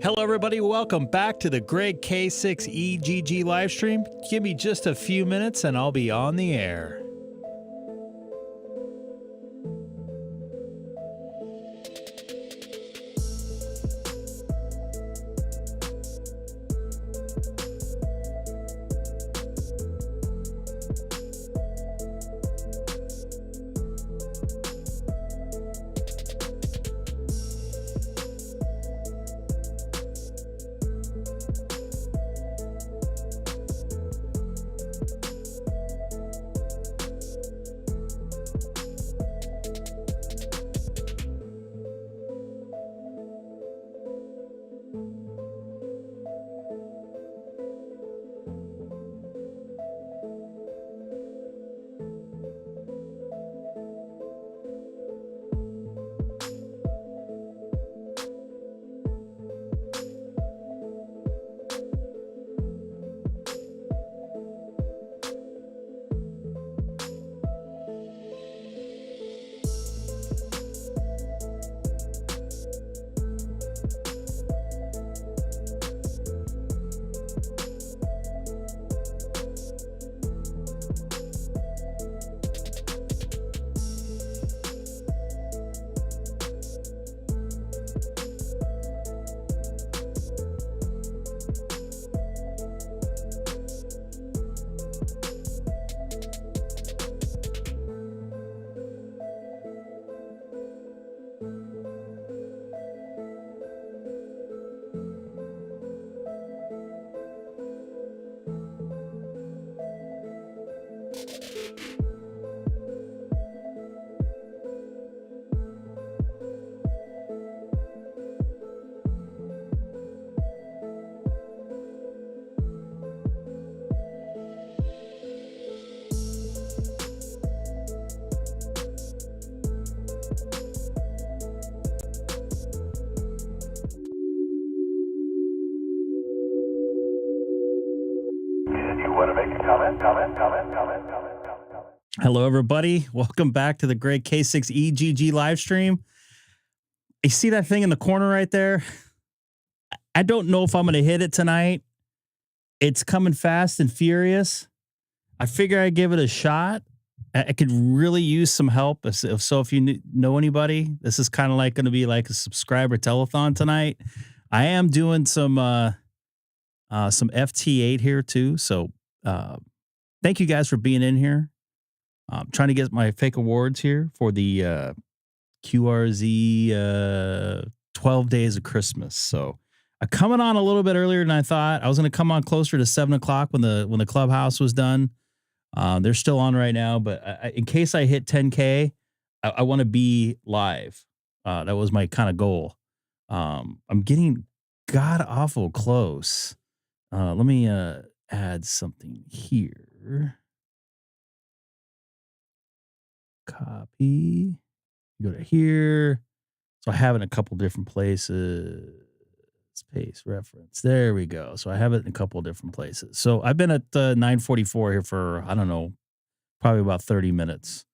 Hello, everybody. Welcome back to the Greg K6EGG live stream. Give me just a few minutes and I'll be on the air. Hello, everybody. Welcome back to the Greg K6EGG live stream. You see that thing in the corner right there? I don't know if I'm going to hit it tonight. It's coming fast and furious. I figure I'd give it a shot. I could really use some help. So if you know anybody, this is kind of like going to be like a subscriber telethon tonight. I am doing some FT8 here too. So thank you guys for being in here. I'm trying to get my fake awards here for the QRZ 12 Days of Christmas. So I'm coming on a little bit earlier than I thought. I was going to come on closer to 7 o'clock when the clubhouse was done. They're still on right now, but in case I hit 10K, I want to be live. That was my kind of goal. I'm getting god awful close. Let me add something here. Copy. Go to here. So I have it in a couple different places. Paste reference. There we go. So I have it in a couple different places. So I've been at 9:44 here for, I don't know, probably about 30 minutes.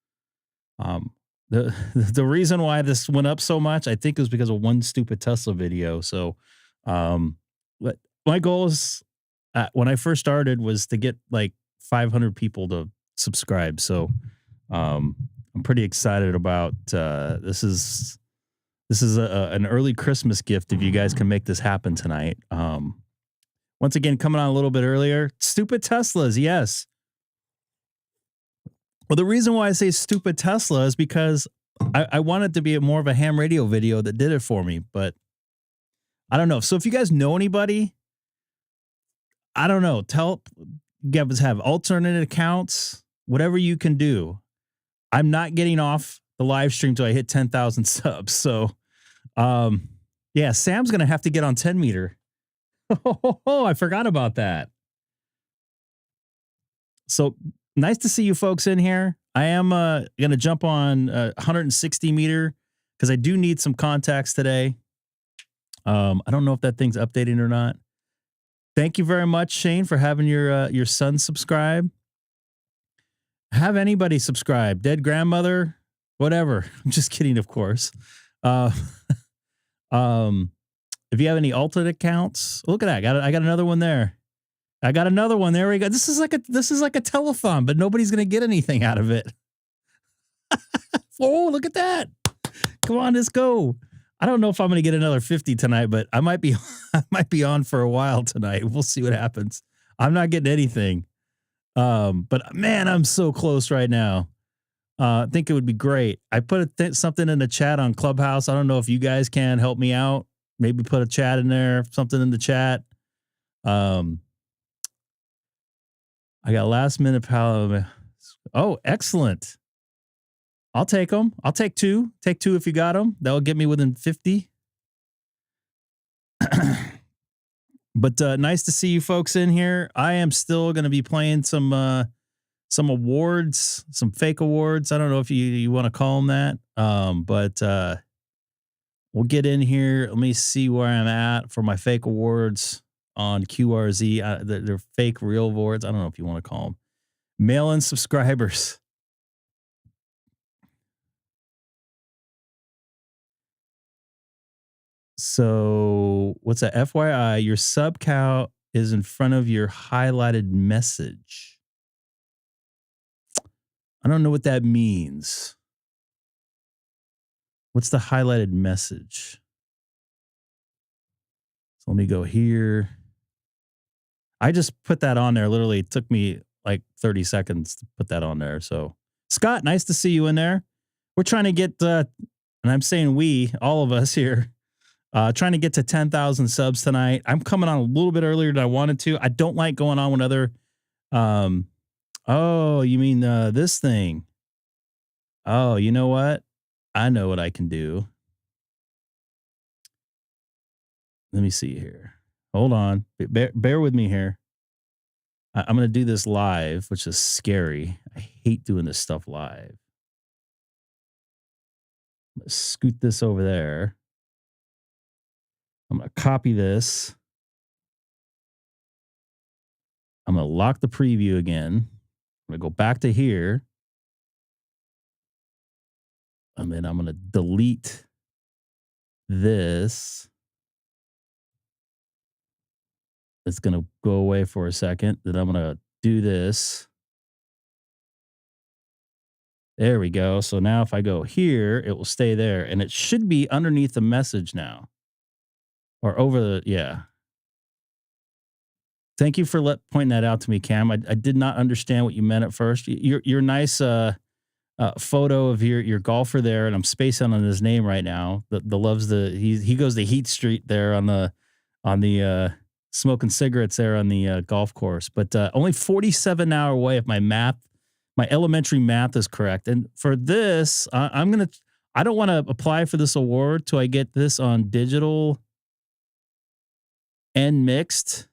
The reason why this went up so much, I think, is because of one stupid Tesla video. So but my goal is, when I first started, was to get like 500 people to subscribe. So I'm pretty excited about this is an early Christmas gift if you guys can make this happen tonight. Once again, coming on a little bit earlier, stupid Teslas, yes. Well, the reason why I say stupid Tesla is because I want it to be more of a ham radio video that did it for me, but I don't know. So if you guys know anybody, I don't know, guys have alternate accounts, whatever you can do. I'm not getting off the live stream till I hit 10,000 subs. So, yeah, Sam's going to have to get on 10 meter. Oh, I forgot about that. So nice to see you folks in here. I am going to jump on 160 meter because I do need some contacts today. I don't know if that thing's updating or not. Thank you very much, Shane, for having your son subscribe. Have anybody subscribe? Dead grandmother, whatever. I'm just kidding, of course. If If you have any alternate accounts, look at that. I got another one there. I got another one. There we go. This is like a telethon, but nobody's gonna get anything out of it. Oh, look at that. Come on, let's go. I don't know if I'm gonna get another 50 tonight, but I might be on for a while tonight. We'll see what happens. I'm not getting anything. But man, I'm so close right now. I think it would be great. I put something in the chat on Clubhouse. I don't know if you guys can help me out. Maybe put a chat in there, something in the chat. I got last minute palette. Oh, excellent. I'll take them. I'll take two. Take two if you got them. That will get me within 50. But nice to see you folks in here. I am still going to be playing some awards, some fake awards. I don't know if you want to call them that. But we'll get in here. Let me see where I'm at for my fake awards on QRZ. They're fake real awards. I don't know if you want to call them mail-in subscribers. So what's that? FYI, your sub count is in front of your highlighted message. I don't know what that means. What's the highlighted message? So let me go here. I just put that on there. Literally, it took me like 30 seconds to put that on there. So Scott, nice to see you in there. We're trying to get, and I'm saying we, all of us here, trying to get to 10,000 subs tonight. I'm coming on a little bit earlier than I wanted to. I don't like going on when other, oh, you mean this thing? Oh, you know what? I know what I can do. Let me see here. Hold on. Bear with me here. I'm going to do this live, which is scary. I hate doing this stuff live. Let's scoot this over there. I'm going to copy this. I'm going to lock the preview again. I'm going to go back to here. And then I'm going to delete this. It's going to go away for a second. Then I'm going to do this. There we go. So now if I go here, it will stay there. And it should be underneath the message now. Or over the, yeah. Thank you for pointing that out to me, Cam. I did not understand what you meant at first. Your nice photo of your golfer there, and I'm spacing on his name right now. The loves he goes to Heat Street there on the smoking cigarettes there on the golf course. But only 47 hour away if my elementary math is correct. And for this, I don't want to apply for this award till I get this on digital and mixed.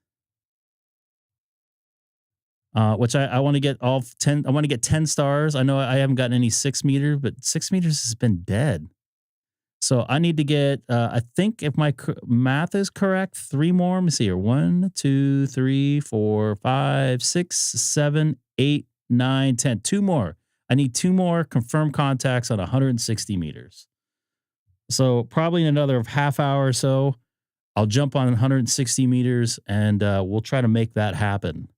Which I want to get all 10. I want to get 10 stars. I know I haven't gotten any 6 meters, but 6 meters has been dead. So I need to get, I think if my math is correct, 3 more. Let me see here. 1, 2, 3, 4, 5, 6, 7, 8, 9, 10. 2 more. I need 2 more confirmed contacts on 160 meters. So probably in another half hour or so, I'll jump on 160 meters and we'll try to make that happen.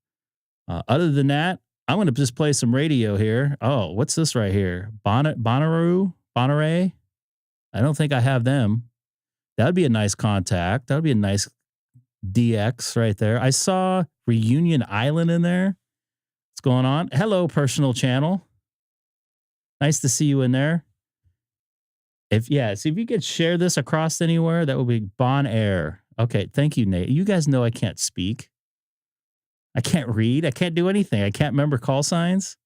Other than that, I'm going to just play some radio here. Oh, what's this right here? Bonnaroo? I don't think I have them. That would be a nice contact. That would be a nice DX right there. I saw Reunion Island in there. What's going on? Hello, personal channel. Nice to see you in there. If you could share this across anywhere, that would be Bon Air. Okay, thank you, Nate. You guys know I can't speak. I can't read. I can't do anything. I can't remember call signs.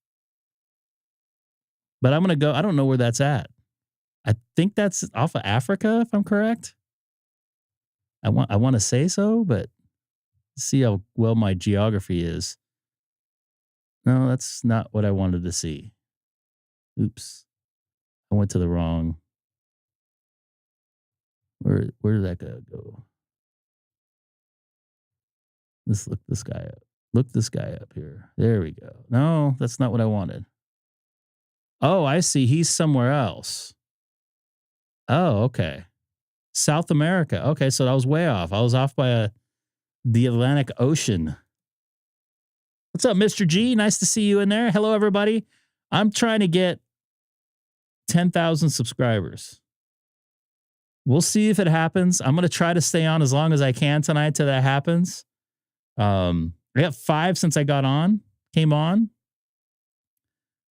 But I'm going to go. I don't know where that's at. I think that's off of Africa, if I'm correct. I want to say so, but see how well my geography is. No, that's not what I wanted to see. Oops. I went to the wrong. Where did that go? Let's look this guy up. Look this guy up here. There we go. No, that's not what I wanted. Oh, I see. He's somewhere else. Oh, okay. South America. Okay, so I was way off. I was off by the Atlantic Ocean. What's up, Mr. G? Nice to see you in there. Hello, everybody. I'm trying to get 10,000 subscribers. We'll see if it happens. I'm going to try to stay on as long as I can tonight till that happens. I got 5 since I came on.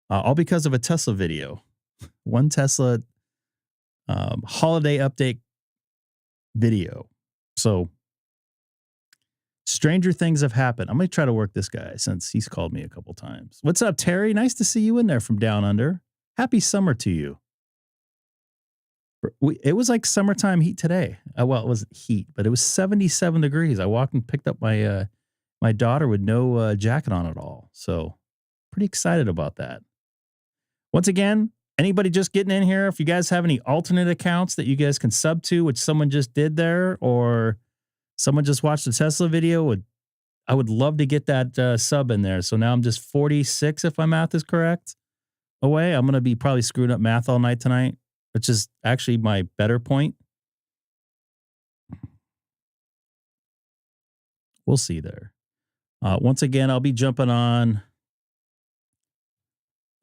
All because of a Tesla video. One Tesla holiday update video. So stranger things have happened. I'm going to try to work this guy since he's called me a couple times. What's up, Terry? Nice to see you in there from down under. Happy summer to you. It was like summertime heat today. Well, it wasn't heat, but it was 77 degrees. I walked and picked up my my daughter with no jacket on at all. So pretty excited about that. Once again, anybody just getting in here, if you guys have any alternate accounts that you guys can sub to, which someone just did there, or someone just watched the Tesla video, I would love to get that sub in there. So now I'm just 46, if my math is correct, away. I'm going to be probably screwing up math all night tonight, which is actually my better point. We'll see there. Once again, I'll be jumping on.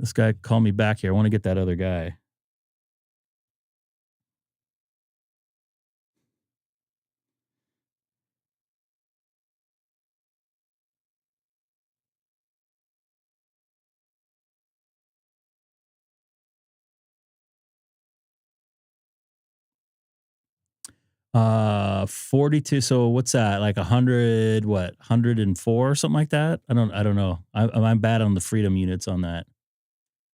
This guy called me back here. I want to get that other guy. Uh, 42. So what's that? Like 100, what? 104 or something like that? I don't know. I'm bad on the freedom units on that.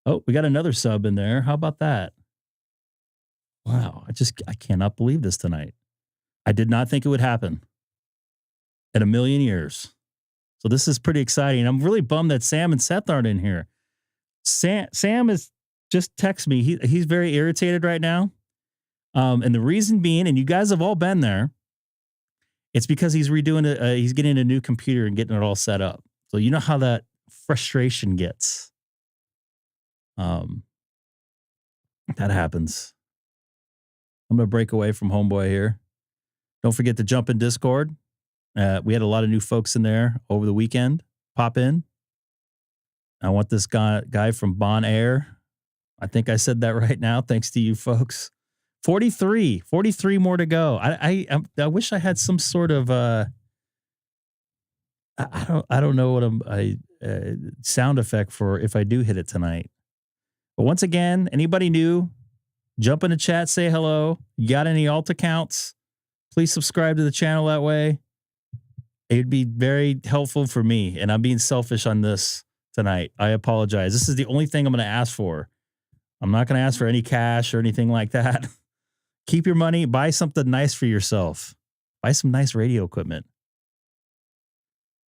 Oh, we got another sub in there. How about that? Wow. I cannot believe this tonight. I did not think it would happen in a million years. So this is pretty exciting. I'm really bummed that Sam and Seth aren't in here. Sam is just text me. He's very irritated right now. And the reason being, and you guys have all been there, it's because he's redoing it. He's getting a new computer and getting it all set up. So you know how that frustration gets. That happens. I'm going to break away from Homeboy here. Don't forget to jump in Discord. We had a lot of new folks in there over the weekend. Pop in. I want this guy from Bon Air. I think I said that right now. Thanks to you folks. 43 more to go. I wish I had some sort of I don't know what sound effect for if I do hit it tonight. But once again, anybody new, jump in the chat, say hello. You got any alt accounts? Please subscribe to the channel that way. It'd be very helpful for me, and I'm being selfish on this tonight. I apologize. This is the only thing I'm going to ask for. I'm not going to ask for any cash or anything like that. Keep your money. Buy something nice for yourself. Buy some nice radio equipment.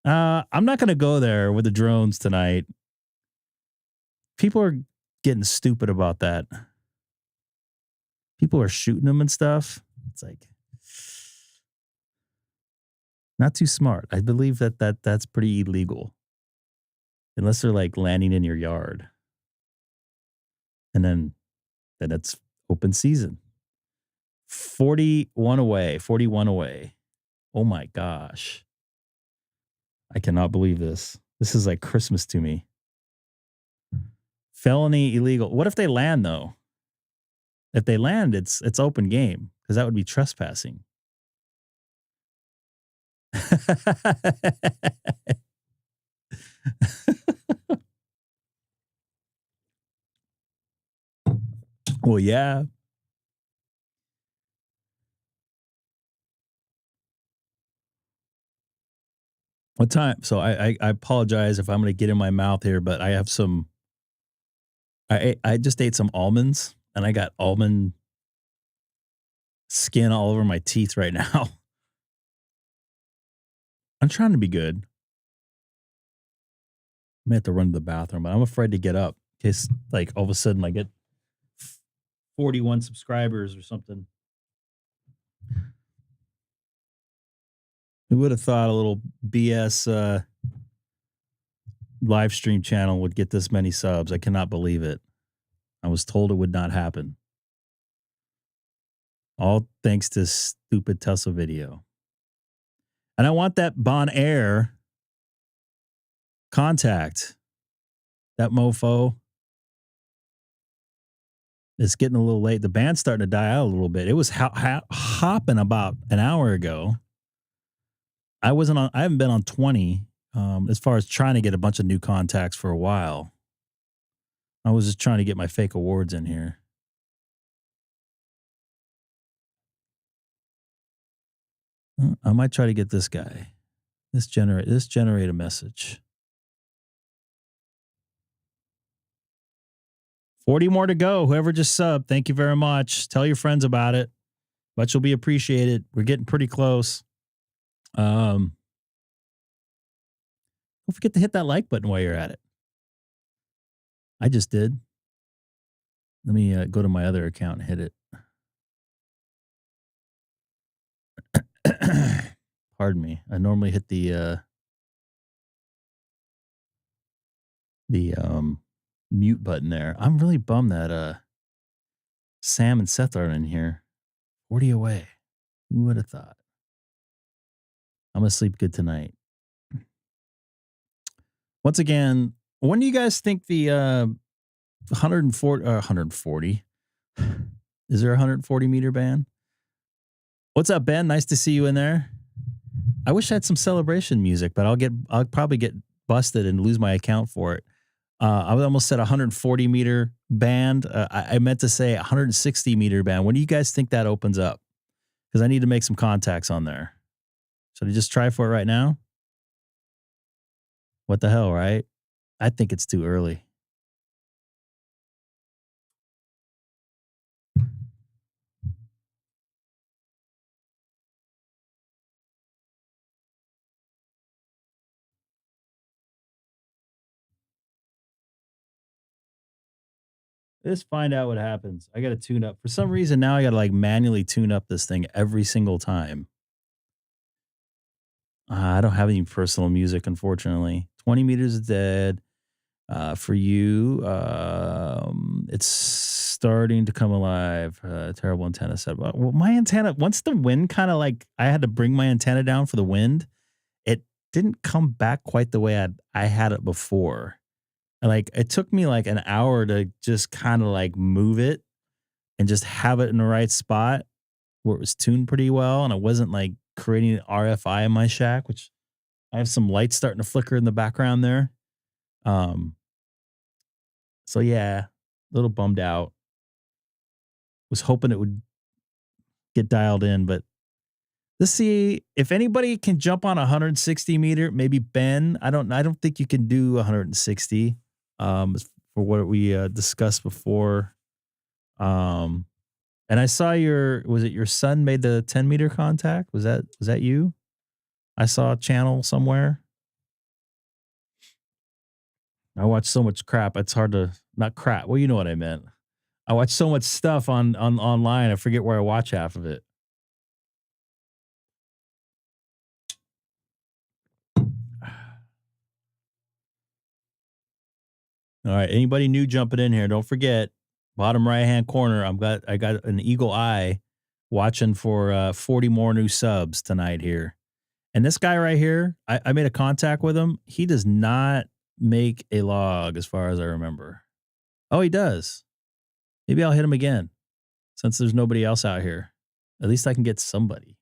I'm not going to go there with the drones tonight. People are getting stupid about that. People are shooting them and stuff. It's like not too smart. I believe that's pretty illegal. Unless they're like landing in your yard. And then it's open season. 41 away. Oh my gosh. I cannot believe this. This is like Christmas to me. Felony illegal. What if they land though? If they land, it's open game because that would be trespassing. Well, yeah. What time? So I apologize if I'm going to get in my mouth here, but I have some. I just ate some almonds and I got almond skin all over my teeth right now. I'm trying to be good. I may have to run to the bathroom, but I'm afraid to get up in case, like, all of a sudden I get 41 subscribers or something. Who would have thought a little BS live stream channel would get this many subs? I cannot believe it. I was told it would not happen. All thanks to stupid Tesla video. And I want that Bon Air contact. That mofo. It's getting a little late. The band's starting to die out a little bit. It was hopping about an hour ago. I haven't been on 20 as far as trying to get a bunch of new contacts for a while. I was just trying to get my fake awards in here. I might try to get this guy. This generate a message. 40 more to go. Whoever just subbed, thank you very much. Tell your friends about it. Much will be appreciated. We're getting pretty close. Don't forget to hit that like button while you're at it. I just did. Let me go to my other account and hit it. Pardon me. I normally hit the mute button there. I'm really bummed that Sam and Seth aren't in here. 40 away. Who would have thought? I'm gonna sleep good tonight. Once again, when do you guys think the 140 is there a 140 meter band? What's up, Ben? Nice to see you in there. I wish I had some celebration music, but I'll probably get busted and lose my account for it. I almost said 140 meter band. I meant to say 160 meter band. When do you guys think that opens up? Because I need to make some contacts on there. Should I just try for it right now? What the hell, right? I think it's too early. Let's find out what happens. I got to tune up. For some reason, now I got to like manually tune up this thing every single time. I don't have any personal music, unfortunately. 20 meters is dead. For you, it's starting to come alive. Terrible antenna set. Well, my antenna, once the wind kind of like, I had to bring my antenna down for the wind. It didn't come back quite the way I had it before. Like, it took me like an hour to just kind of like move it and just have it in the right spot where it was tuned pretty well. And it wasn't like creating an RFI in my shack, which I have some lights starting to flicker in the background there. So yeah, a little bummed out. Was hoping it would get dialed in, but let's see if anybody can jump on 160 meter. Maybe Ben. I don't think you can do 160. For what we discussed before. And I saw was it your son made the 10 meter contact? Was that you? I saw a channel somewhere. I watch so much crap. It's hard to not crap. Well, you know what I meant. I watch so much stuff on online. I forget where I watch half of it. All right. Anybody new jumping in here? Don't forget, bottom right hand corner. I got an eagle eye watching for 40 more new subs tonight here. And this guy right here, I made a contact with him. He does not make a log as far as I remember. Oh, he does. Maybe I'll hit him again since there's nobody else out here. At least I can get somebody.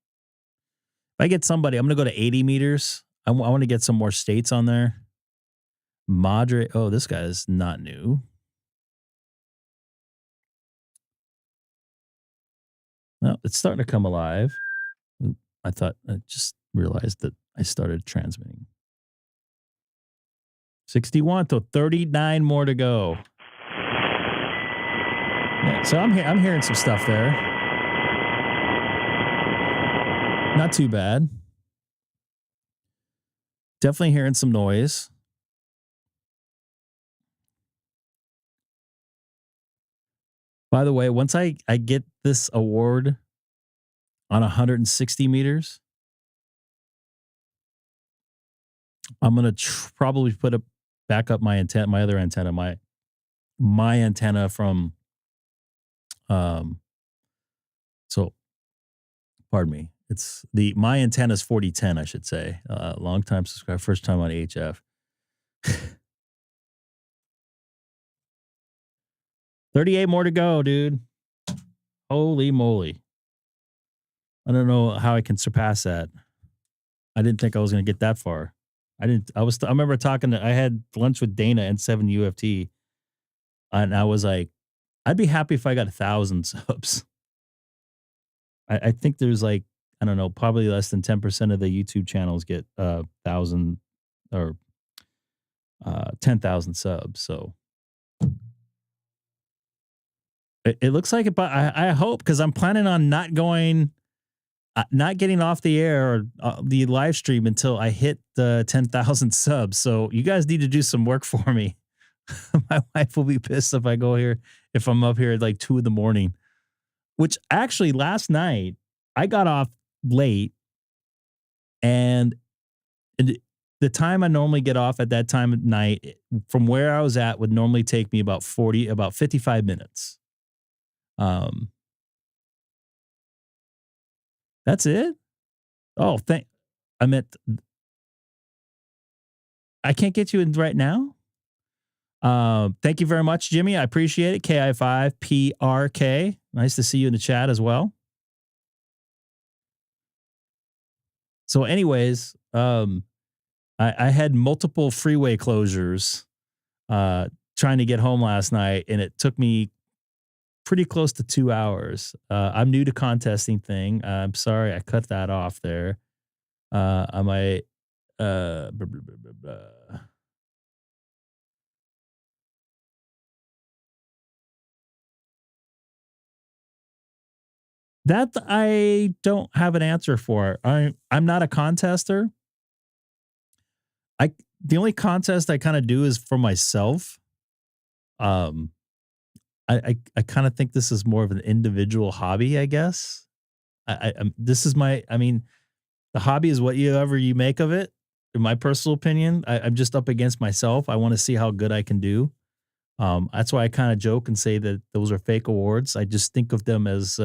If I get somebody, I'm going to go to 80 meters. I want to get some more states on there. Moderate. Oh, this guy is not new. Well, it's starting to come alive. I just realized that I started transmitting. 61 to 39 more to go. Yeah, so I'm hearing some stuff there. Not too bad. Definitely hearing some noise. By the way, once I get this award on 160 meters, I'm going to probably put back up my antenna, my other antenna, my antenna from, so Pardon me. It's my antenna's 4010, I should say. Long time subscriber, first time on HF. 38 more to go, dude. Holy moly. I don't know how I can surpass that. I didn't think I was going to get that far. I remember I had lunch with Dana and 7UFT, and I was like, I'd be happy if I got 1,000 subs. I think there's like, I don't know, probably less than 10% of the YouTube channels get 1,000 or 10,000 subs. So it looks like it, but I hope, because I'm planning on not getting off the air or the live stream until I hit the 10,000 subs. So you guys need to do some work for me. My wife will be pissed if I'm up here at like 2 a.m, which actually last night I got off late, and the time I normally get off at that time of night from where I was at would normally take me about 55 minutes. That's it. Oh, I meant I can't get you in right now. Thank you very much, Jimmy. I appreciate it. KI5PRK. Nice to see you in the chat as well. So anyways, I had multiple freeway closures trying to get home last night, and it took me pretty close to 2 hours. I'm new to contesting thing. I'm sorry I cut that off there. I might that I don't have an answer for. I'm not a contester. The only contest I kind of do is for myself. I kind of think this is more of an individual hobby, I guess. This is the hobby is whatever you make of it. In my personal opinion, I'm just up against myself. I want to see how good I can do. That's why I kind of joke and say that those are fake awards. I just think of them as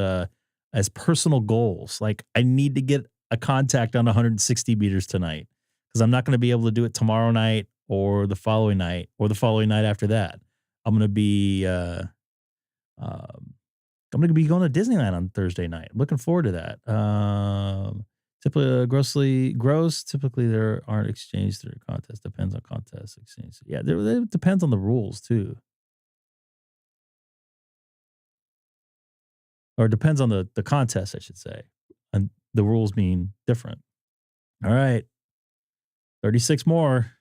personal goals. Like, I need to get a contact on 160 meters tonight, because I'm not going to be able to do it tomorrow night or the following night or the following night after that. I'm going to be going to Disneyland on Thursday night. Looking forward to that. Typically typically there aren't exchanges through contests. Depends on contest exchange. Yeah, it depends on the rules too. Or it depends on the contest, I should say. And the rules mean different. All right. 36 more.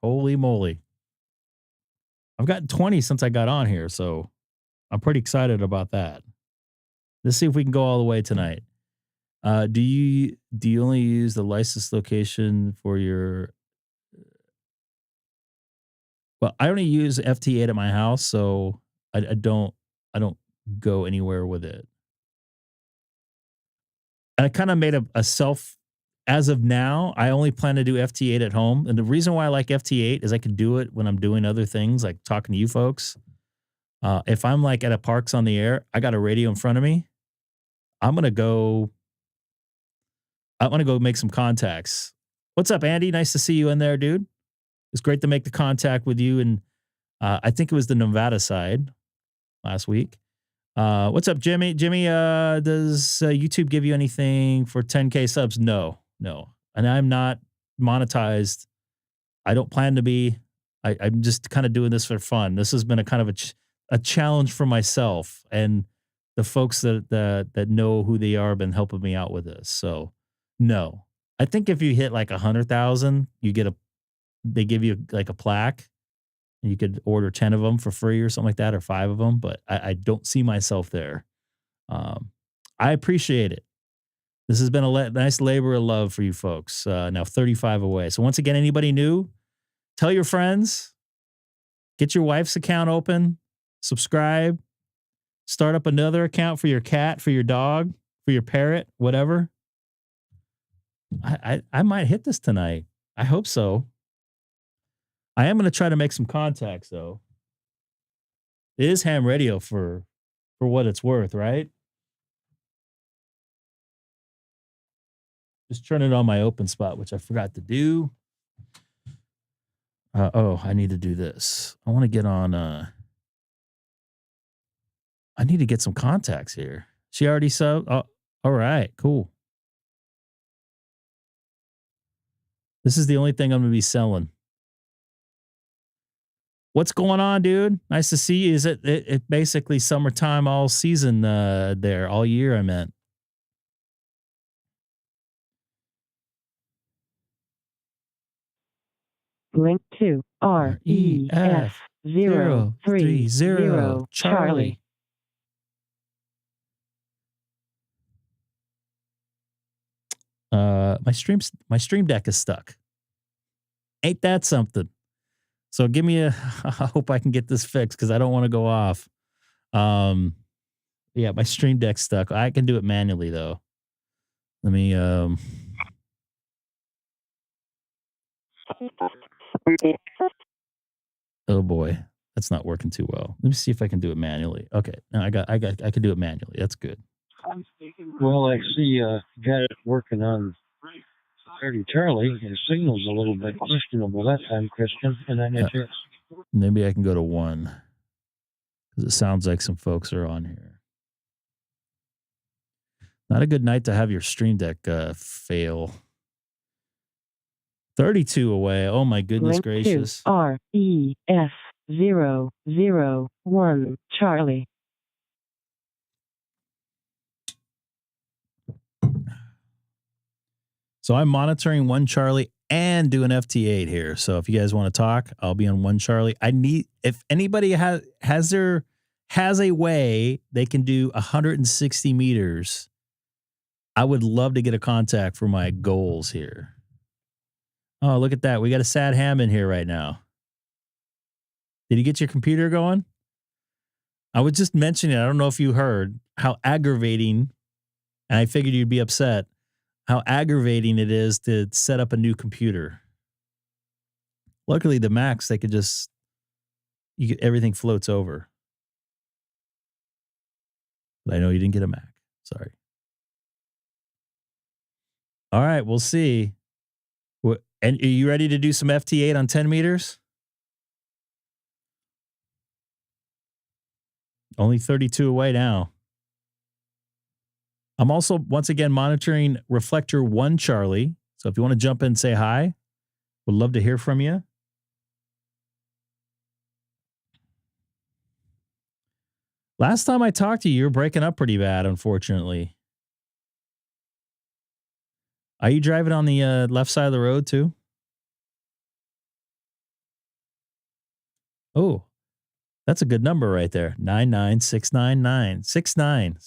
Holy moly. I've gotten 20 since I got on here, so I'm pretty excited about that. Let's see if we can go all the way tonight. Do you only use the license location for your... Well, I only use FT8 at my house, so I don't go anywhere with it. And I kind of made a self... As of now, I only plan to do FT8 at home. And the reason why I like FT8 is I can do it when I'm doing other things, like talking to you folks. If I'm like at a Parks on the Air, I got a radio in front of me. I want to go make some contacts. What's up, Andy? Nice to see you in there, dude. It's great to make the contact with you. And I think it was the Nevada side last week. What's up, Jimmy? Jimmy, does YouTube give you anything for 10K subs? No. And I'm not monetized. I don't plan to be. I'm just kind of doing this for fun. This has been a kind of a challenge for myself, and the folks that know who they are have been helping me out with this. So no, I think if you hit like 100,000, they give you like a plaque, and you could order 10 of them for free or something like that, or 5 of them. But I don't see myself there. I appreciate it. This has been a nice labor of love for you folks. Now 35 away. So once again, anybody new, tell your friends, get your wife's account open, subscribe, start up another account for your cat, for your dog, for your parrot, whatever. I might hit this tonight. I hope so. I am going to try to make some contacts, though. It is ham radio for what it's worth, right? Just turn it on my Openspot, which I forgot to do. Oh, I need to do this. I want to get on. I need to get some contacts here. She already subbed. Oh, all right, cool. This is the only thing I'm going to be selling. What's going on, dude? Nice to see you. Is it basically summertime all season there, all year, I meant. Link to REF030 Charlie. My stream deck is stuck. Ain't that something? So give me I hope I can get this fixed because I don't want to go off. Yeah, my stream deck's stuck. I can do it manually though. Let me oh boy, that's not working too well. Let me see if I can do it manually. Okay, no, I can do it manually. That's good. Well, I see you got it working on 30 Charlie. Your signal's a little bit questionable that time, Christian, and then it's maybe I can go to 1 because it sounds like some folks are on here. Not a good night to have your stream deck fail. 32 away. Oh my goodness Link gracious. To REF001 Charlie. So I'm monitoring 1 Charlie and doing FT8 here. So if you guys want to talk, I'll be on 1 Charlie. I need, if anybody has a way they can do 160 meters, I would love to get a contact for my goals here. Oh, look at that. We got a sad ham in here right now. Did you get your computer going? I was just mentioning, I don't know if you heard how aggravating, and I figured you'd be upset, how aggravating it is to set up a new computer. Luckily, the Macs, they could just, everything floats over. But I know you didn't get a Mac. Sorry. All right, we'll see. And are you ready to do some FT8 on 10 meters? Only 32 away now. I'm also, once again, monitoring Reflector 1 Charlie. So if you want to jump in and say hi, would love to hear from you. Last time I talked to you, you were breaking up pretty bad, unfortunately. Are you driving on the left side of the road too? Oh, that's a good number right there. 99699. 69,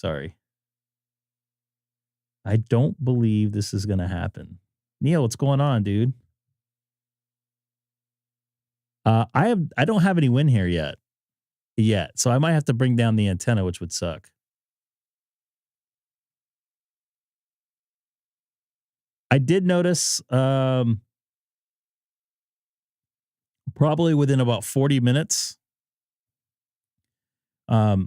I don't believe this is going to happen. Neil, what's going on, dude? I don't have any wind here yet. So I might have to bring down the antenna, which would suck. I did notice probably within about 40 minutes, a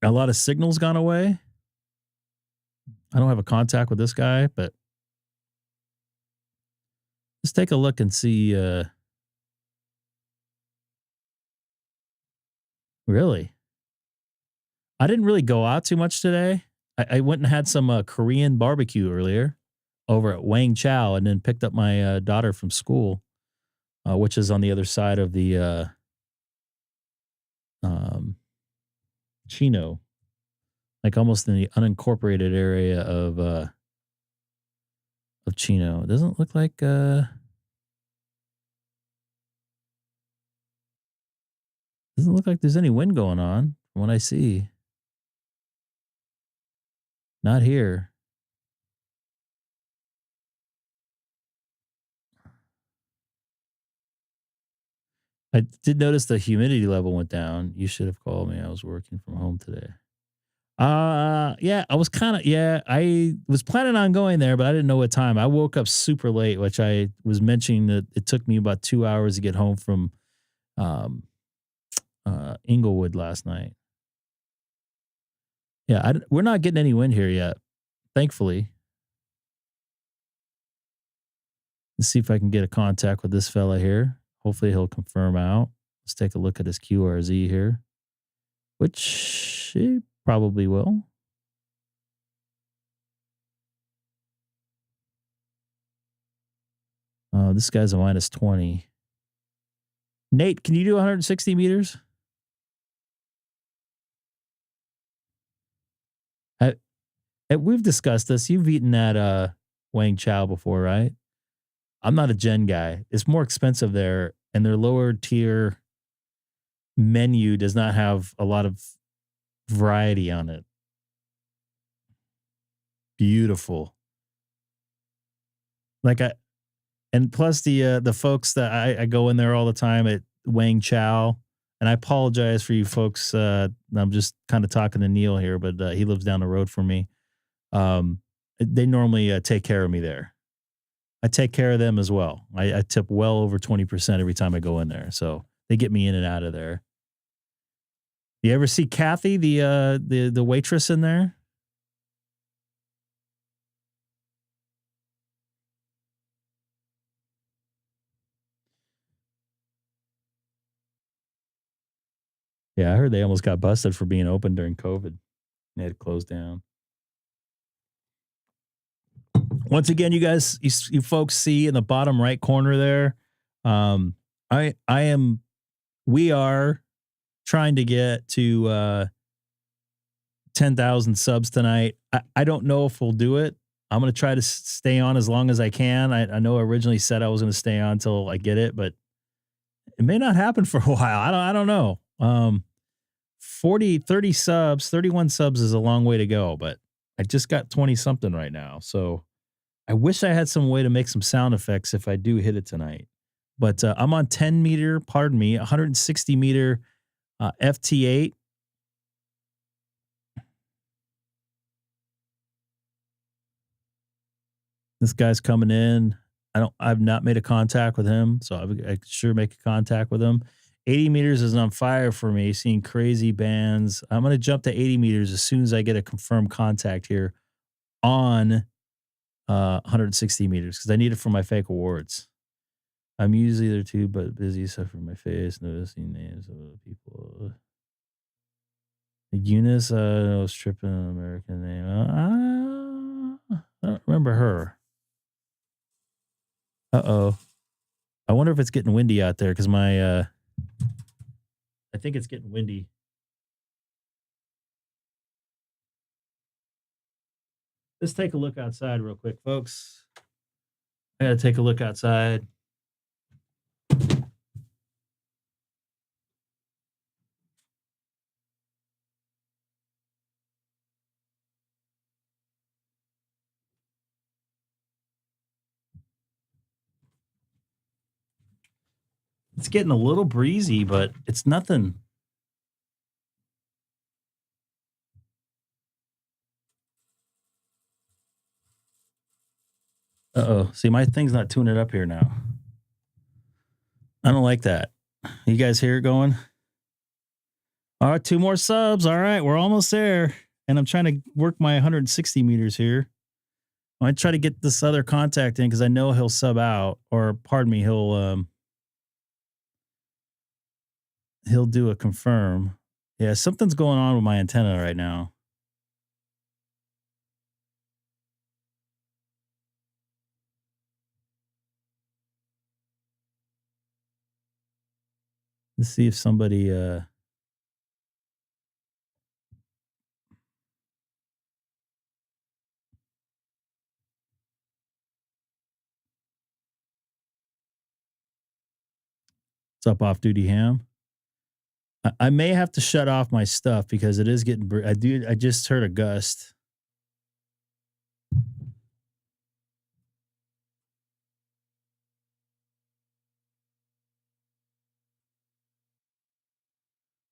lot of signals gone away. I don't have a contact with this guy, but let's take a look and see. Really? I didn't really go out too much today. I went and had some Korean barbecue earlier over at Wang Chow and then picked up my daughter from school, which is on the other side of the Chino, like almost in the unincorporated area of Chino. It doesn't look like there's any wind going on from what I see. Not here. I did notice the humidity level went down. You should have called me. I was working from home today. Yeah, I was I was planning on going there, but I didn't know what time. I woke up super late, which I was mentioning that it took me about 2 hours to get home from Inglewood last night. Yeah, we're not getting any wind here yet, thankfully. Let's see if I can get a contact with this fella here. Hopefully he'll confirm out. Let's take a look at his QRZ here, which he probably will. This guy's a minus 20. Nate, can you do 160 meters? We've discussed this. You've eaten at Wang Chao before, right? I'm not a Gen guy. It's more expensive there, and their lower tier menu does not have a lot of variety on it. Beautiful. And plus the folks that I go in there all the time at Wang Chao, and I apologize for you folks. I'm just kind of talking to Neil here, but he lives down the road from me. They normally take care of me there. I take care of them as well. I tip well over 20% every time I go in there, so they get me in and out of there. You ever see Kathy, the waitress in there? Yeah, I heard they almost got busted for being open during COVID. They had to close down. Once again, you guys, you folks see in the bottom right corner there, we are trying to get to 10,000 subs tonight. I don't know if we'll do it. I'm going to try to stay on as long as I can. I know I originally said I was going to stay on until I get it, but it may not happen for a while. I don't know. 30 subs, 31 subs is a long way to go, but I just got 20 something right now. So I wish I had some way to make some sound effects if I do hit it tonight. But I'm on 160 meter FT8. This guy's coming in. I've not made a contact with him, so I could sure make a contact with him. 80 meters is on fire for me, seeing crazy bands. I'm going to jump to 80 meters as soon as I get a confirmed contact here on 160 meters because I need it for my fake awards. I'm usually there too, but busy suffering my face, noticing names of people. Eunice, I was tripping an American name. I don't remember her. Uh-oh. I wonder if it's getting windy out there because I think it's getting windy. Let's take a look outside real quick, folks. I got to take a look outside. It's getting a little breezy, but it's nothing. Uh-oh. See, my thing's not tuning it up here now. I don't like that. You guys hear it going? All right, 2 more subs. All right, we're almost there. And I'm trying to work my 160 meters here. I try to get this other contact in because I know he'll sub out, or pardon me, he'll do a confirm. Yeah, something's going on with my antenna right now. Let's see if somebody what's up, Off Duty Ham? I may have to shut off my stuff because it is getting I just heard a gust.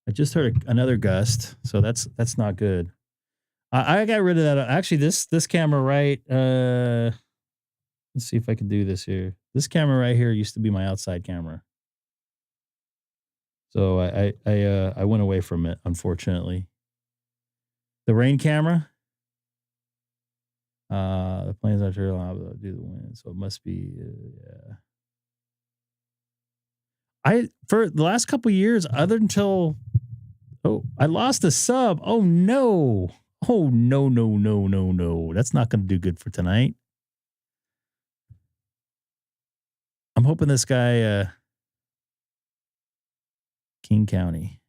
I just heard another gust, so that's not good. I got rid of that. Actually, this camera right. Let's see if I can do this here. This camera right here used to be my outside camera, so I went away from it, unfortunately. The rain camera. The planes are sure allowed to do the wind, so it must be yeah. For the last couple of years, I lost a sub. Oh no. Oh no. That's not gonna do good for tonight. I'm hoping this guy King County.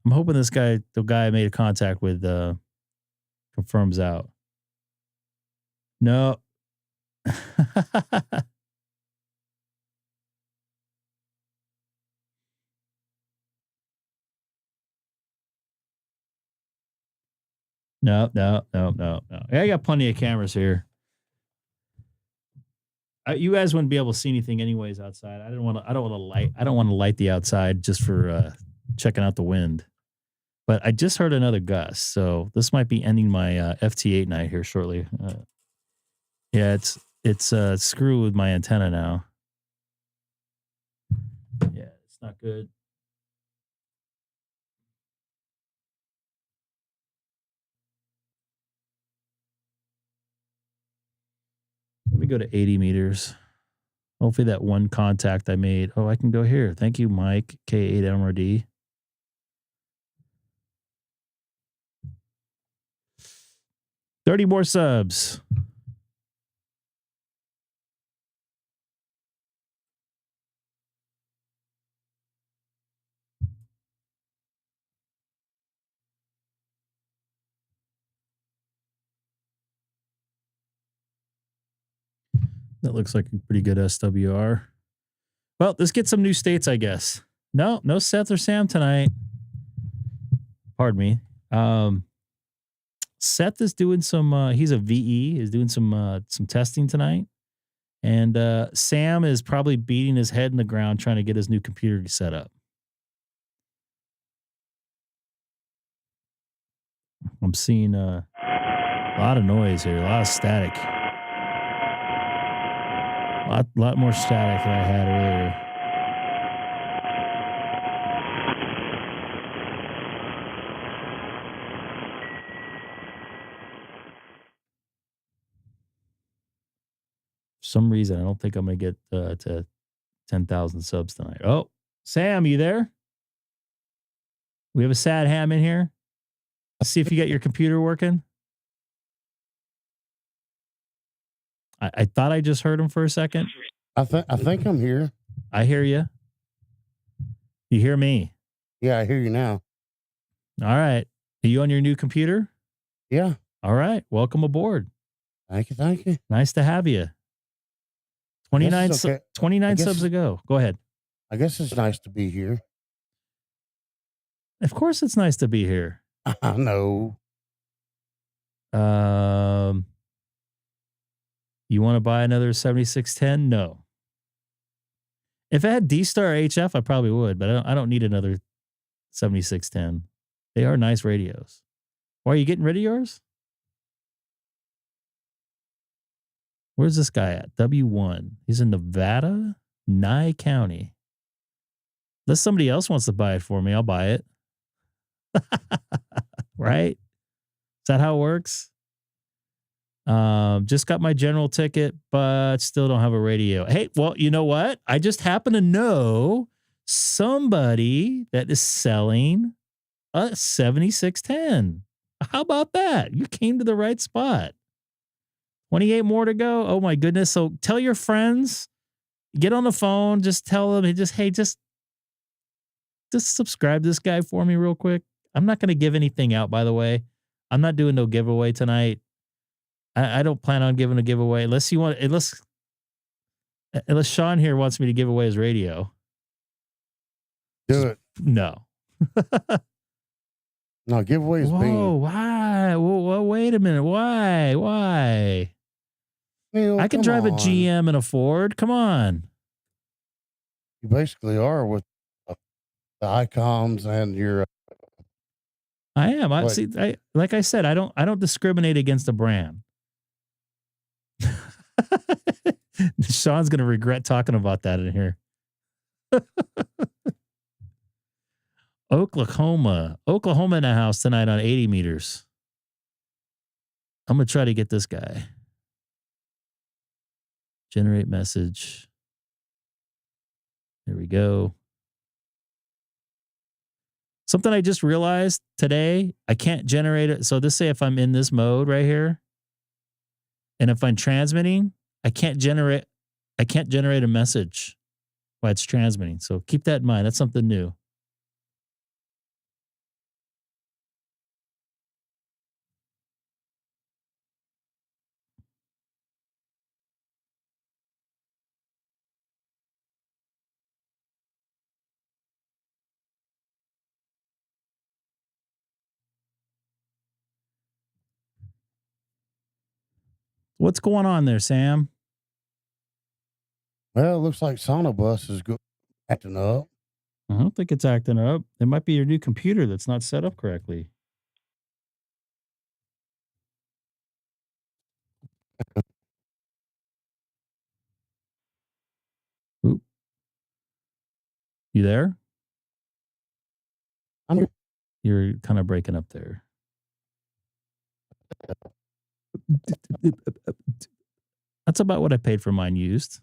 I'm hoping this guy, the guy I made a contact with, confirms out. No. No. I got plenty of cameras here. You guys wouldn't be able to see anything anyways outside. I don't want to light the outside just for checking out the wind. But I just heard another gust, so this might be ending my FT8 night here shortly. Yeah, it's screwed with my antenna now. Yeah, it's not good. Let me go to 80 meters. Hopefully that one contact I made. Oh, I can go here. Thank you, Mike, K8MRD. $30 more subs. That looks like a pretty good SWR. Well, let's get some new states, I guess. No Seth or Sam tonight. Pardon me. Seth is doing some, he's a VE, is doing some testing tonight. And Sam is probably beating his head in the ground trying to get his new computer set up. I'm seeing a lot of noise here, a lot of static. Lot more static than I had earlier. For some reason, I don't think I'm going to get to 10,000 subs tonight. Oh, Sam, you there? We have a sad ham in here. Let's see if you get your computer working. I thought I just heard him for a second. I think I'm here. I hear you. You hear me? Yeah, I hear you now. All right. Are you on your new computer? Yeah. All right. Welcome aboard. Thank you. Nice to have you. 29 subs ago. Go ahead. I guess it's nice to be here. Of course it's nice to be here. I know. You want to buy another 7610? No. If I had DStar HF, I probably would, but I don't need another 7610. They are nice radios. Why are you getting rid of yours? Where's this guy at? W1. He's in Nevada, Nye County. Unless somebody else wants to buy it for me, I'll buy it. Right? Is that how it works? Just got my general ticket, but still don't have a radio. Hey, well, you know what? I just happen to know somebody that is selling a 7610. How about that? You came to the right spot. 28 more to go. Oh my goodness. So tell your friends, get on the phone, just tell them, just subscribe this guy for me real quick. I'm not going to give anything out, by the way. I'm not doing no giveaway tonight. I don't plan on giving a giveaway unless Sean here wants me to give away his radio. Do it. No. No, giveaways. Whoa, why? Whoa, wait a minute. Why? Neil, I can drive a GM and a Ford. Come on. You basically are with the Icoms and your. I am. Like I said, I don't discriminate against a brand. Sean's gonna regret talking about that in here. Oklahoma in the house tonight on 80 meters. I'm gonna try to get this guy. Generate message. There we go. Something I just realized today, I can't generate it. So this say if I'm in this mode right here, and if I'm transmitting, I can't generate a message while it's transmitting. So keep that in mind. That's something new. What's going on there, Sam? Well, it looks like Sonobus is acting up. I don't think it's acting up. It might be your new computer that's not set up correctly. Oop. You there? You're kind of breaking up there. That's about what I paid for mine used.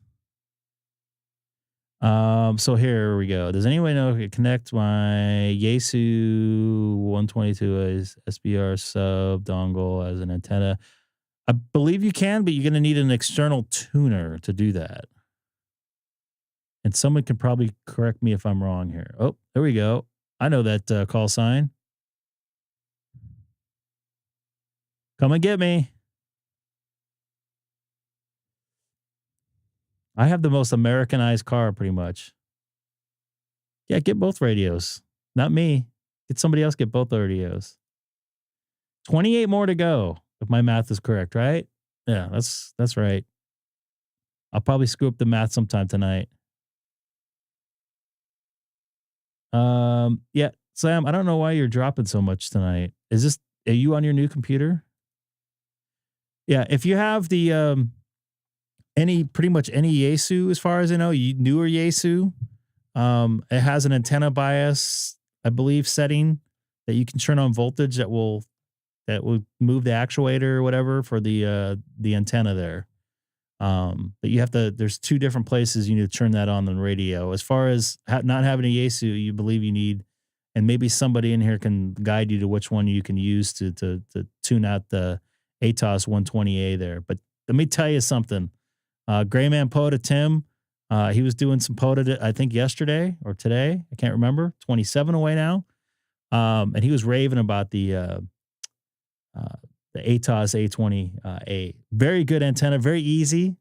So here we go. Does anyone know if I can connect my Yaesu 122 SBR sub dongle as an antenna? I believe you can, but you're going to need an external tuner to do that. And someone can probably correct me if I'm wrong here. Oh, there we go. I know that call sign. Come and get me. I have the most Americanized car pretty much. Yeah, get both radios. Not me. Get somebody else get both radios. 28 more to go, if my math is correct, right? Yeah, that's right. I'll probably screw up the math sometime tonight. Yeah, Sam, I don't know why you're dropping so much tonight. Are you on your new computer? Yeah, if you have the pretty much any Yaesu, as far as I know, newer Yaesu, it has an antenna bias, I believe, setting that you can turn on voltage that will move the actuator or whatever for the antenna there. But you have to. There's two different places you need to turn that on the radio. As far as not having a Yaesu, you believe you need, and maybe somebody in here can guide you to which one you can use to tune out the ATOS 120A there. But let me tell you something. Grayman Poda Tim, he was doing some Poda, I think yesterday or today. I can't remember. 27 away now. And he was raving about the ATOS A20A. Very good antenna, very easy.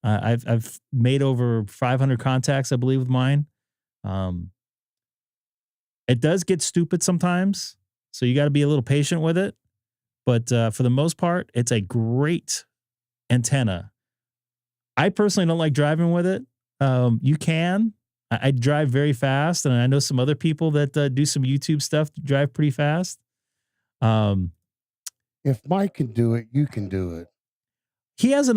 I've made over 500 contacts, I believe, with mine. It does get stupid sometimes, so you got to be a little patient with it. But for the most part, it's a great antenna. I personally don't like driving with it. You can. I drive very fast, and I know some other people that do some YouTube stuff to drive pretty fast. If Mike can do it, you can do it. He has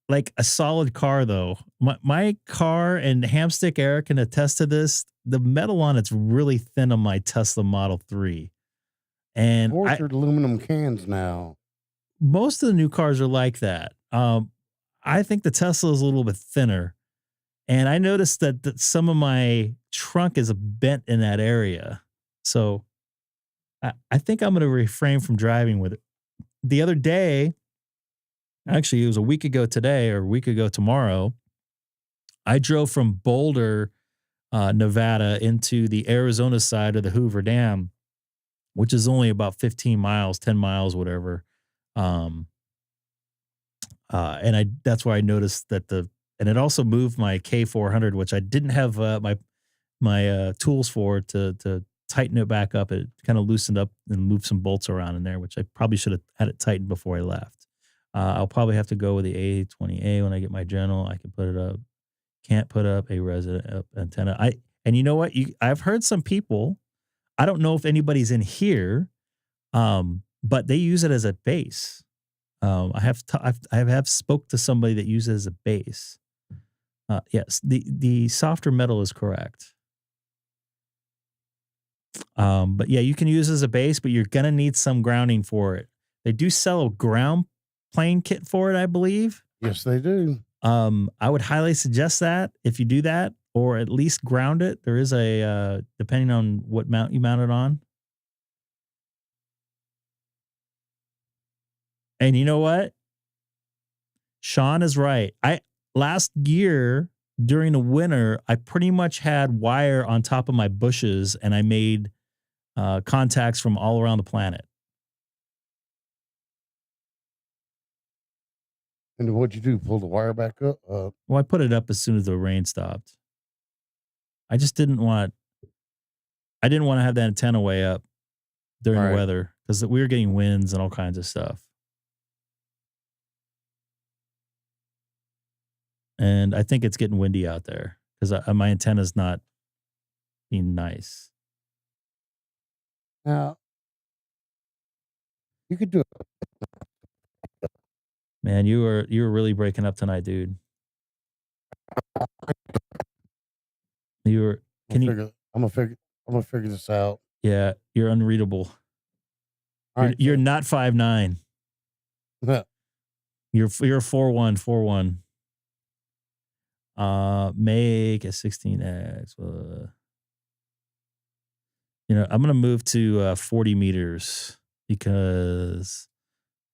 like a solid car though. My car, and Hamstick Eric can attest to this. The metal on it's really thin on my Tesla Model 3, and Orchard aluminum cans now. Most of the new cars are like that. I think the Tesla is a little bit thinner, and I noticed that some of my trunk is bent in that area. So I think I'm going to refrain from driving with it. The other day, actually, it was a week ago today or a week ago tomorrow, I drove from Boulder, Nevada into the Arizona side of the Hoover Dam, which is only about 15 miles, 10 miles, whatever. And that's where I noticed that and it also moved my K400, which I didn't have my tools for to tighten it back up. It kind of loosened up and moved some bolts around in there, which I probably should have had it tightened before I left. I'll probably have to go with the A20A when I get my journal. I can put it up. Can't put up a resident antenna. And you know what? I've heard some people. I don't know if anybody's in here, but they use it as a base. I have spoke to somebody that uses it as a base. Yes, the softer metal is correct. But yeah, you can use it as a base, but you're gonna need some grounding for it. They do sell a ground plane kit for it, I believe. Yes, they do. I would highly suggest that if you do that, or at least ground it. There is a depending on what mount you mount it on. And you know what? Sean is right. Last year during the winter, I pretty much had wire on top of my bushes, and I made contacts from all around the planet. And what'd you do? Pull the wire back up? Well, I put it up as soon as the rain stopped. I just didn't want. I didn't want to have that antenna way up during the weather because we were getting winds and all kinds of stuff. And I think it's getting windy out there because my antenna's not being nice. Now, you could do it. Man, you were really breaking up tonight, dude. I'm gonna figure this out. Yeah, you're unreadable. You're not 5'9". You're 4'1". Make a 16X. I'm gonna move to 40 meters because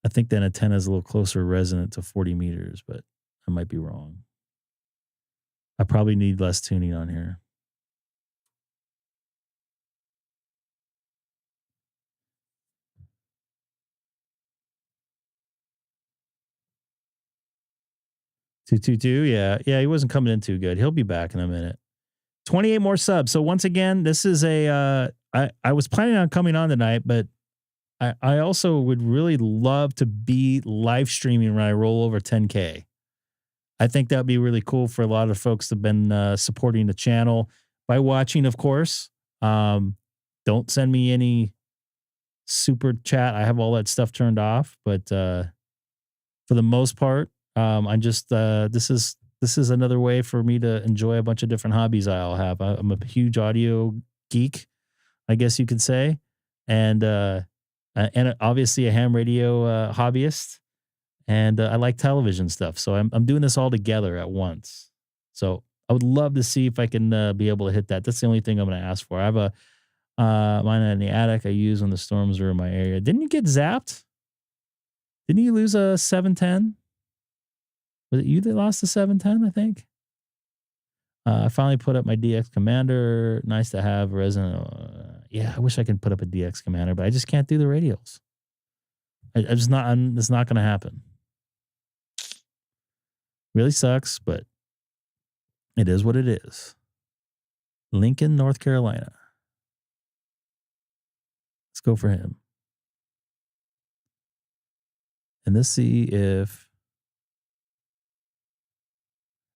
I think that antenna is a little closer resonant to 40 meters, but I might be wrong. I probably need less tuning on here. Yeah, he wasn't coming in too good. He'll be back in a minute. 28 more subs. So once again, this is I was planning on coming on tonight, but I also would really love to be live streaming when I roll over 10K. I think that'd be really cool for a lot of folks that have been supporting the channel by watching, of course. Don't send me any super chat. I have all that stuff turned off, but for the most part, I'm just this is another way for me to enjoy a bunch of different hobbies I'll have. I'm a huge audio geek, I guess you could say, and obviously a ham radio hobbyist, and I like television stuff. So I'm doing this all together at once. So I would love to see if I can be able to hit that. That's the only thing I'm going to ask for. I have a mine in the attic I use when the storms are in my area. Didn't you get zapped? Didn't you lose a 710? Was it you that lost the 710, I think? I finally put up my DX Commander. Nice to have resonant. Yeah, I wish I could put up a DX Commander, but I just can't do the radios. It's not going to happen. Really sucks, but it is what it is. Lincoln, North Carolina. Let's go for him. And let's see if...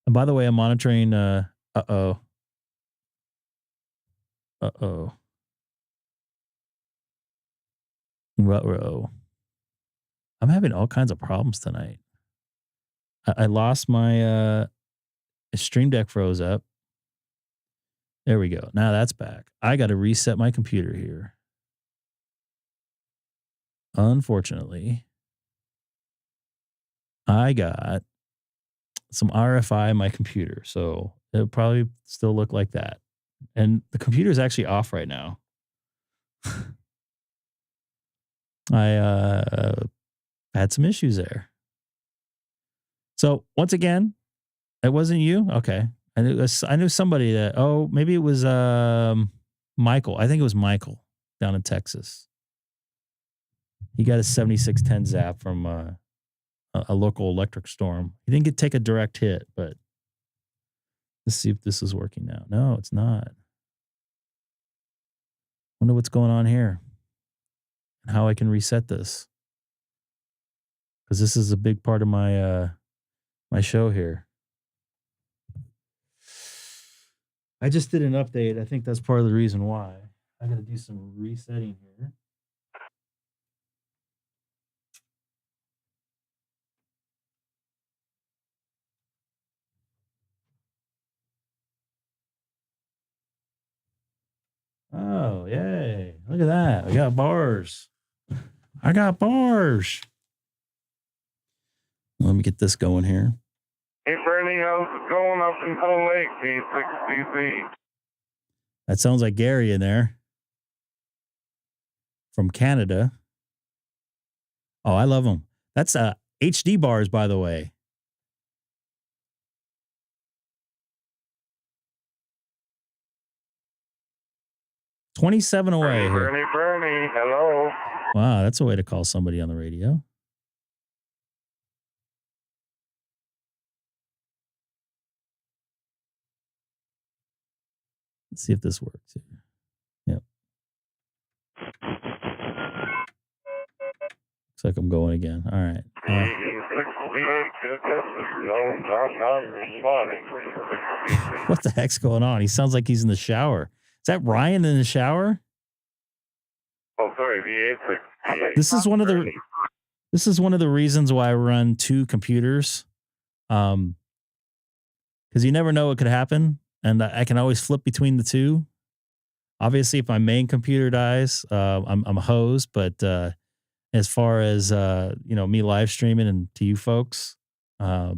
And by the way, I'm monitoring... Uh-oh. Ruh-roh. I'm having all kinds of problems tonight. I lost my... Stream Deck froze up. There we go. Now that's back. I got to reset my computer here. Unfortunately, I got some RFI in my computer, so it'll probably still look like that. And the computer is actually off right now. I had some issues there. So once again, it wasn't you? Okay. I knew somebody that, maybe it was Michael. I think it was Michael down in Texas. He got a 7610 zap from a local electric storm. He didn't take a direct hit, but let's see if this is working now. No, it's not. Wonder what's going on here and how I can reset this. Because this is a big part of my my show here. I just did an update. I think that's part of the reason why. I got to do some resetting here. Oh, yay. Look at that. I got bars. I got bars. Let me get this going here. If Bernie. How's it going up in Tunnel Lake, K6EGG? That sounds like Gary in there from Canada. Oh, I love them. That's HD bars, by the way. $27 away. Bernie, hello. Wow, that's a way to call somebody on the radio. Let's see if this works here. Yep. Looks like I'm going again. All right. What the heck's going on? He sounds like he's in the shower. Is that Ryan in the shower? Oh, sorry, V8. This is one of the reasons why I run two computers. Because you never know what could happen, and I can always flip between the two. Obviously, if my main computer dies, I'm a hose. But as far as me live streaming and to you folks, I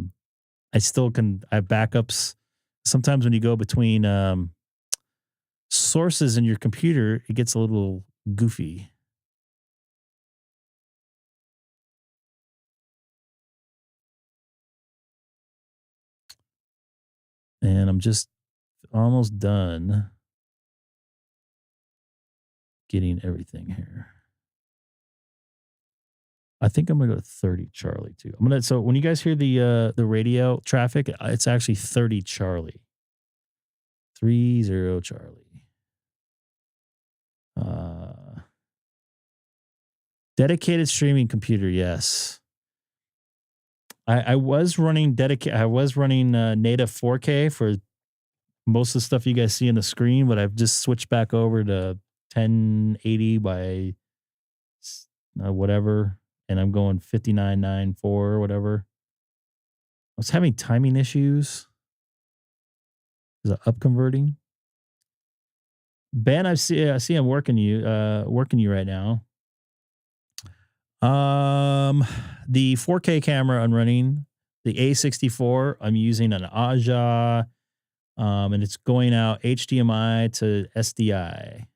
still can. I have backups. Sometimes when you go between sources in your computer, it gets a little goofy. And I'm just almost done getting everything here. I think I'm gonna go to 30 Charlie too. So when you guys hear the radio traffic, it's actually 30 Charlie. 30 Charlie. Dedicated streaming computer, yes. I was running native 4K for most of the stuff you guys see on the screen, but I've just switched back over to 1080 by whatever, and I'm going 5994 or whatever. I was having timing issues. Is it up converting? Ben, I see I'm working you right now. The 4K camera I'm running, the A64, I'm using an Aja, and it's going out HDMI to SDI.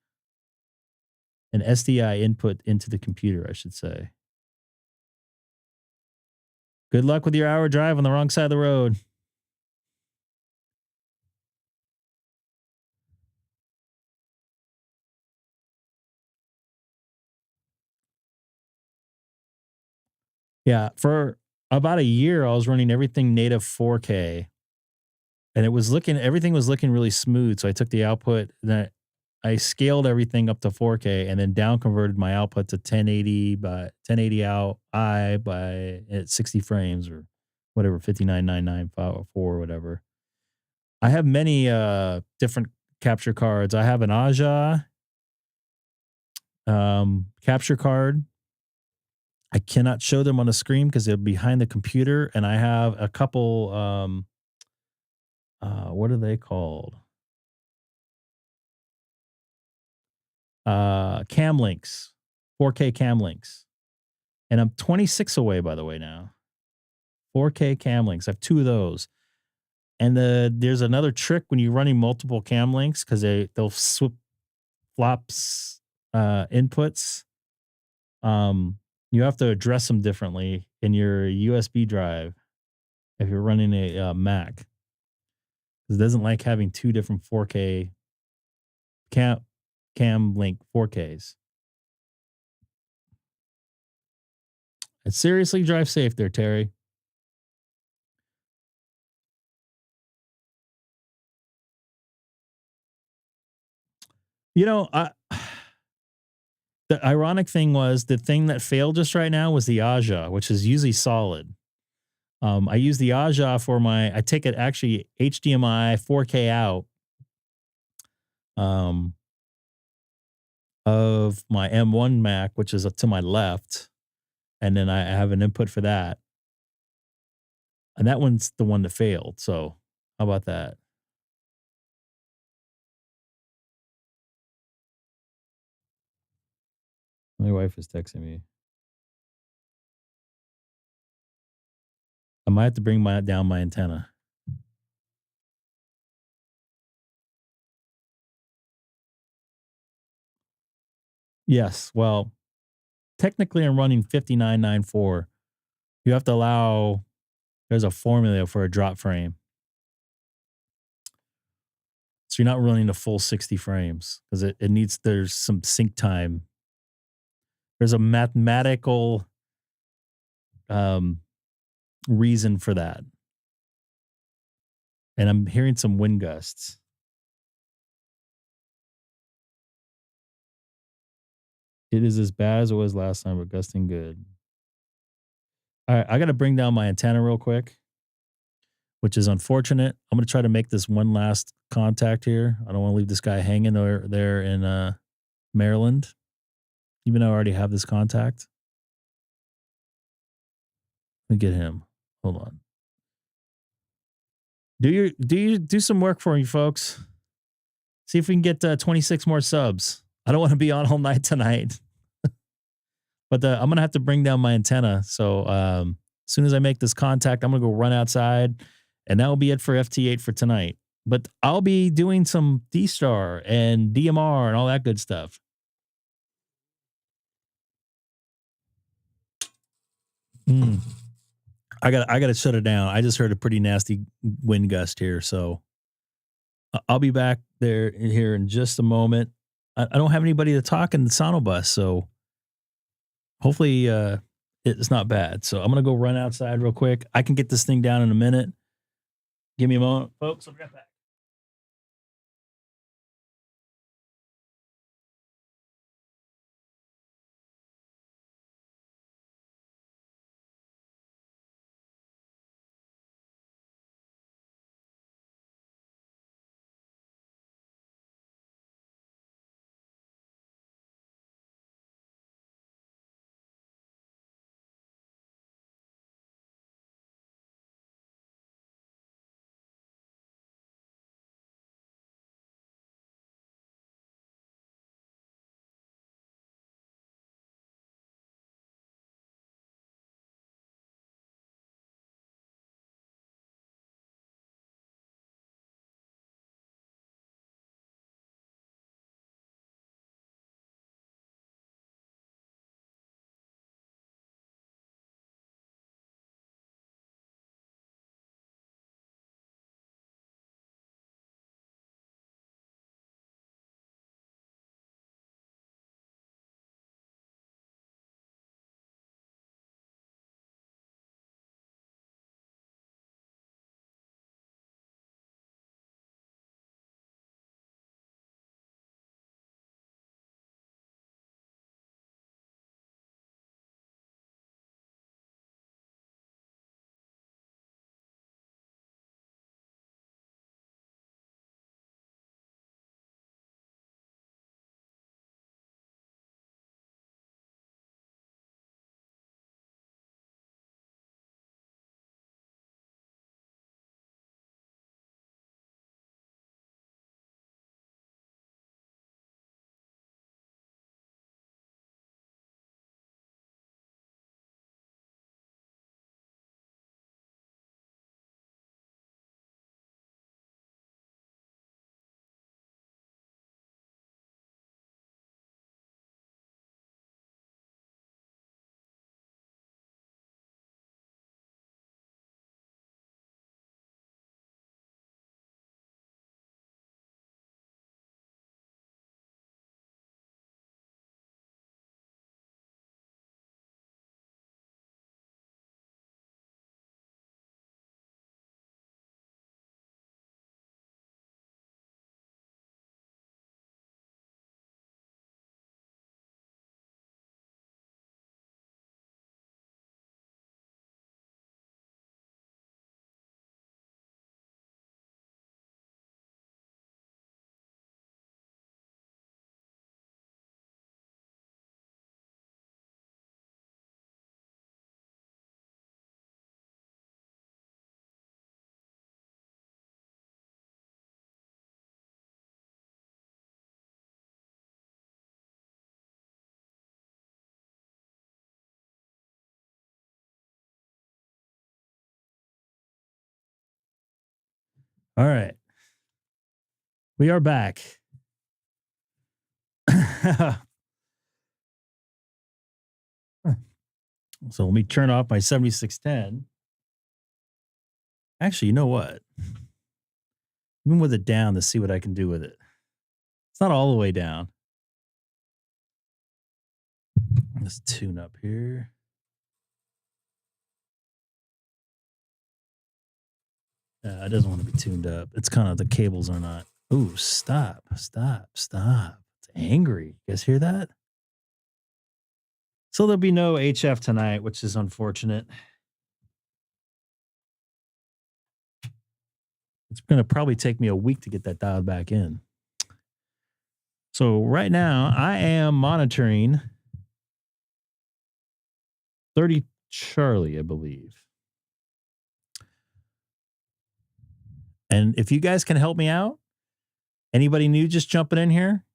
An SDI input into the computer, I should say. Good luck with your hour drive on the wrong side of the road. Yeah, for about a year, I was running everything native 4K, and everything was looking really smooth. So I took the output, and I scaled everything up to 4K, and then down converted my output to 1080 at 60 frames or whatever, 59.994 or whatever. I have many different capture cards. I have an Aja capture card. I cannot show them on the screen because they're behind the computer. And I have a couple, what are they called? Cam links, 4K cam links. And I'm 26 away, by the way, now. 4K cam links. I have two of those. And there's another trick when you're running multiple cam links because they'll flops inputs. You have to address them differently in your USB drive if you're running a Mac. It doesn't like having two different 4K cam link 4Ks. And seriously, drive safe there, Terry. The ironic thing was the thing that failed just right now was the Aja, which is usually solid. I use the Aja for I take it actually HDMI 4K out of my M1 Mac, which is to my left. And then I have an input for that. And that one's the one that failed. So how about that? My wife is texting me. I might have to bring down my antenna. Yes. Well, technically I'm running 5994. You have to allow, there's a formula for a drop frame. So you're not running the full 60 frames because it needs, there's some sync time. There's a mathematical reason for that. And I'm hearing some wind gusts. It is as bad as it was last time, but gusting good. All right, I got to bring down my antenna real quick, which is unfortunate. I'm going to try to make this one last contact here. I don't want to leave this guy hanging there in Maryland, even though I already have this contact. Let me get him. Hold on. Do some work for me, folks. See if we can get 26 more subs. I don't want to be on all night tonight. But I'm going to have to bring down my antenna. So as soon as I make this contact, I'm going to go run outside. And that will be it for FT8 for tonight. But I'll be doing some DStar and DMR and all that good stuff. I got to shut it down. I just heard a pretty nasty wind gust here. So I'll be back here in just a moment. I don't have anybody to talk in the Sonobus. So hopefully it's not bad. So I'm going to go run outside real quick. I can get this thing down in a minute. Give me a moment, folks. I'll be right back. All right. We are back. So let me turn off my 7610. Actually, you know what? Even with it down to see what I can do with it. It's not all the way down. Let's tune up here. It doesn't want to be tuned up. It's kind of the cables are not. Ooh, stop. It's angry. You guys hear that? So there'll be no HF tonight, which is unfortunate. It's going to probably take me a week to get that dialed back in. So right now I am monitoring 30 Charlie, I believe. And if you guys can help me out, anybody new just jumping in here?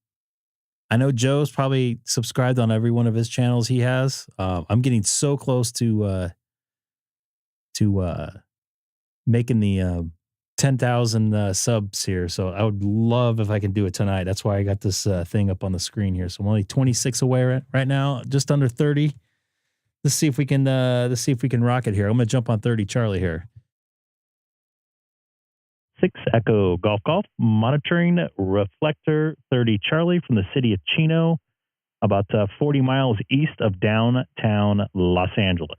I know Joe's probably subscribed on every one of his channels he has. I'm getting so close to making the 10,000 subs here. So I would love if I can do it tonight. That's why I got this thing up on the screen here. So I'm only 26 away right now, just under 30. Let's see if we can rock it here. I'm gonna jump on 30 Charlie here. 6 Echo Golf Golf, monitoring reflector 30 Charlie from the city of Chino, about 40 miles east of downtown Los Angeles.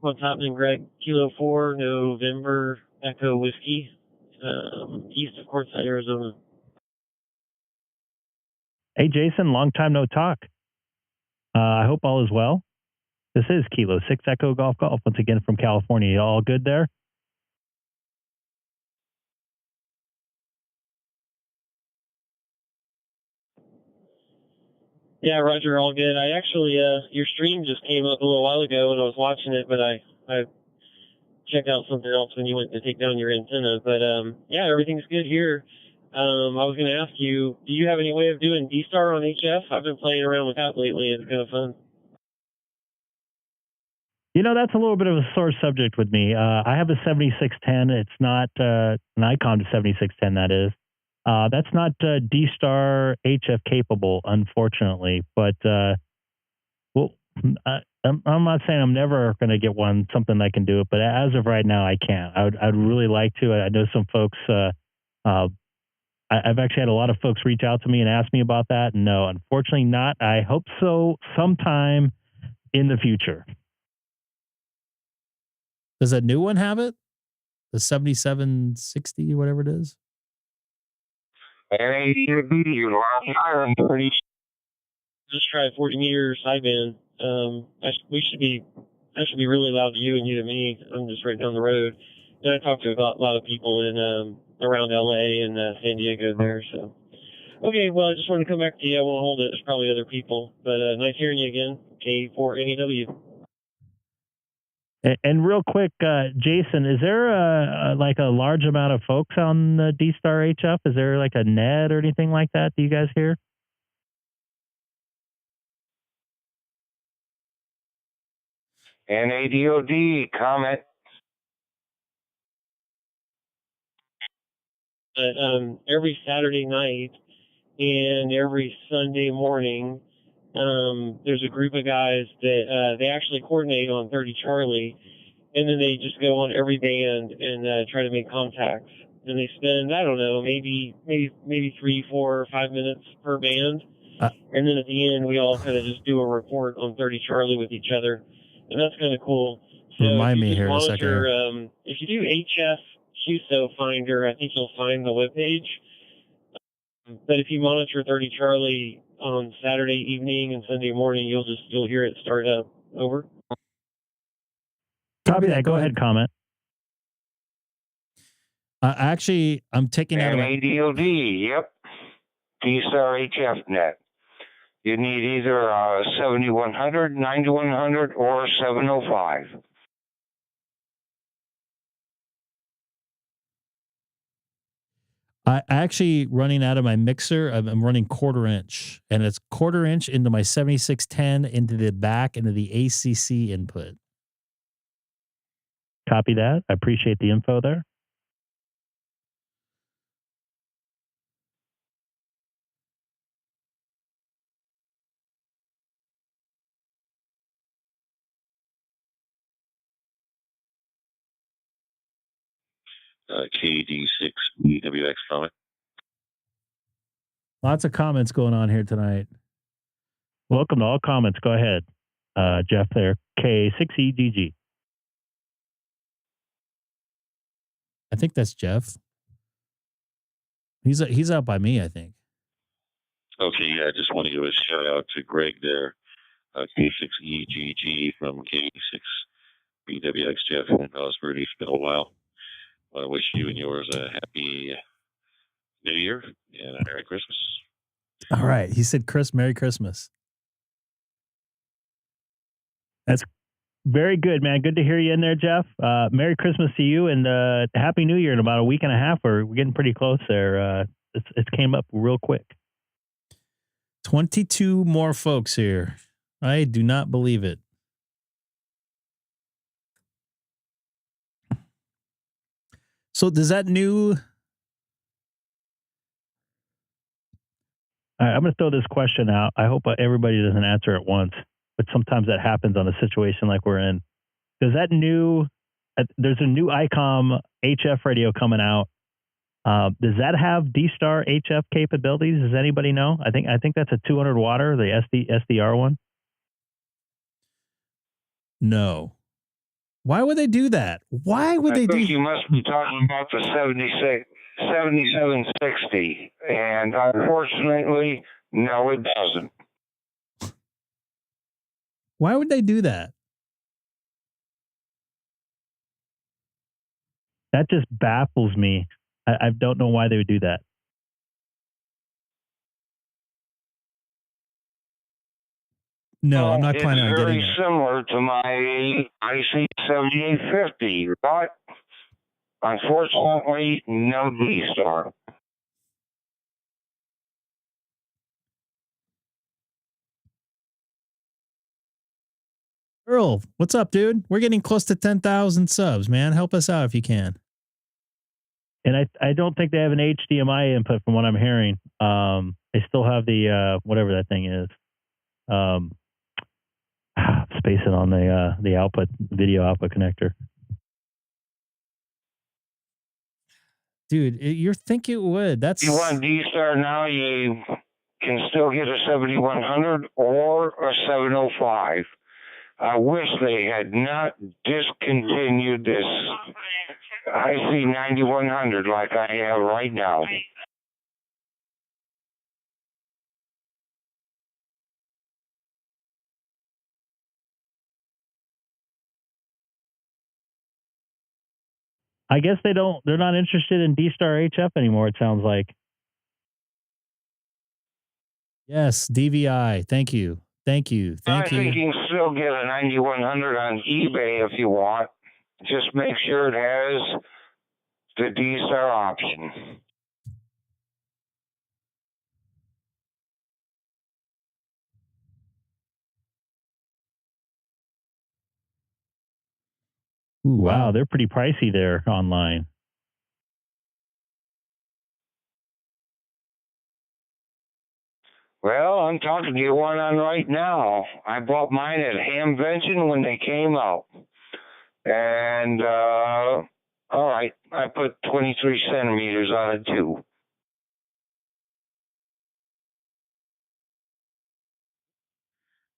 What's happening, Greg? Kilo 4, November, Echo Whiskey, east of Quartzsite, Arizona. Hey, Jason, long time no talk. I hope all is well. This is Kilo 6 Echo Golf Golf, once again from California. You all good there? Yeah, Roger, all good. I actually, your stream just came up a little while ago and I was watching it, but I checked out something else when you went to take down your antenna. But, yeah, everything's good here. I was going to ask you, do you have any way of doing DStar on HF? I've been playing around with that lately. It's kind of fun. You know, that's a little bit of a sore subject with me. I have a 7610. It's not an Icom 7610, that is. That's not DStar HF capable, unfortunately. But, well, I'm not saying I'm never going to get something that can do it. But as of right now, I can't. I'd really like to. I know some folks... I've actually had a lot of folks reach out to me and ask me about that. No, unfortunately not. I hope so sometime in the future. Does that new one have it? The 7760, whatever it is? Just try 40 meter sideband. I should be really loud to you and you to me. I'm just right down the road. And I talked to a lot of people in around LA and San Diego there. So, okay, well, I just wanted to come back to you. I won't hold it. There's probably other people, but nice hearing you again. K4NEW. And real quick, Jason, is there a large amount of folks on the DStar HF? Is there like a net or anything like that? Do you guys hear? NADOD comment. But every Saturday night and every Sunday morning, there's a group of guys that they actually coordinate on 30 Charlie, and then they just go on every band and try to make contacts. And they spend, I don't know, maybe 3, 4, or 5 minutes per band. And then at the end, we all kind of just do a report on 30 Charlie with each other. And that's kind of cool. So Remind me here a second. If you do HF QSO Finder, I think you'll find the webpage. But if you monitor 30 Charlie on Saturday evening and Sunday morning, you'll hear it start up. Over. Copy that. Go ahead, comment. Actually, I'm taking out NADOD, yep. DStar HF net. You need either 7100, 9100, or 705. I actually running out of my mixer. I'm running 1/4 inch, and it's 1/4 inch into my 7610 into the back into the ACC input. Copy that. I appreciate the info there. KD6EWX comment. Lots of comments going on here tonight. Welcome to all comments. Go ahead, Jeff there. K6EGG. I think that's Jeff. He's out by me, I think. Okay, yeah, I just want to give a shout out to Greg there, K6EGG from K6BWX, Jeff and Osbury. It's been a while. I wish you and yours a happy New Year and a Merry Christmas. All right. He said, Merry Christmas. That's very good, man. Good to hear you in there, Jeff. Merry Christmas to you and Happy New Year in about a week and a half. We're getting pretty close there. It came up real quick. 22 more folks here. I do not believe it. So does that new... All right, I'm going to throw this question out. I hope everybody doesn't answer at once, but sometimes that happens on a situation like we're in. Does that there's a new Icom HF radio coming out. Does that have DStar HF capabilities? Does anybody know? I think that's a 200 watter, the SDR one. No. Why would they do that? Why would they do? I think you must be talking about the 7760, and unfortunately, no, it doesn't. Why would they do that? That just baffles me. I don't know why they would do that. No, I'm not planning on getting it. It's very similar to my IC-7850, but unfortunately, no DStar. Earl, what's up, dude? We're getting close to 10,000 subs, man. Help us out if you can. And I don't think they have an HDMI input from what I'm hearing. They still have the whatever that thing is. Spacing on the output, video output connector. Dude, you think it would. That's... If you want DStar now, you can still get a 7100 or a 705. I wish they had not discontinued this IC-9100 like I have right now. I guess they're not interested in DStar HF anymore, it sounds like. Yes, DVI. Thank you. I think you can still get a 9100 on eBay if you want. Just make sure it has the DStar option. Ooh, wow, they're pretty pricey there online. Well, I'm talking to you one on right now. I bought mine at Hamvention when they came out. And, all right, I put 23 centimeters on it too.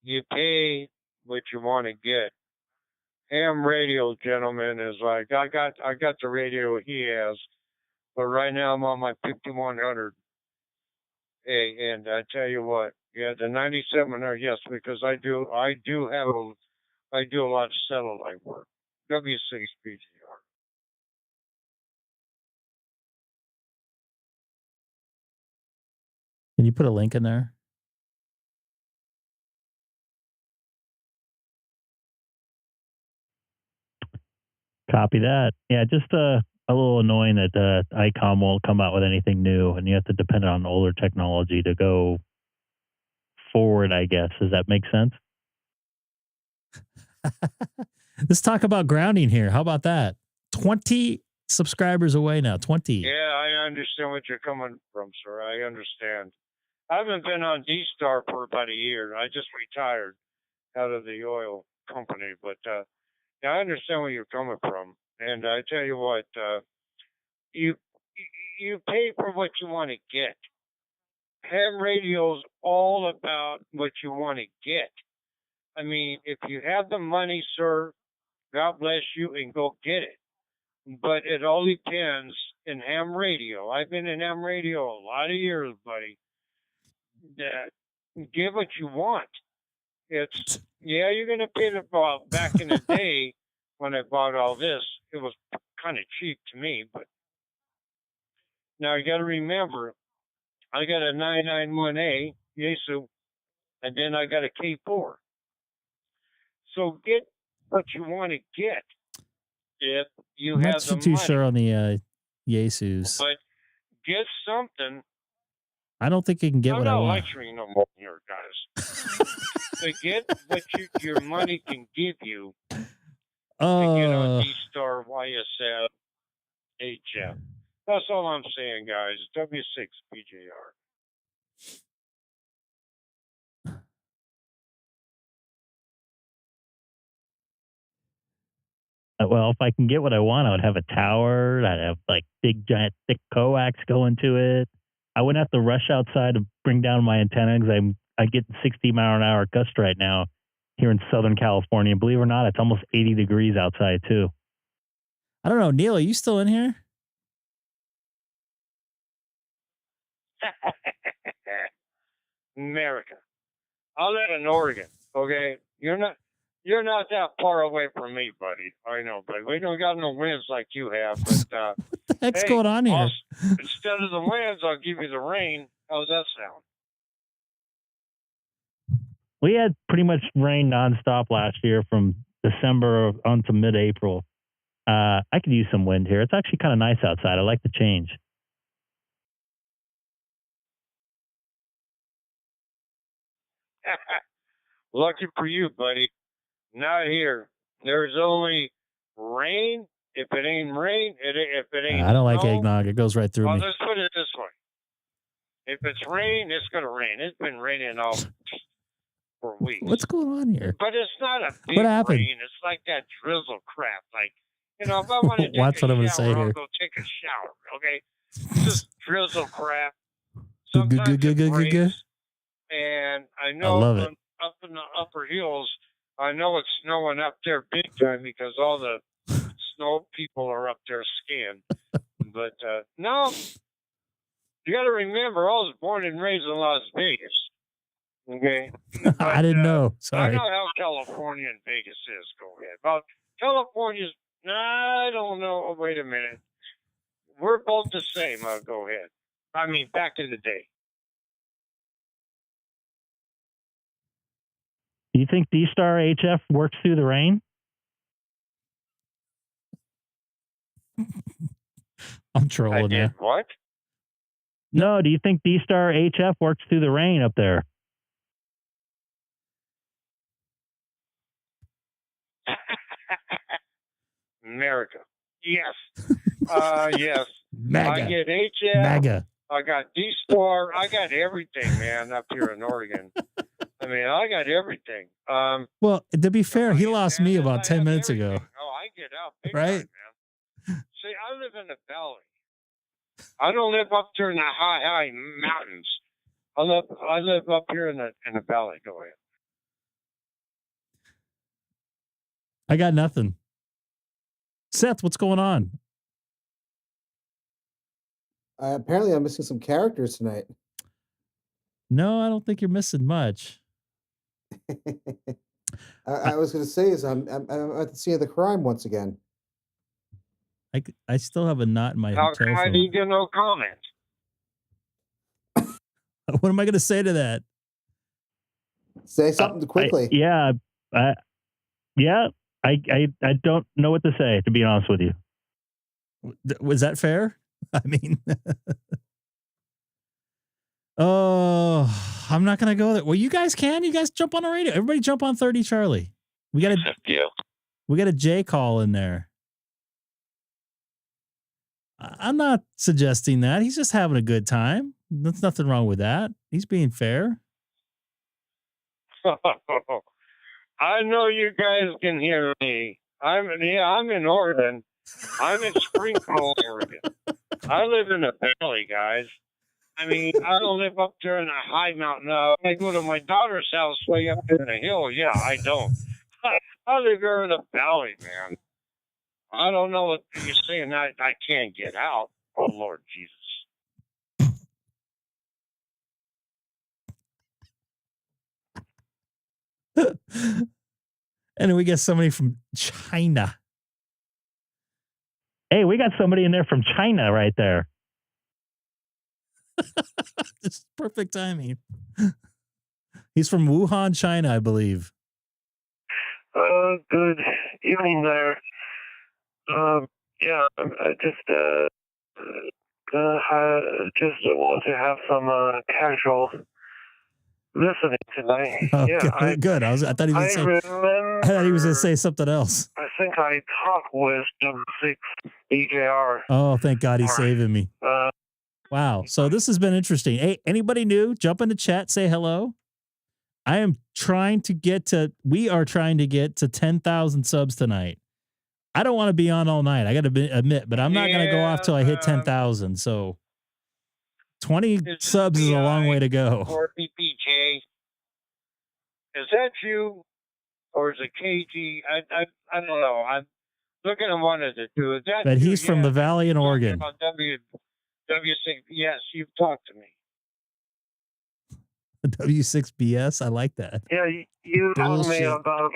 You pay what you want to get. Ham radio, gentlemen, is like, I got the radio he has, but right now I'm on my 5100. Hey, and I tell you what, yeah, the 9700, yes, because I do a lot of satellite work. W6BGR. Can you put a link in there? Copy that. Yeah, just a little annoying that Icom won't come out with anything new, and you have to depend on older technology to go forward, I guess. Does that make sense? Let's talk about grounding here. How about that? 20 subscribers away now. 20. Yeah, I understand what you're coming from, sir. I understand. I haven't been on DStar for about a year. I just retired out of the oil company, but yeah, I understand where you're coming from. And I tell you what, you you pay for what you want to get. Ham radio's all about what you want to get. I mean, if you have the money, sir, God bless you, and go get it. But it all depends in ham radio. I've been in ham radio a lot of years, buddy. That get what you want. It's you're gonna pay the well, back in the day when I bought all this, it was kind of cheap to me, but now you gotta remember I got a 991A Yaesu, and then I got a K4. So get what you want to get if you I'm have not the too money. sure on the Yaesus. But get something. I don't think you can get what I I'm not want. lecturing no more here, guys. But get what your money can give you to get on DStar, YSL, HF. That's all I'm saying, guys. W6BJR. Well, if I can get what I want, I would have a tower. I'd have like big, giant, thick coax going to it. I wouldn't have to rush outside to bring down my antenna because I get 60-mile-an-hour gust right now here in Southern California. Believe it or not, it's almost 80 degrees outside too. I don't know, Neil. Are you still in here? America. I live in Oregon. Okay, you're not that far away from me, buddy. I know, but we don't got no winds like you have. But What the heck's going on here? Instead of the winds, I'll give you the rain. How's that sound? We had pretty much rain nonstop last year from December on to mid-April. I could use some wind here. It's actually kind of nice outside. I like the change. Lucky for you, buddy. Not here. There's only rain. If it ain't rain, if it ain't I don't like snow, eggnog. It goes right through well, me. let's put it this way. If it's rain, it's going to rain. It's been raining all for weeks. What's going on here? But it's not a big What happened? rain. It's like that drizzle crap. Like, if I want to take Watch a what I'm gonna shower, say I'll here. go take a shower, okay? Just drizzle crap. Good, good, Sometimes good, it good, good, good. rains, and I know love it. up in the upper hills, I know it's snowing up there big time because all the snow people are up there skiing. But no, you got to remember, I was born and raised in Las Vegas. Okay, but, I didn't know. I Sorry. know how California and Vegas is. Go ahead. Well, California's. I don't know. Oh, wait a minute. We're both the same. Go ahead. I mean, back in the day. Do you think DStar HF works through the rain? I'm trolling you. What? No, do you think DStar HF works through the rain up there? America. Yes. Yes. MAGA. I get HF. MAGA. I got DStar. I got everything, man, up here in Oregon. I mean, I got everything. Well, to be fair, he lost me about 10 minutes ago. Oh, I get out big Right? time, man. See, I live in the valley. I don't live up there in the high mountains. I live up here in the valley. Go ahead. I got nothing. Seth, what's going on? Apparently, I'm missing some characters tonight. No, I don't think you're missing much. I was going to say is I'm at the scene of the crime once again. I still have a knot in my How telephone. can I need to no comment? What am I going to say to that? Say something quickly. I don't know what to say, to be honest with you. Was that fair? I mean, oh, I'm not going to go there. Well, you guys can. You guys jump on the radio. Everybody jump on 30 Charlie. We got a J call in there. I'm not suggesting that. He's just having a good time. There's nothing wrong with that. He's being fair. I know you guys can hear me. I'm in Oregon. I'm in Springfield, Oregon. I live in the valley, guys. I mean, I don't live up there in a high mountain. I go to my daughter's house way up in the hill. Yeah, I don't. I live here in the valley, man. I don't know what you're saying. I can't get out. Oh, Lord Jesus. And we get somebody from China. Hey, we got somebody in there from China right there. This is perfect timing. He's from Wuhan, China, I believe. Good evening there. Yeah, I just want to have some casual listening tonight. Oh, Yeah, good. I thought he was going to say something else. I think I talked with W6 BJR. Oh, thank God he's saving me. Wow. So this has been interesting. Hey, anybody new? Jump in the chat, say hello. We are trying to get to 10,000 subs tonight. I don't want to be on all night. I got to admit, but I'm not going to go off till I hit 10,000. So 20 subs is a long way to go. Or PPJ. Is that you? Or is it KG? I don't know. I'm looking at one of the two. Is that but you? He's from the Valley in Oregon. About W6. Yes, you've talked to me. W6BS. I like that. Yeah, you told me about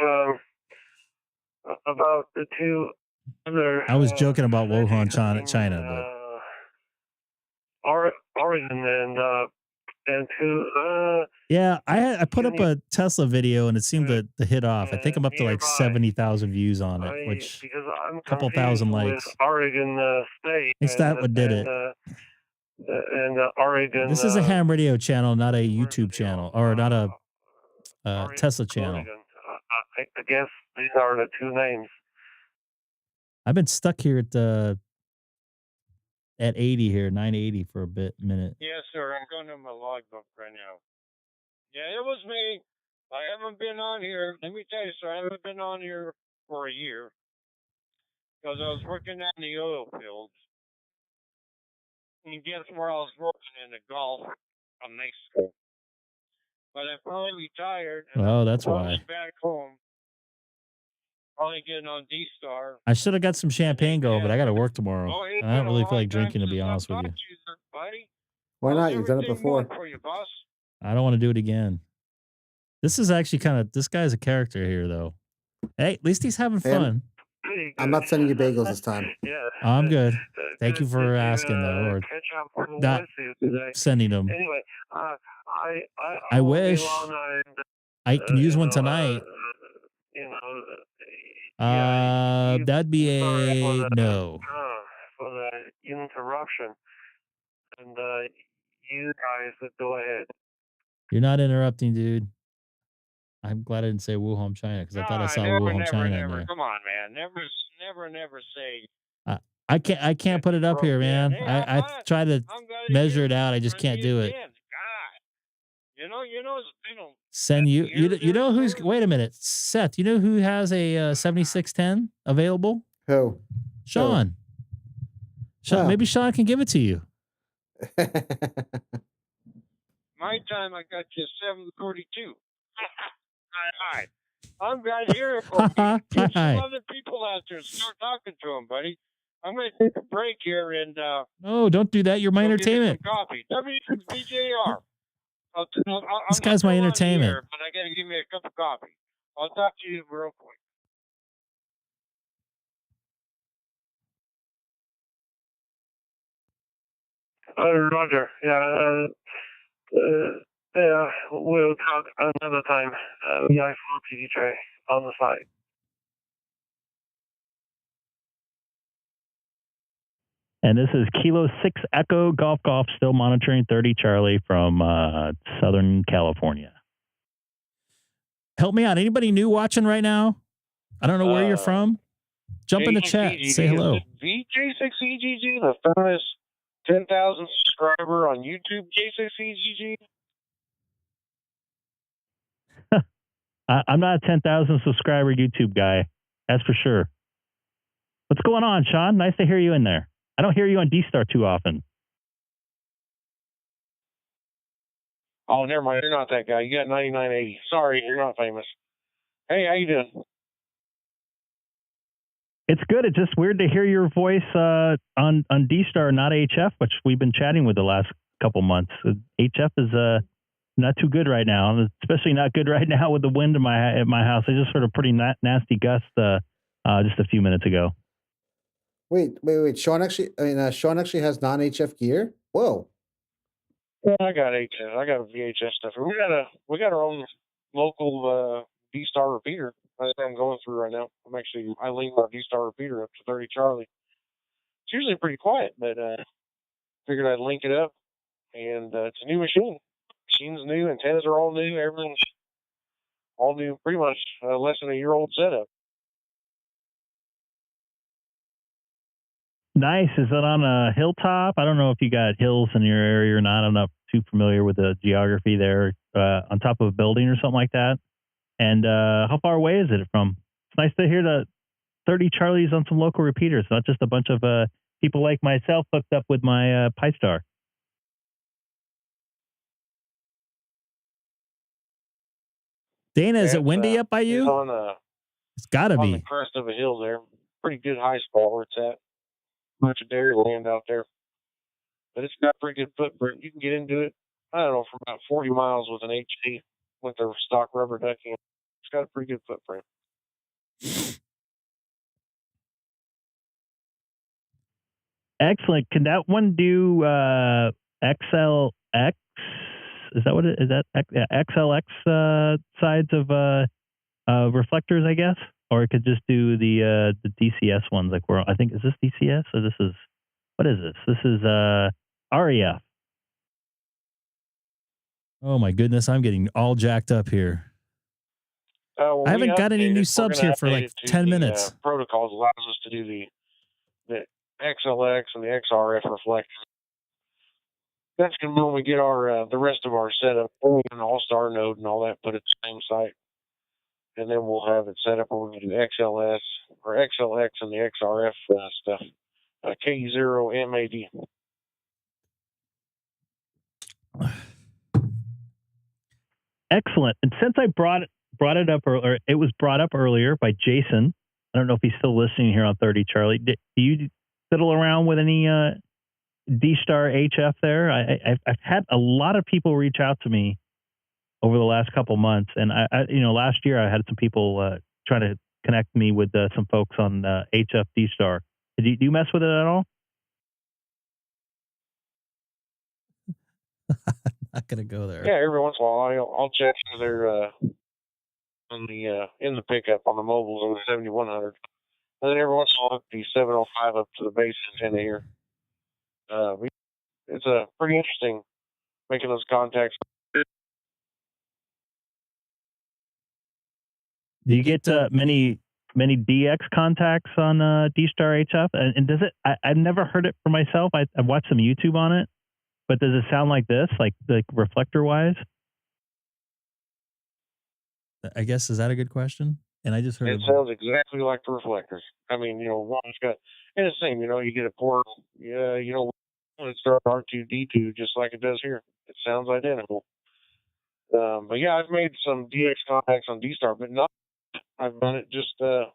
the two other. I was joking about Wuhan, China, but Oregon and two. Yeah, I put up a Tesla video and it seemed to hit off. I think I'm up to like 70,000 views on it, which a couple thousand likes. Oregon State. It's that what did it. And Oregon. This is a ham radio channel, not a YouTube channel, or not a Tesla channel. I guess these are the two names. I've been stuck here at 80 here, 980 for a minute. Yes, sir. I'm going to my logbook right now. Yeah, it was me. I haven't been on here. Let me tell you, sir, I haven't been on here for a year because I was working out in the oil fields. And guess where I was working? In the Gulf of Mexico. But I finally retired. Oh, that's why. I was back home. Probably getting on DStar. I should have got some champagne going, but I got to work tomorrow. Oh, hey, I don't really feel like drinking, to be honest with you. Why not? You've done it before. For you, boss? I don't want to do it again. This is actually this guy's a character here, though. Hey, at least he's having fun. I'm not sending you bagels this time. Yeah. I'm good. Thank you for asking, though, or not sending them. Anyway, I wish I can use one tonight. That'd be a no. For the interruption, and you guys go ahead. You're not interrupting, dude. I'm glad I didn't say Wuhan, China, because I thought I saw Wuhan, China in there. Come on, man. Never say. I can't put it up here, man. I try to measure it out. I just can't do it. You know, Send you. You know who's? Wait a minute, Seth. You know who has a 7610 available? Who? Sean. Sean. Maybe Sean can give it to you. My time, I got you 742. Hi. I'm right here. Get some other people out there. Start talking to them, buddy. I'm going to take a break here and. Oh, don't do that. You're my entertainment. Coffee. W6BJR. This guy's my entertainment. Here, but I got to give me a cup of coffee. I'll talk to you real quick. Roger. Yeah. Yeah. We'll talk another time. Yeah, for PJ on the side. And this is Kilo 6 Echo Golf still monitoring 30 Charlie from Southern California. Help me out. Anybody new watching right now? I don't know where you're from. Jump in the chat. Say hello. K6EGG, the famous 10,000 subscriber on YouTube, K6EGG. I'm not a 10,000 subscriber YouTube guy. That's for sure. What's going on, Sean? Nice to hear you in there. I don't hear you on DStar too often. Oh, never mind. You're not that guy. You got 9980. Sorry, you're not famous. Hey, how you doing? It's good. It's just weird to hear your voice on DStar, not HF, which we've been chatting with the last couple months. HF is not too good right now, especially not good right now with the wind in my house. I just heard a pretty nasty gust just a few minutes ago. Wait. Sean actually has non-HF gear. Whoa. Yeah, I got HF. I got VHS stuff. We got our own local DStar repeater that I'm going through right now. I linked my DStar repeater up to 30 Charlie. It's usually pretty quiet, but figured I'd link it up. And it's a new machine. Machine's new, antennas are all new, everything's all new, pretty much less than a year-old setup. Nice. Is it on a hilltop? I don't know if you got hills in your area or not. I'm not too familiar with the geography there. On top of a building or something like that. And how far away is it from? It's nice to hear the 30 Charlies on some local repeaters, not just a bunch of people like myself hooked up with my Pi-Star. Dana, is it windy up by you? It's got to be. On the crest of a hill there. Pretty good high spot where it's at. Bunch of dairy land out there. But it's got a pretty good footprint. You can get into it, I don't know, for about 40 miles with an HD with their stock rubber ducking. It's got a pretty good footprint. Excellent. Can that one do XLX? Is that what it is? That XLX sides of reflectors, I guess, or it could just do the DCS ones. Like I think is this DCS or this is what is this? This is REF. Oh my goodness, I'm getting all jacked up here. I haven't got any new subs here for like 10 minutes. Protocols allows us to do the XLX and the XRF reflectors. That's going to be when we get our the rest of our setup, an Allstar node and all that, put at the same site. And then we'll have it set up where we can do XLS or XLX and the XRF stuff. K0MAD. Excellent. And since I brought it up, or it was brought up earlier by Jason, I don't know if he's still listening here on 30 Charlie. Do you fiddle around with any DStar HF there? I've had a lot of people reach out to me over the last couple months, and I last year I had some people trying to connect me with some folks on HF DStar. Do you mess with it at all? Not gonna go there. Yeah, every once in a while I'll check their on the in the pickup on the mobiles on the 7100, and then every once in a while the 705 up to the base antenna here. It's pretty interesting making those contacts. Do you get many DX contacts on DStar HF? And does it? I've never heard it for myself. I've watched some YouTube on it, but does it sound like this, like reflector wise? I guess, is that a good question? And I just heard it sounds exactly like the reflectors. I mean, one's got, and it's the same, you get a port, it's R2D2 just like it does here. It sounds identical. But yeah, I've made some DX contacts on DStar, but not. I've done it just. I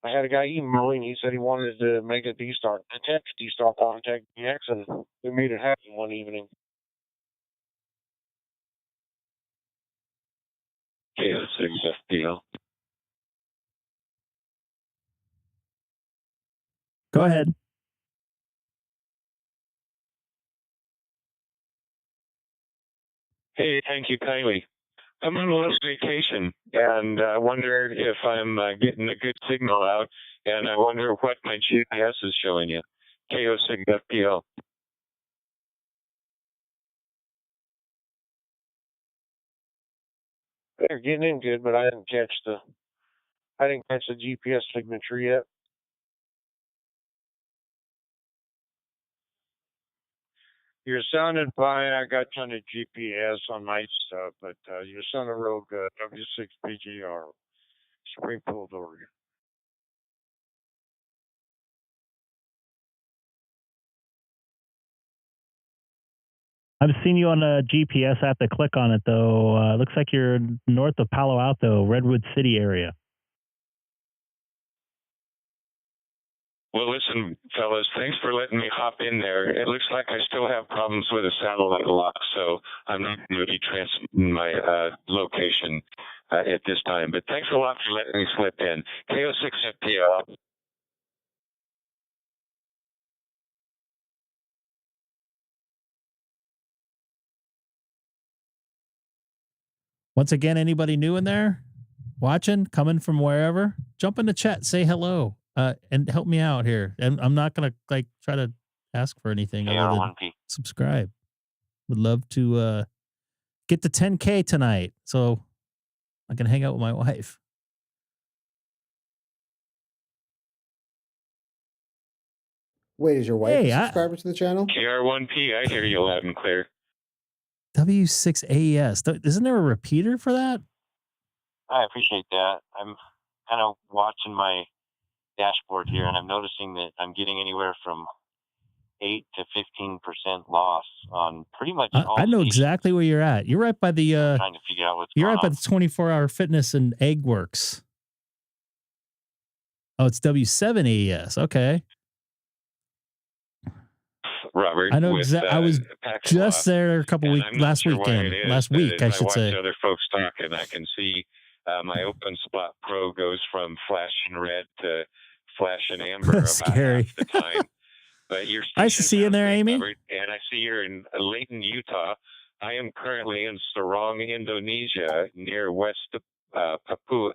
had a guy email me, and he said he wanted to make a DStar, attempt a DStar contact DX, and we made it happen one evening. K6EGG. Go ahead. Hey, thank you kindly. I'm on a little vacation, and I wonder if I'm getting a good signal out, and I wonder what my GPS is showing you. K6EGG. They're getting in good, but I didn't catch the GPS signature yet. You're sounding fine. I got ton of GPS on my stuff, but you're sounding real good. W6PGR. Springfield, Oregon. I've seen you on a GPS. I have to click on it, though. Looks like you're north of Palo Alto, Redwood City area. Well, listen, fellas, thanks for letting me hop in there. It looks like I still have problems with a satellite lock, so I'm not going to be transmitting my location at this time. But thanks a lot for letting me slip in. K6EGG. Once again, anybody new in there watching, coming from wherever, jump in the chat, say hello, and help me out here. And I'm not going to like try to ask for anything other than subscribe. Would love to get to 10K tonight so I can hang out with my wife. Wait, is your wife Hey, a subscriber to the channel? KR1P, I hear you loud and clear. W6AES. Isn't there a repeater for that? I appreciate that. I'm kind of watching my dashboard here, and I'm noticing that I'm getting anywhere from 8 to 15% loss on pretty much all I know stations. exactly where you're at. You're right by the Trying to figure out what's you're going right by on. the 24-hour fitness and egg works. Oh, it's W7AES. Okay. Robert, I know with, exactly. I was just there a couple weeks last sure weekend. why it is, Last but week, as I should watch say. other folks talk, and I can see my Openspot Pro goes from flashing red to flashing amber about Scary. half the time. But your Nice to see you in there, Amy. Robert, and I see you're in Layton, Utah. I am currently in Sarong, Indonesia, near West Papua.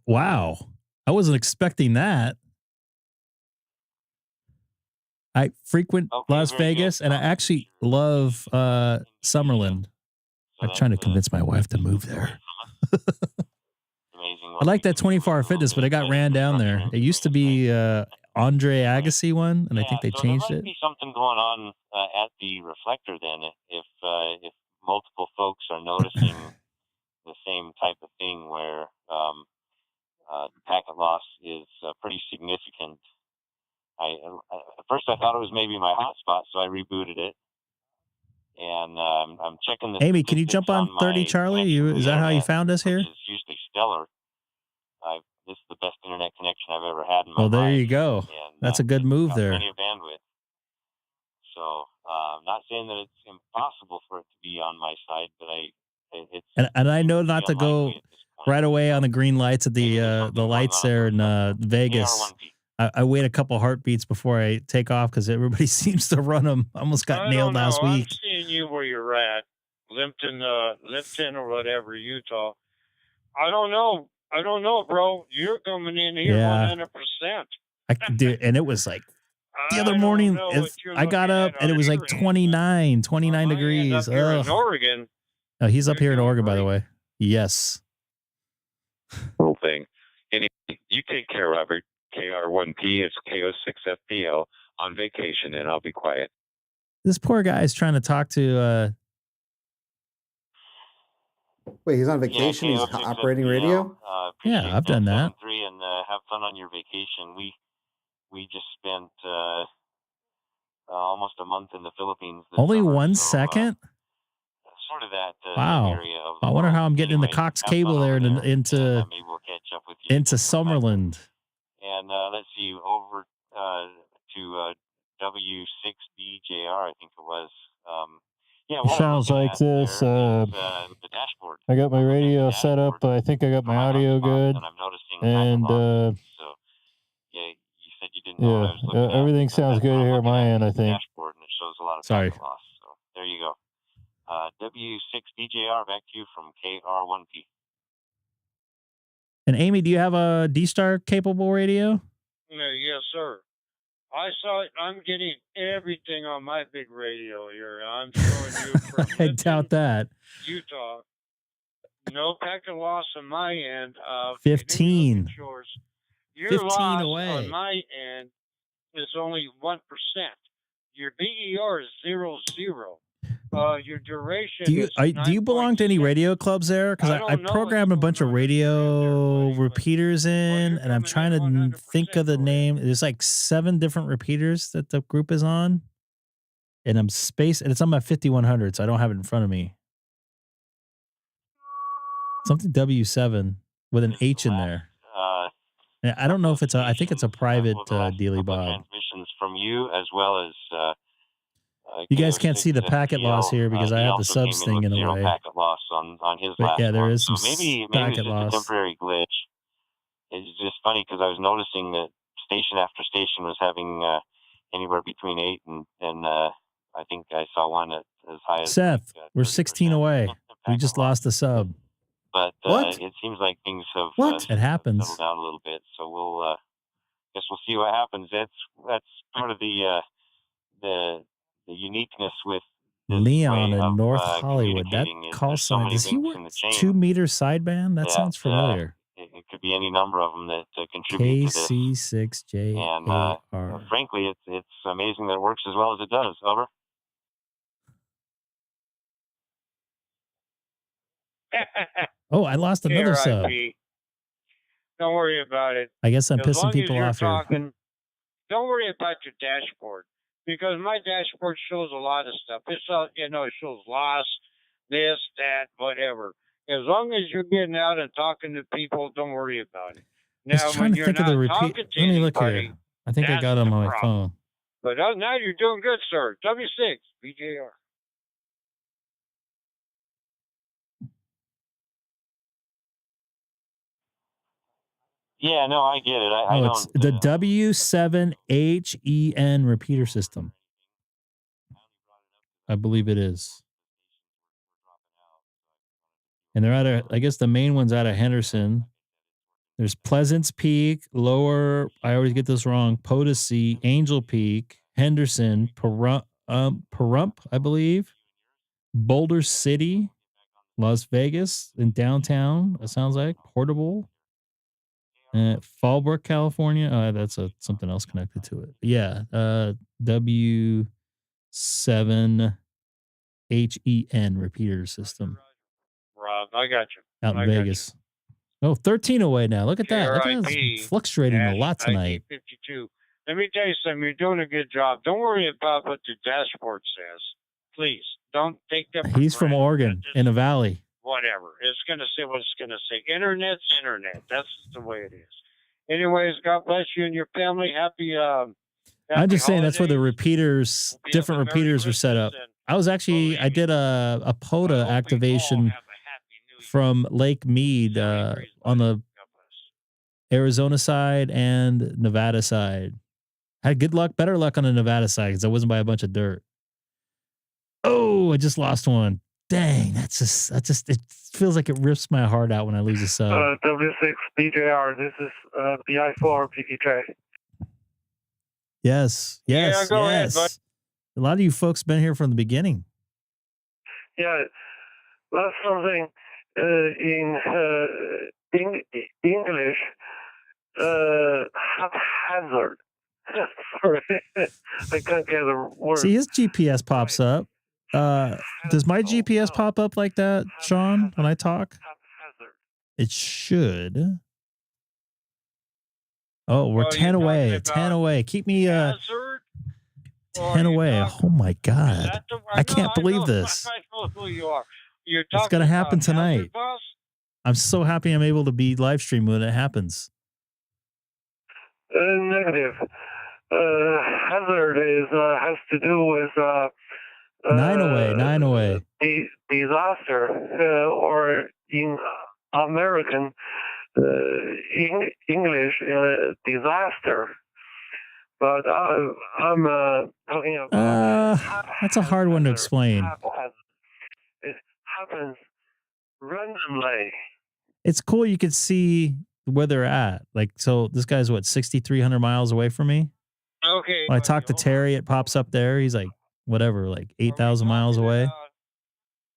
Wow. I wasn't expecting that. I frequent Las Vegas, and I actually love Summerlin. I'm trying to convince my wife to move there. Amazing. I like that 24-hour fitness, but it got ran down there. It used to be Andre Agassi one, and I think they changed there it. might be something going on at the reflector then, if multiple folks are noticing the same type of thing where the packet loss is pretty significant. At first I thought it was maybe my hotspot, so I rebooted it. And I'm checking the Amy, can you jump on 30 Charlie? Is that how you found us here? It's usually stellar. This is the best internet connection I've ever had in my life. Well, there you go. And, that's a good move there. Plenty of bandwidth. So I'm not saying that it's impossible for it to be on my side, but it's and I know not to go right away on the green lights at the lights there in Vegas. I wait a couple heartbeats before I take off because everybody seems to run them. Almost got nailed last week. I'm seeing you where you're at, Limpton or whatever, Utah. I don't know, bro. You're coming in here 100%. I could do, and it was like the other morning. I got up and it was like 29 degrees. Here in Oregon. Oh, he's up here in Oregon, by the way. Yes. Whole thing. Anyway, you take care, Robert. KR1P, it's K6EGG on vacation, and I'll be quiet. This poor guy is trying to talk to. Wait, he's on vacation. He's operating radio. Yeah, I've done that. And have fun on your vacation. We just spent almost a month in the Philippines. Only summer, 1 second. Sort of that area of I wonder how I'm getting in the Cox cable there and into maybe we'll catch up with you into Summerland. And let's see, over to W6BJR, I think it was. Yeah, sounds like this. The dashboard. I got my radio set up. I think I got my audio good. And I'm noticing and so yeah, you said you didn't know what I was looking at. Everything sounds good here at my end, I think. Dashboard, and it shows a lot of Sorry. loss. So there you go. W6BJR, back to you from KR1P. And Amy, do you have a DStar capable radio? Yes, sir. I saw it. I'm getting everything on my big radio here. I'm showing you from I doubt that. Utah. No packet loss on my end. 15. Your 15 loss away. on my end is only 1%. Your BER is 0.0. Your your duration. Do you is do you belong to any 9.6. radio clubs there? Because I I don't know programmed a what's bunch going of on in your radio there, buddy, but repeaters in, you're and I'm coming trying in to think 100%. of the Go ahead. name. There's like 7 different repeaters that the group is on, and and it's on my 5100, so I don't have it in front of me. Something W7 with an Is the H in last there. And I don't know if it's a. I think it's a private dealy bob. transmissions from you as well as You guys can't K6 see the packet loss here because I he have the also subs came in thing with in the zero way. packet loss on his But last yeah, there one. is some So maybe it's packet just loss. a temporary glitch. It's just funny because I was noticing that station after station was having anywhere between 8 and I think I saw one at as high as Seth, like, we're 16 away. We just lost a sub. But What? it seems like things have What? It happens. settled down a little bit. So we'll guess we'll see what happens. That's part of the uniqueness with this Leon way in of North Hollywood. That communicating is call there's so sign. many Does he links work in the chain 2 meter sideband? That sounds familiar. it could be any number of them that contribute to this. K6EGG. And frankly, it's amazing that it works as well as it does. Over. Oh, I lost another sub. KRIP. Don't worry about it. I guess I'm As pissing long as people you're off here. talking, don't worry about your dashboard because my dashboard shows a lot of stuff. It shows loss, this, that, whatever. As long as you're getting out and talking to people, don't worry about it. Now, Just trying when to you're think of the not repeat. talking to Let me look anybody, here. I think I that's got it on the my problem. phone. But now you're doing good, sir. W6, BJR. Yeah, no, I get it. I Oh, it's don't. the W7HEN repeater system. I believe it is. And they're out of, I guess the main one's out of Henderson. There's Pleasance Peak, Lower, I always get this wrong, Potosi, Angel Peak, Henderson, Pahrump, I believe, Boulder City, Las Vegas, in downtown, it sounds like, Portable, Fallbrook, California. That's something else connected to it. Yeah, W7HEN repeater system. Rob, I got you. Out in Vegas. Oh, 13 away now. Look at that. Look at that. KRIP, It's fluctuating a lot tonight. ID52. Let me tell you something. You're doing a good job. Don't worry about what the dashboard says. Please, don't take that. He's from Oregon, in the valley. Whatever. It's going to say what it's going to say. Internet's internet. That's the way it is. Anyways, God bless you and your family. Happy I'm just saying that's where the repeaters, different repeaters are set up. I was actually, I did a POTA activation from Lake Mead on the Arizona side and Nevada side. Had good luck, better luck on the Nevada side because I wasn't by a bunch of dirt. Oh, I just lost one. Dang, that just it feels like it rips my heart out when I lose a sub. W6 BJR, this is BI4 PPJ. Yes, Yeah, go ahead, bud. A lot of you folks been here from the beginning. Yeah, that's something in English, haphazard. Sorry, I can't get the word. See, his GPS pops up. Does my GPS pop up like that, Sean, when I talk? It should. Oh, we're 10 away. 10 away. Keep me 10 away. Oh my God. I can't believe this. I know who you are. It's going to happen tonight. I'm so happy I'm able to be live stream when it happens. Negative. Hazard has to do with 9 away. 9 away. Disaster, or in American English, disaster. But I'm talking about. That's a hard one to explain. It happens randomly. It's cool. You could see where they're at. Like, so this guy's what, 6,300 miles away from me? Okay. When I talk to Terry, it pops up there. He's like, whatever, like 8,000 miles away.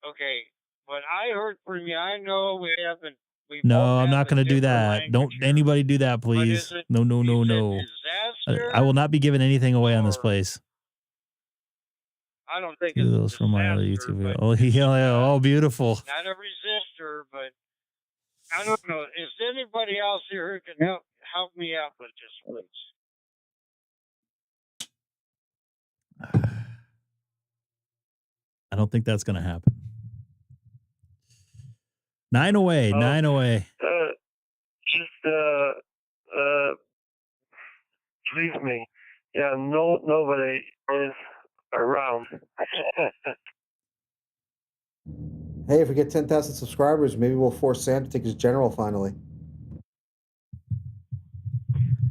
Okay. But I heard from you. I know we haven't. No, I'm not going to do that. Don't anybody do that, please. No. I will not be giving anything away on this place. I don't think Do it's those a from my other disaster, YouTube video. but Oh, oh, beautiful. not a resistor, but I don't know. Is there anybody else here who can help me out with this, please? I don't think that's going to happen. 9 away, 9 away. Just believe me. Yeah, nobody is around. Hey, if we get 10,000 subscribers, maybe we'll force Sam to take his general finally.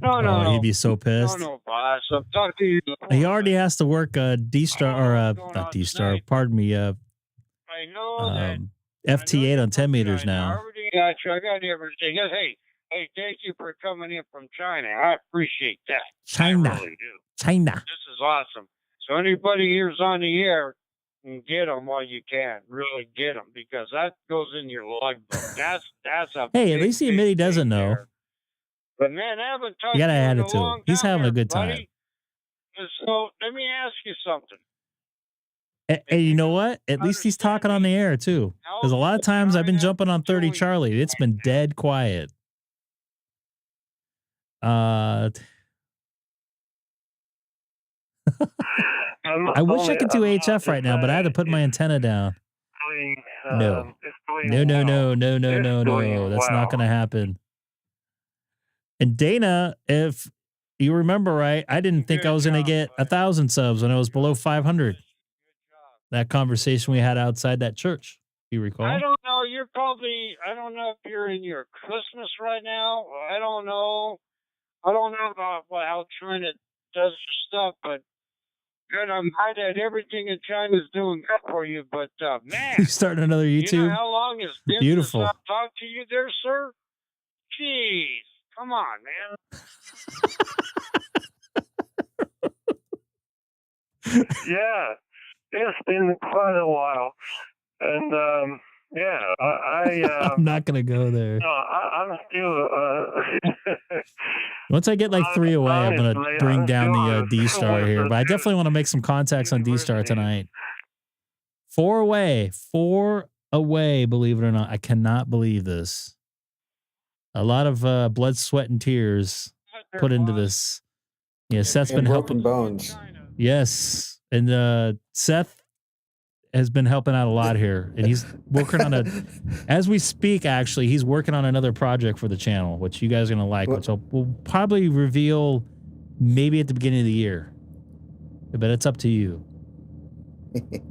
No, he'd be so pissed. No, boss. I'm talking to you. He already has to work DStar or not DStar. Pardon me. I know that. FT8 on 10 meters I now. already got you. I got everything. Hey, thank you for coming in from China. I appreciate that. China. I really do. China. This is awesome. So anybody here's on the air, get them while you can. Really get them, because that goes in your logbook. That's a Hey, big, at least the admit he doesn't know. there. But man, I haven't talked You gotta to you add in it a to him. long He's time having here, a good time. buddy. So let me ask you something. And you know what? At least he's talking on the air too. Because a lot of times I've been jumping on 30 Charlie. It's been dead quiet. I wish I could do HF right now, but I had to put my antenna down. No. No. That's not going to happen. And Dana, if you remember right, I didn't think I was going to get 1,000 subs when I was below 500. That conversation we had outside that church, you recall? I don't know. I don't know if you're in your Christmas right now. I don't know. I don't know about how China does your stuff, but good, I'm glad that everything in China is doing good for you. But man, you starting another YouTube? You know how long it's been Beautiful. since I've talked to you there, sir? Jeez, come on, man. Yeah, it's been quite a while, and yeah, I'm not gonna go there. No, I'm still. Once I get like 3 away, I'm gonna bring down the DStar here. But I definitely want to make some contacts on DStar tonight. 4 away, believe it or not. I cannot believe this. A lot of blood, sweat, and tears put into this. Yeah, Seth's been helping. Bones. Yes, and Seth has been helping out a lot here, and he's working on as we speak, actually, he's working on another project for the channel, which you guys are going to like, which we'll probably reveal maybe at the beginning of the year, but it's up to you.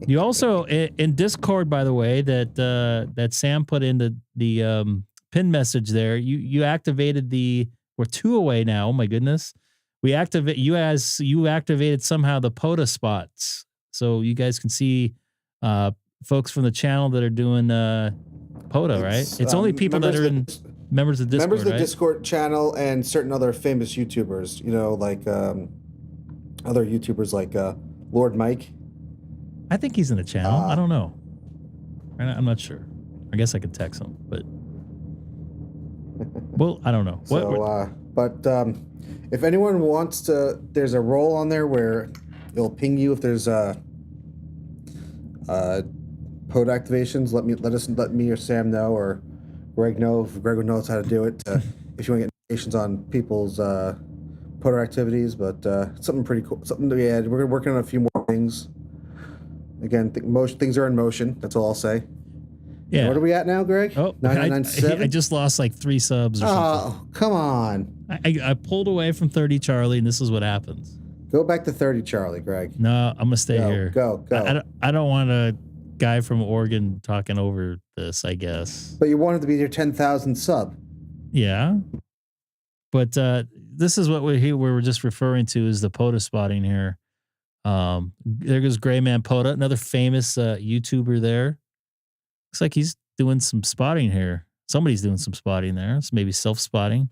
You also, in Discord, by the way, that Sam put in the pin message there, you activated we're 2 away now. Oh my goodness. You activated somehow the POTA spots. So you guys can see folks from the channel that are doing POTA, right? It's only people that are members of Discord, members of the right? Discord channel and certain other famous YouTubers, like other YouTubers like Lord Mike. I think he's in the channel. I don't know. I'm not sure. I guess I could text him, but well, I don't know. But if anyone wants to, there's a role on there where it'll ping you if there's POTA activations. Let me or Sam know, or Greg know if Greg knows how to do it. If you want to get notifications on people's POTA activities, but something pretty cool. We're working on a few more things. Again, things are in motion. That's all I'll say. Yeah. And what are we at now, Greg? Oh, 997. I just lost like 3 subs or something. Oh, come on. I pulled away from 30 Charlie, and this is what happens. Go back to 30 Charlie, Greg. No, I'm gonna stay here. Go. I don't want a guy from Oregon talking over this, I guess. But you wanted to be your 10,000 sub. Yeah. But this is what we were just referring to is the POTA spotting here. There goes Gray Man POTA, another famous YouTuber there. Looks like he's doing some spotting here. Somebody's doing some spotting there. It's maybe self-spotting.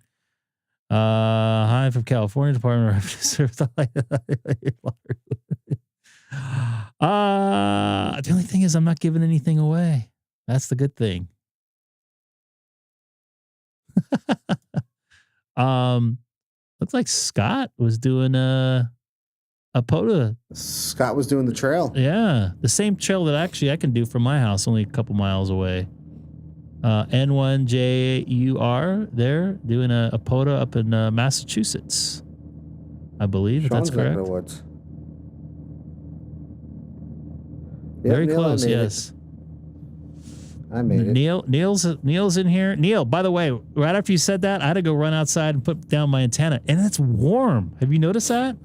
Hi from California Department of Revenue Service. The only thing is I'm not giving anything away. That's the good thing. Looks like Scott was doing a POTA. Scott was doing the trail. Yeah, the same trail that actually I can do from my house, only a couple miles away. N1JUR, they're doing a POTA up in Massachusetts, I believe. If that's correct. Very Neil, close, yes. I made it. Neil's in here. Neil, by the way, right after you said that, I had to go run outside and put down my antenna, and it's warm. Have you noticed that?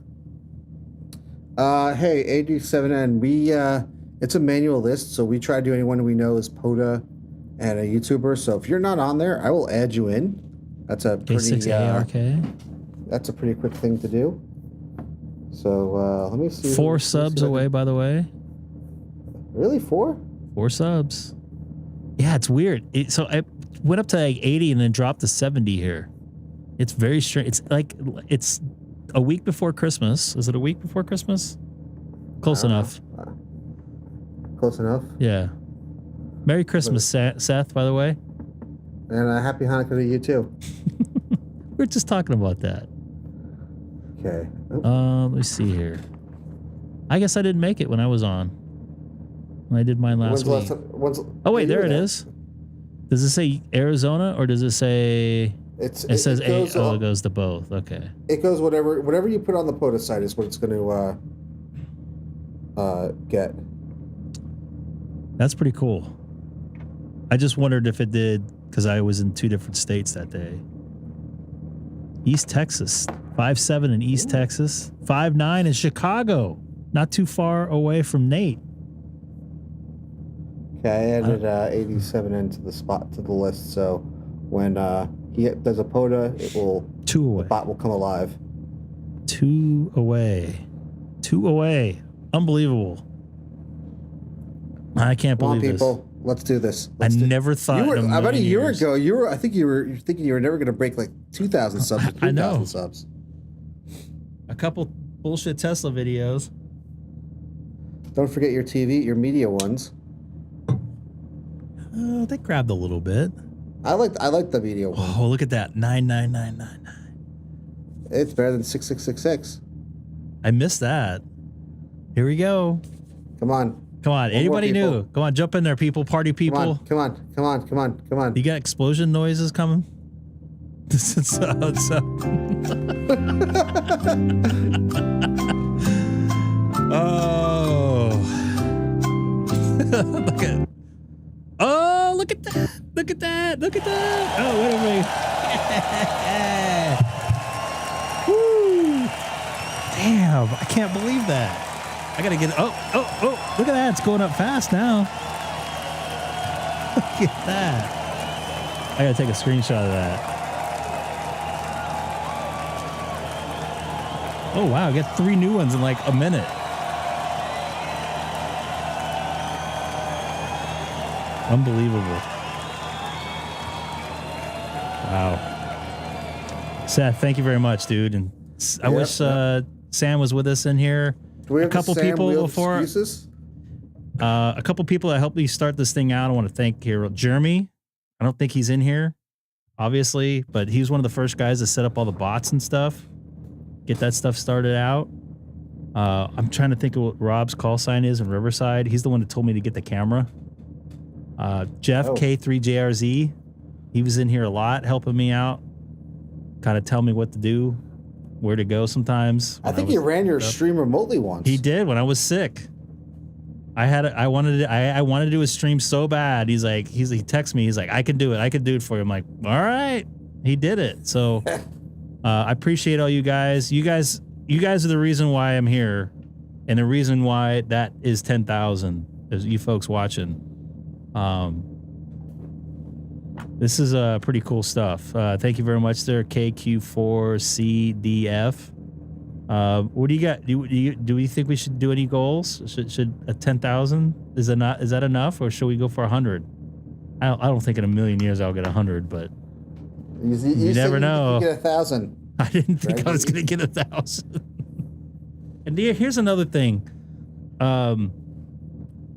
Hey, AD7N, it's a manual list, so we try to do anyone we know is POTA and a YouTuber. So if you're not on there, I will add you in. That's a pretty K6EGG. That's a pretty quick thing to do. So let me see. 4 subs away, by the way. Really, 4? 4 subs. Yeah, it's weird. So I went up to like 80 and then dropped to 70 here. It's very strange. It's like it's a week before Christmas. Is it a week before Christmas? Close enough. Close enough. Yeah. Merry Christmas, Seth, by the way. And happy Hanukkah to you too. We're just talking about that. Okay. Let me see here. I guess I didn't make it when I was on. When I did mine last week. Oh wait, there it is. Does it say Arizona or does it say? It says it goes to both. Okay. It goes whatever you put on the POTA site is what it's going to get. That's pretty cool. I just wondered if it did because I was in 2 different states that day. East Texas, 5.7 in East Texas, 5.9 in Chicago, not too far away from Nate. Okay, I added 87 into the list, so when he does a POTA, it will 2 away. The bot will come alive. 2 away, 2 away, unbelievable! I can't believe this. Come on, people, let's do this. I never thought. About a year ago, I think you were thinking you were never going to break like 2,000 subs. Or 3,000 subs. A couple bullshit Tesla videos. Don't forget your media ones. Oh, they grabbed a little bit. I like the media one. Oh, look at that. 99999. It's better than 66666. I missed that. Here we go. Come on. Come on. Anybody new? Come on, jump in there, people. Party people. Come on. You got explosion noises coming? This is so. Oh. Look at. Oh, look at that. Look at that. Look at that. Oh, wait a minute. Woo. Damn. I can't believe that. I got to get. Oh. Look at that. It's going up fast now. Look at that. I got to take a screenshot of that. Oh, wow. I got 3 new ones in like a minute. Unbelievable. Wow. Seth, thank you very much, dude. And I wish Sam was with us in here. Do we have a couple Sam people Wheeled before. Excuses? A couple people that helped me start this thing out. I want to thank here. Jeremy. I don't think he's in here, obviously, but he's one of the first guys to set up all the bots and stuff. Get that stuff started out. I'm trying to think of what Rob's call sign is in Riverside. He's the one that told me to get the camera. Jeff K3JRZ, he was in here a lot, helping me out, kind of tell me what to do, where to go sometimes. I think he ran your stream remotely once. He did when I was sick. I wanted to do a stream so bad. He texts me. He's like, I can do it. I can do it for you. I'm like, all right. He did it. So I appreciate all you guys. You guys are the reason why I'm here, and the reason why that is 10,000 is you folks watching. This is pretty cool stuff. Thank you very much there, KQ4CDF. What do you got? Do we think we should do any goals? Should a 10,000 is that enough, or should we go for 100? I don't think in a million years I'll get 100, but you never know. You get 1,000. I didn't think I was going to get 1,000. And here's another thing.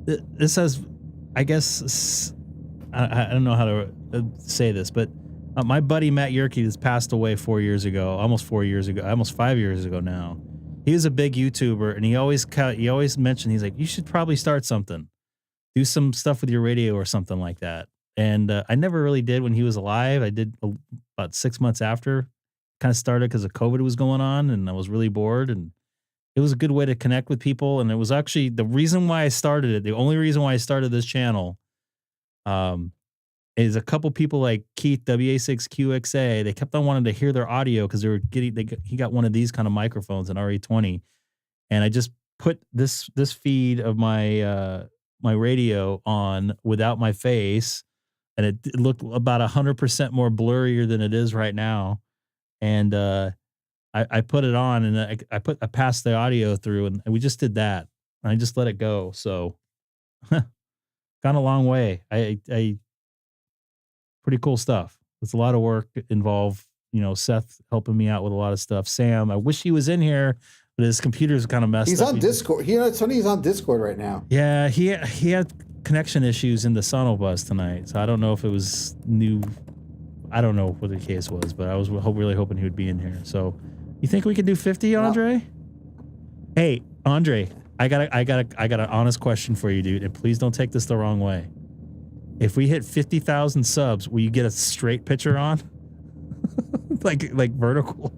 This has, I guess, I don't know how to say this, but my buddy Matt Yerke has passed away 4 years ago, almost 5 years ago now. he was a big YouTuber, and he always mentioned, he's like, you should probably start something, do some stuff with your radio or something like that. And I never really did when he was alive. I did about 6 months after, kind of started because of COVID was going on, and I was really bored, and it was a good way to connect with people. And it was actually the reason why I started it. The only reason why I started this channel, is a couple people like Keith WA6QXA. They kept on wanting to hear their audio because he got one of these kind of microphones, an RE20, and I just put this feed of my my radio on without my face, and it looked about 100% more blurrier than it is right now. And I put it on, and I passed the audio through, and we just did that. And I just let it go. So gone a long way. I pretty cool stuff. It's a lot of work involved. Seth helping me out with a lot of stuff. Sam, I wish he was in here, but his computer's kind of messed up. He's on Discord. It's funny, he's on Discord right now. Yeah, he had connection issues in the Sonobus tonight, so I don't know if it was new. I don't know what the case was, but I was really hoping he would be in here. So, you think we could do 50, Andre? No. Hey, Andre, I got an honest question for you, dude, and please don't take this the wrong way. If we hit 50,000 subs, will you get a straight picture on? like vertical?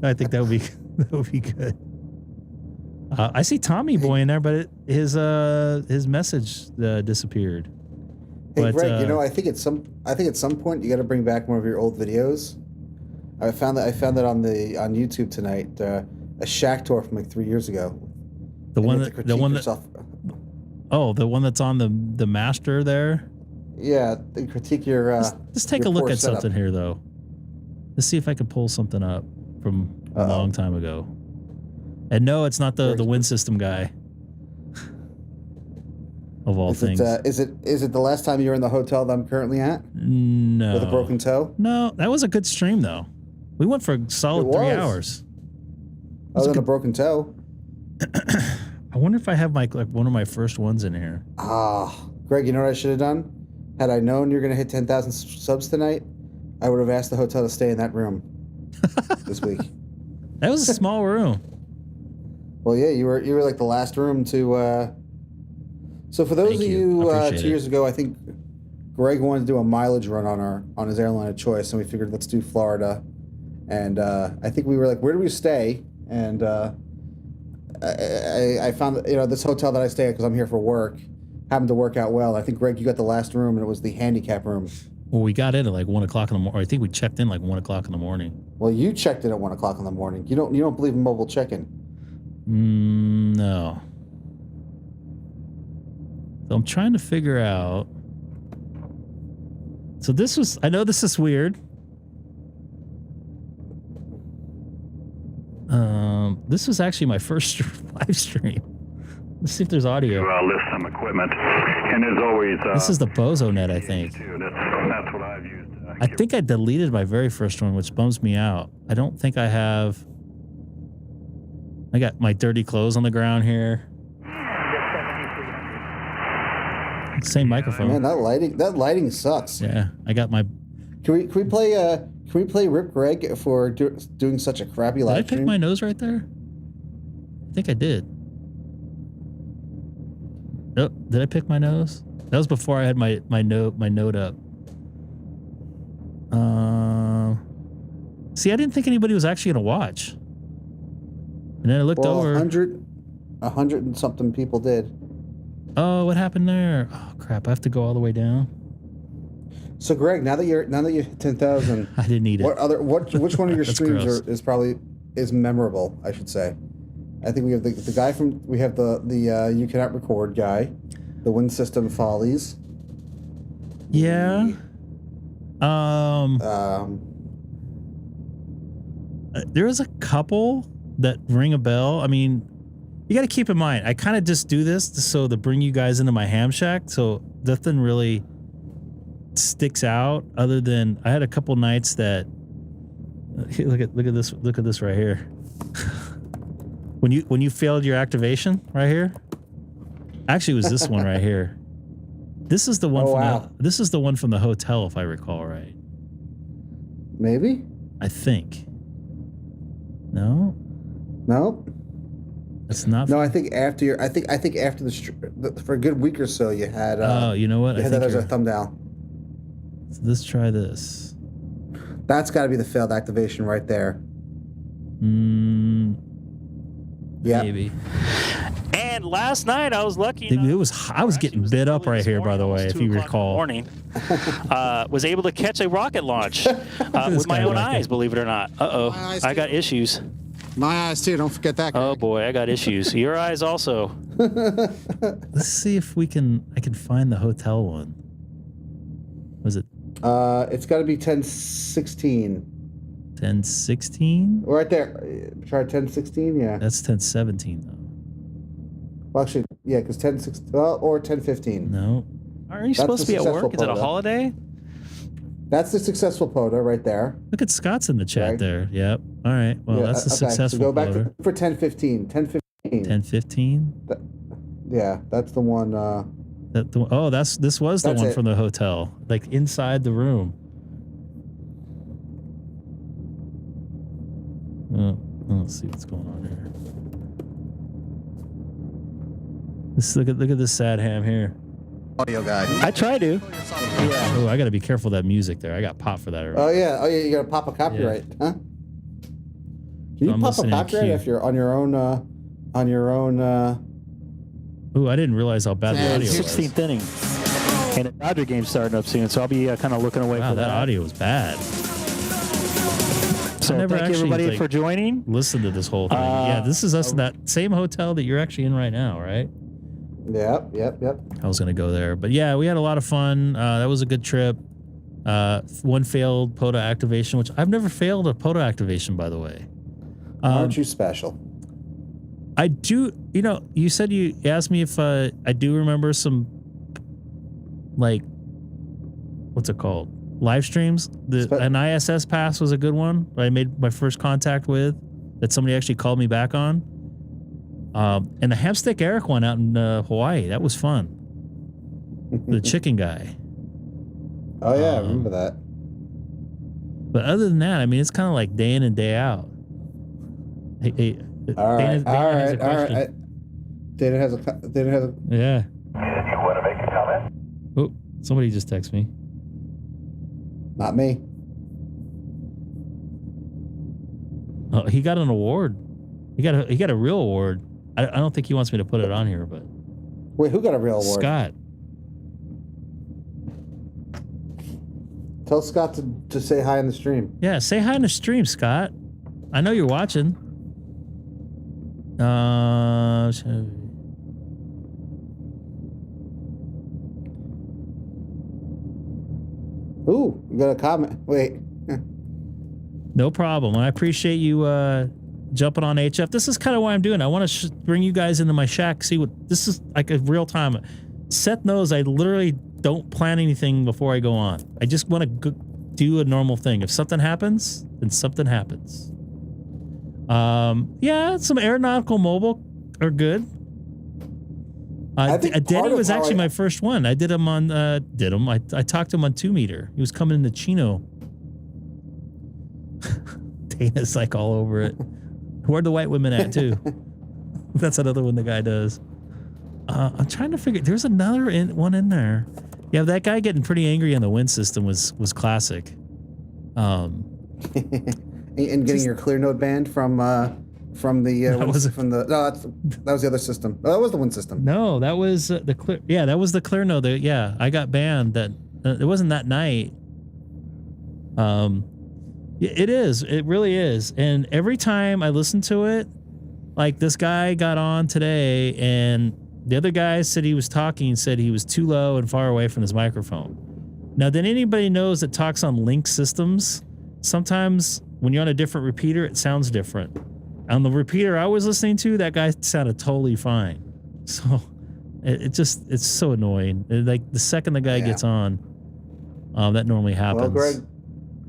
I think that would be good. I see Tommy Boy in there, but his message disappeared. Hey, but, Greg, I think at some point you got to bring back one of your old videos. I found that on YouTube tonight, a Shack tour from like 3 years ago. The one that's on the master there. Yeah, they critique your. Let's take a look at something here, though. Let's see if I can pull something up from a long time ago. And no, it's not the wind system guy. Of all things. Is it the last time you were in the hotel that I'm currently at? No. With a broken toe? No, that was a good stream though. We went for a solid 3 hours. Other than a broken toe. I wonder if I have one of my first ones in here. Greg, you know what I should have done? Had I known you're going to hit 10,000 subs tonight, I would have asked the hotel to stay in that room this week. That was a small room. Well, yeah, you were like the last room to. So for those of you 2 years ago, I think Greg wanted to do a mileage run on his airline of choice, and we figured let's do Florida. And I think we were like, where do we stay? And I found that, this hotel that I stay at, because I'm here for work, happened to work out well. I think, Greg, you got the last room, and it was the handicap room. Well, we got in at like 1 o'clock in the morning. I think we checked in like 1 o'clock in the morning. Well, you checked in at 1 o'clock in the morning. You don't believe in mobile check-in? No. So I'm trying to figure out. So I know this is weird. This was actually my first live stream. Let's see if there's audio. List some equipment, and as always, this is the Bozo Net, I think. That's what I've used. I think I deleted my very first one, which bums me out. I don't think I have. I got my dirty clothes on the ground here. Same microphone. Man, that lighting sucks. Yeah, I got my. Can we play Rip Greg for doing such a crappy live stream? Did I pick my nose right there? I think I did. Oh, did I pick my nose? That was before I had my note up. See, I didn't think anybody was actually gonna watch. And then I looked over. 100 and something people did. Oh, what happened there? Oh crap! I have to go all the way down. So, Greg, now that you're 10,000, I didn't need it. Which one of your streams is memorable? I should say. I think we have the guy from the You Cannot Record guy, the Wind System Follies. Yeah. There was a couple that ring a bell. I mean, you got to keep in mind, I kind of just do this to bring you guys into my ham shack. So nothing really sticks out other than I had a couple nights that look at this right here. when you failed your activation right here. Actually, it was this one right here. This is the one this is the one from the hotel, if I recall right. Maybe? I think. No? Nope. That's not. No, I think after your, I think after for a good week or so, you had. Oh, you know what? You had that as a thumbnail. So let's try this. That's got to be the failed activation right there. Yeah. Maybe. And last night I was lucky. I was getting bit up right here, by the way, if you recall. Morning, was able to catch a rocket launch with my own eyes. Believe it or not. I got issues. My eyes too. Don't forget that. Oh boy, I got issues. Your eyes also. Let's see if I can find the hotel one. Was it? It's got to be 1016. 1016? Right there. Try 1016. Yeah. That's 1017 though. Well, actually, yeah, because 1016. Well, or 1015. No. Aren't you supposed to be at work? Is it a holiday? That's the successful POTA right there. Look at Scott's in the chat there. Yep. All right. Well, that's the successful so go back POTA. for 1015. 1015. 1015? Yeah, that's the one. This was the one from the hotel, like inside the room. Let's see what's going on here. Look at this sad ham here. Audio guy. I try to. Yeah. Oh, I got to be careful of that music there. I got popped for that already. Oh yeah. You got to pop a copyright, huh? Can you pop a copyright if you're on your own? Ooh, I didn't realize how bad the audio was. 16th inning. And the Dodger game's starting up soon, so I'll be kind of looking away wow, from that audio was bad. So thank you everybody for joining. Listen to this whole thing. Yeah, this is us in that same hotel that you're actually in right now, right? Yep. I was gonna go there, but yeah, we had a lot of fun. That was a good trip. One failed POTA activation, which I've never failed a POTA activation, by the way. Aren't you special? I do. You know, you said you asked me if I do remember some, like, what's it called? Live streams. An ISS pass was a good one that I made my first contact with, that somebody actually called me back on. And the Hamstick Eric one out in Hawaii, that was fun. The chicken guy. Oh yeah, I remember that. But other than that, I mean, it's kind of like day in and day out. Hey, all right. Dana has a yeah. You want to make a comment? Oh, somebody just texted me. Not me. Oh, he got an award. He got a real award. I don't think he wants me to put it on here, but wait, who got a real award? Scott. Tell Scott to say hi in the stream. Yeah, say hi in the stream, Scott. I know you're watching. Ooh, you got a comment. Wait. No problem. I appreciate you jumping on HF. This is kind of why I'm doing it. I want to bring you guys into my shack, see what this is like a real time. Seth knows I literally don't plan anything before I go on. I just want to do a normal thing. If something happens, then something happens. Yeah, some aeronautical mobile are good. Denny was actually my first one. I did him on, I talked to him on 2 meter. He was coming into Chino. Dana's like all over it. Where are the white women at too? That's another one the guy does. I'm trying to figure, there's another one in there. Yeah, that guy getting pretty angry on the wind system was classic. And getting your clear node banned from the that was the other system. Oh, that was the wind system. No, that was the clear. Yeah, that was the clear node. Yeah, I got banned. That it wasn't that night. It is. It really is. And every time I listen to it, like this guy got on today, and the other guy said he was talking, said he was too low and far away from his microphone. Now, then anybody knows that talks on link systems, sometimes when you're on a different repeater, it sounds different. On the repeater I was listening to, that guy sounded totally fine. So it's so annoying. Like the second the guy gets on, that normally happens. Well, Greg,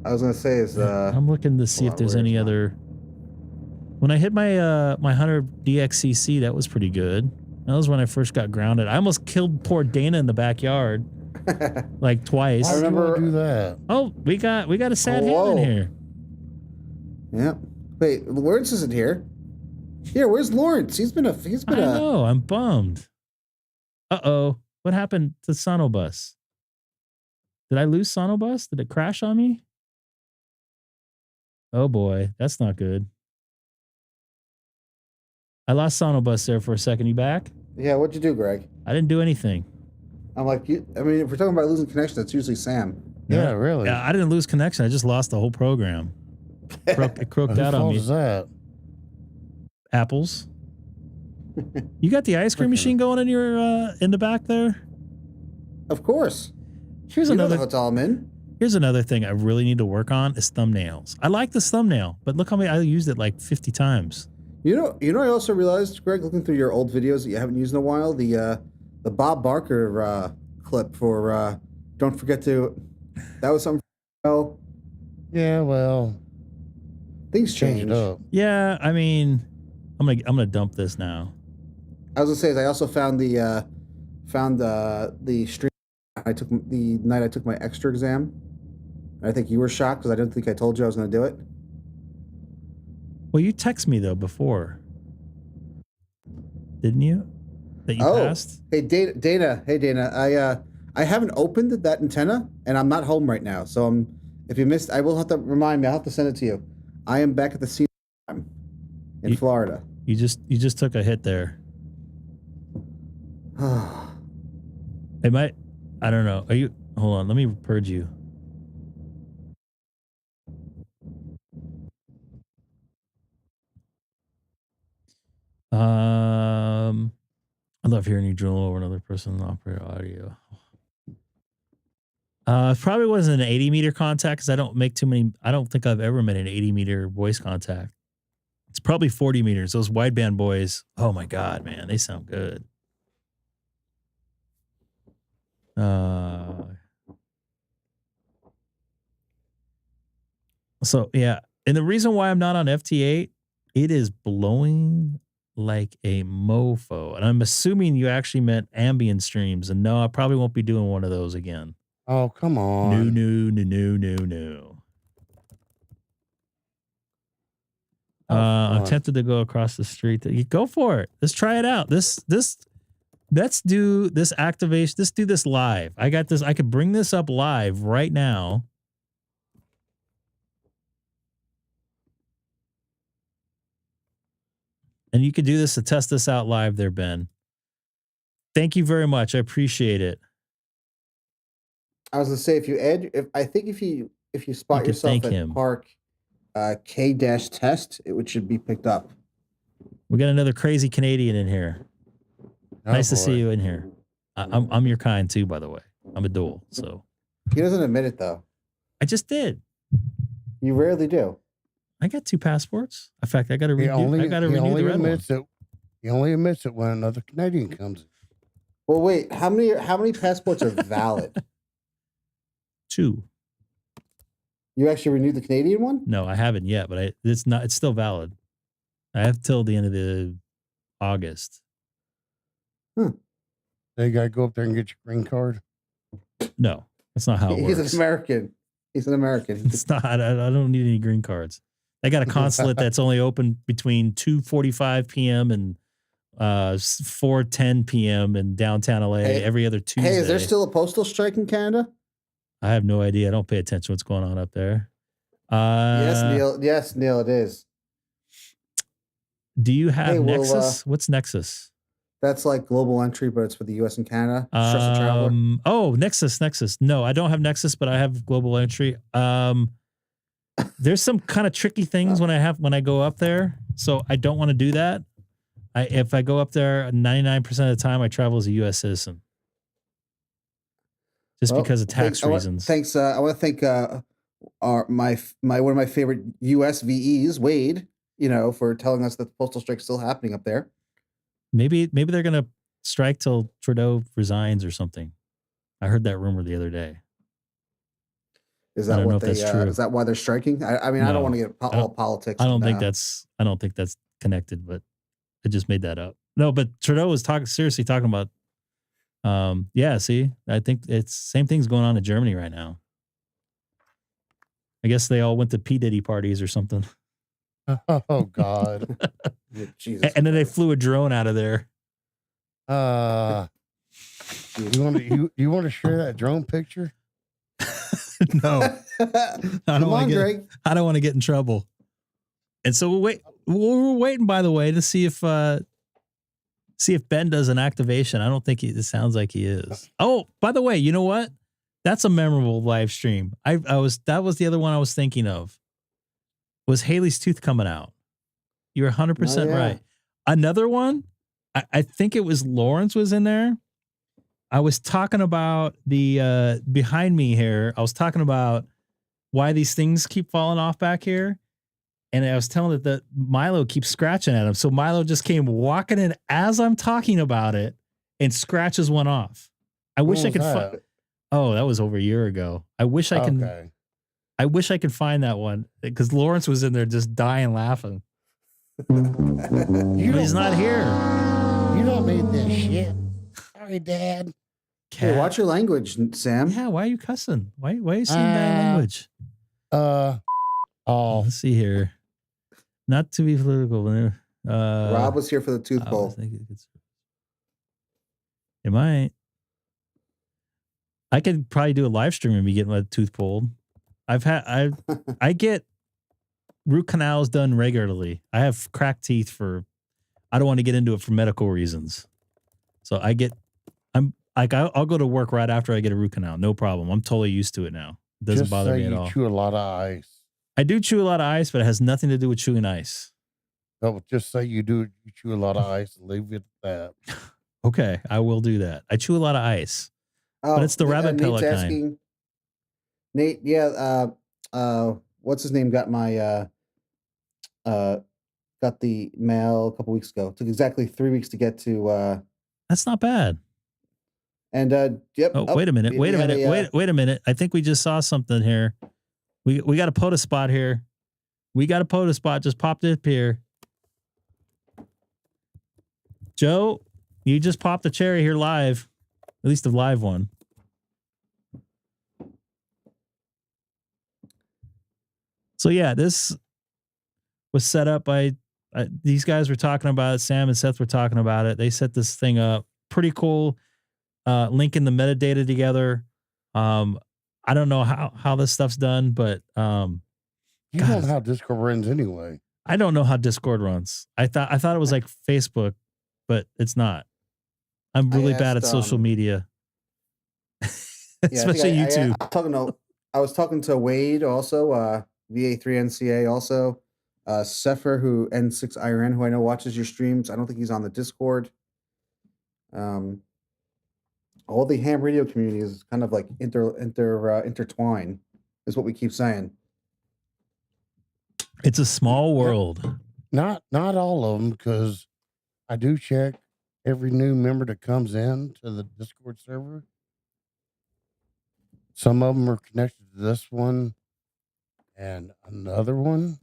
I was gonna say is I'm looking to see if there's any other. When I hit my my 100 DXCC, that was pretty good. That was when I first got grounded. I almost killed poor Dana in the backyard, like twice. I remember do that. Oh, we got a sad hand in here. Yep. Wait, Lawrence isn't here. Here, where's Lawrence? He's been I know. I'm bummed. Uh-oh. What happened to Sonobus? Did I lose Sonobus? Did it crash on me? Oh boy, that's not good. I lost Sonobus there for a second. You back? Yeah, what'd you do, Greg? I didn't do anything. I'm like, if we're talking about losing connection, that's usually Sam. Yeah, really. Yeah, I didn't lose connection. I just lost the whole program. It croaked out on me. Whose fault is that? Apples. You got the ice cream machine going in your in the back there? Of course. Here's You know another the hotel I'm in. Here's another thing I really need to work on is thumbnails. I like this thumbnail, but look how many I used it like 50 times. You know. I also realized, Greg, looking through your old videos that you haven't used in a while, the Bob Barker clip for "Don't Forget to." That was something. Oh, Yeah, well, things change change. it up. Yeah, I mean, I'm gonna dump this now. I was gonna say, is I also found the stream. I took the night I took my extra exam. I think you were shocked because I didn't think I told you I was going to do it. Well, you text me though before, didn't you? That you passed. Hey Dana. Hey Dana. I haven't opened that antenna, and I'm not home right now. So if you missed, I will have to remind me. I'll have to send it to you. I am back at the scene in Florida. You just took a hit there. It might. I don't know. Are you? Hold on. Let me purge you. I love hearing you drill over another person's operator audio. Probably wasn't an 80 meter contact because I don't make too many. I don't think I've ever made an 80 meter voice contact. It's probably 40 meters. Those wideband boys. Oh my God, man, they sound good. So yeah, and the reason why I'm not on FT8, it is blowing like a mofo, and I'm assuming you actually meant ambient streams. And no, I probably won't be doing one of those again. Oh, come on. No. I'm tempted to go across the street. Go for it. Let's try it out. Let's do this activation. Let's do this live. I got this. I could bring this up live right now. And you could do this to test this out live there, Ben. Thank you very much. I appreciate it. I was gonna say if you spot yourself at Park K-test, it should be picked up. We got another crazy Canadian in here. Nice to see you in here. I'm your kind too, by the way. I'm a dual, so. He doesn't admit it though. I just did. You rarely do. I got 2 passports. In fact, I got to renew. I got to renew the red one. He only admits it when another Canadian comes in. Well, wait. How many passports are valid? 2. You actually renewed the Canadian one? No, I haven't yet, but it's still valid. I have till the end of the August. So you got to go up there and get your green card? No, that's not how it works. He's an American. He's an American. It's not. I don't need any green cards. I got a consulate that's only open between 2:45 p.m. and 4:10 p.m. in downtown LA every other Tuesday. Hey, is there still a postal strike in Canada? I have no idea. I don't pay attention to what's going on up there. Yes, Neil. Yes, Neil, it is. Do you have Nexus? What's Nexus? That's like global entry, but it's for the U.S. and Canada. Traveler. Oh, Nexus. No, I don't have Nexus, but I have global entry. There's some kind of tricky things when I go up there, so I don't want to do that. If I go up there, 99% of the time I travel as a U.S. citizen, just because of tax reasons. I want to thank one of my favorite U.S. VEs, Wade. For telling us that the postal strike is still happening up there. Maybe they're gonna strike till Trudeau resigns or something. I heard that rumor the other day. Is that what they? Is that why they're striking? I mean, no, I don't want to get all politics. I don't think that's connected, but I just made that up. No, but Trudeau was seriously talking about. See, I think it's same thing's going on in Germany right now. I guess they all went to P. Diddy parties or something. Oh God. Jesus. And then they flew a drone out of there. You want to share that drone picture? No. I don't want to get in trouble. And so we're waiting, by the way, to see if Ben does an activation. I don't think it sounds like he is. Oh, by the way, you know what? That's a memorable live stream. That was the other one I was thinking of. Was Haley's tooth coming out? You're 100% right. Another one, I think it was Lawrence was in there. I was talking about the behind me here. I was talking about why these things keep falling off back here. And I was telling that Milo keeps scratching at him. So Milo just came walking in as I'm talking about it and scratches one off. I wish I could find. Oh, that was over a year ago. I wish I can. Okay. I wish I could find that one because Lawrence was in there just dying laughing. He's not here. You don't need this shit. Sorry, Dad. Hey, watch your language, Sam. Yeah, why are you cussing? Why are you saying bad language? Let's see here. Not to be political. Rob was here for the tooth bowl. It might. I could probably do a live stream and be getting my tooth pulled. I get root canals done regularly. I have cracked teeth I don't want to get into it for medical reasons. So I'll go to work right after I get a root canal. No problem. I'm totally used to it now. It doesn't bother me at all. You chew a lot of ice. I do chew a lot of ice, but it has nothing to do with chewing ice. No, just say you chew a lot of ice and leave it at that. Okay, I will do that. I chew a lot of ice. But it's the rabbit pellet kind. Nate, what's his name? Got my got the mail a couple weeks ago. It took exactly 3 weeks to get to. That's not bad. And yep. Oh, wait a minute. Wait a minute. I think we just saw something here. We got a POTA spot here. We got a POTA spot just popped up here. Joe, you just popped the cherry here live. At least the live one. So yeah, this was set up by these guys were talking about it. Sam and Seth were talking about it. They set this thing up. Pretty cool. Linking the metadata together. I don't know how this stuff's done, but you don't know how Discord runs anyway. I don't know how Discord runs. I thought it was like Facebook, but it's not. I'm really bad at social media. Especially YouTube. I was talking to Wade also, VA3NCA also, Sefer who N6IRN who I know watches your streams. I don't think he's on the Discord. All the ham radio community is kind of like intertwined, is what we keep saying. It's a small world. Not all of them, because I do check every new member that comes in to the Discord server. Some of them are connected to this one and another one.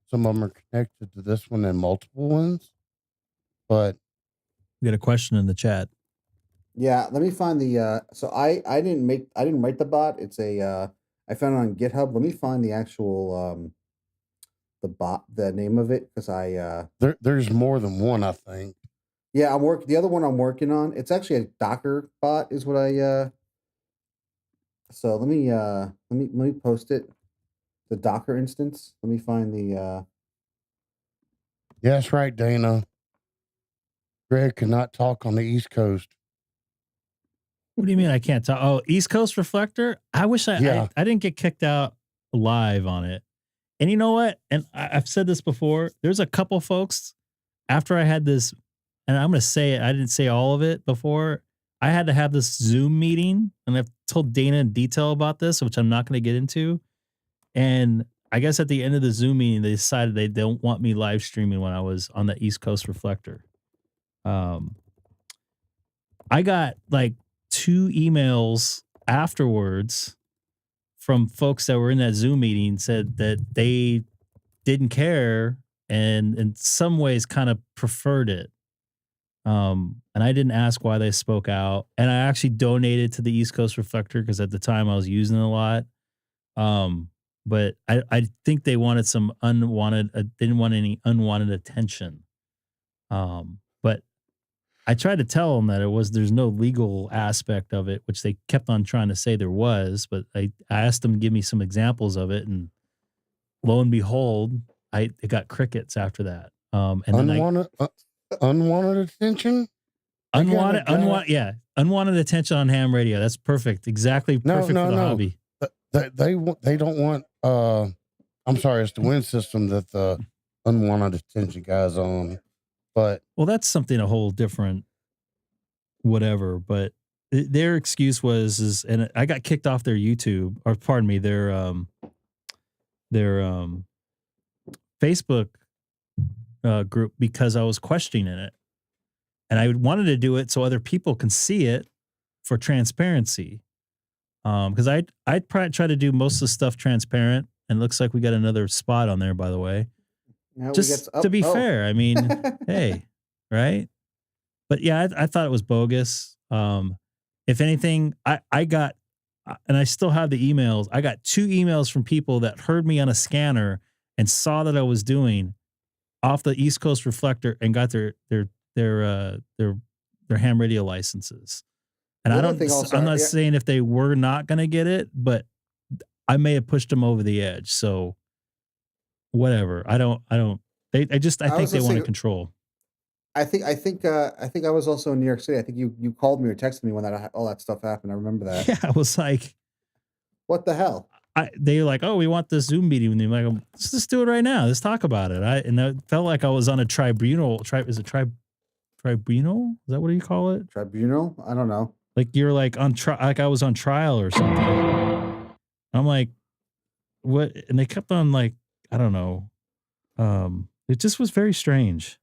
Some of them are connected to this one and multiple ones. But we got a question in the chat. Yeah, let me find the so I didn't write the bot. It's a I found it on GitHub. Let me find the actual the bot, the name of it, because there's more than one, I think. Yeah, the other one I'm working on. It's actually a Docker bot is what so let me post it. The Docker instance. Let me find the Yeah, that's right, Dana. Greg cannot talk on the East Coast. What do you mean I can't talk? Oh, East Coast Reflector? I wish I didn't get kicked out live on it. And you know what? And I've said this before. There's a couple folks after I had this, and I'm going to say it. I didn't say all of it before. I had to have this Zoom meeting, and I've told Dana in detail about this, which I'm not going to get into. And I guess at the end of the Zoom meeting, they decided they don't want me live streaming when I was on the East Coast Reflector. I got like 2 emails afterwards from folks that were in that Zoom meeting said that they didn't care and in some ways kind of preferred it. And I didn't ask why they spoke out. And I actually donated to the East Coast Reflector because at the time I was using it a lot. but I think they wanted some unwanted, didn't want any unwanted attention. But I tried to tell them that there's no legal aspect of it, which they kept on trying to say there was, but I asked them to give me some examples of it, and lo and behold, it got crickets after that. And unwanted, unwanted attention? Unwanted attention on ham radio. That's perfect. Exactly perfect for the hobby. They don't want, I'm sorry, it's the wind system that the unwanted attention guy's on. But well, that's something a whole different whatever. But their excuse was, and I got kicked off their YouTube, or pardon me, their Facebook group because I was questioning it, and I wanted to do it so other people can see it for transparency. Because I'd try to do most of the stuff transparent, and it looks like we got another spot on there, by the way. Just to be fair, I mean, hey, right? But yeah, I thought it was bogus. If anything, I got, and I still have the emails. I got 2 emails from people that heard me on a scanner and saw that I was doing off the East Coast reflector and got their ham radio licenses. And I'm not saying if they were not going to get it, but I may have pushed them over the edge. So whatever. I think they want to control. I think I was also in New York City. I think you called me or texted me when all that stuff happened. I remember that. Yeah, I was like, what the hell? They were like, oh, we want this Zoom meeting with you. I'm like, let's just do it right now. Let's talk about it. And I felt like I was on a tribunal. Is it tribunal? Is that what do you call it? Tribunal? I don't know. Like you're like on like I was on trial or something. I'm like, what? And they kept on like, I don't know. It just was very strange.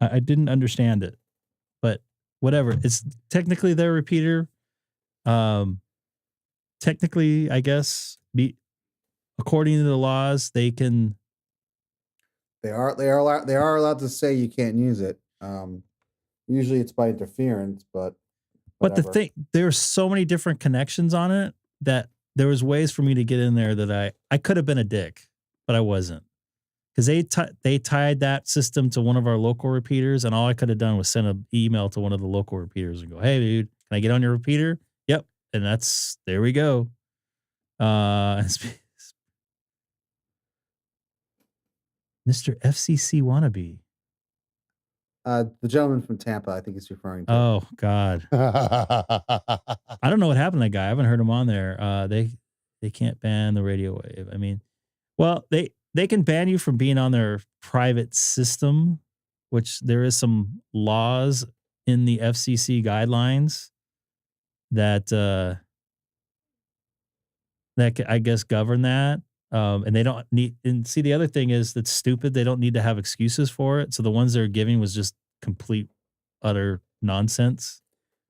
I didn't understand it, but whatever. It's technically their repeater. Technically, I guess, according to the laws, they can. They are allowed to say you can't use it. Usually it's by interference, but whatever. But the thing, there's so many different connections on it that there was ways for me to get in there that I could have been a dick, but I wasn't. Because they tied that system to one of our local repeaters, and all I could have done was send an email to one of the local repeaters and go, "Hey, dude, can I get on your repeater?" Yep, and there we go. Mr. FCC wannabe. The gentleman from Tampa, I think he's referring to. Oh God, I don't know what happened to that guy. I haven't heard him on there. They can't ban the radio wave. I mean, well, they can ban you from being on their private system, which there is some laws in the FCC guidelines that I guess govern that. And they don't need, and see, the other thing is that's stupid. They don't need to have excuses for it. So the ones they're giving was just complete, utter nonsense.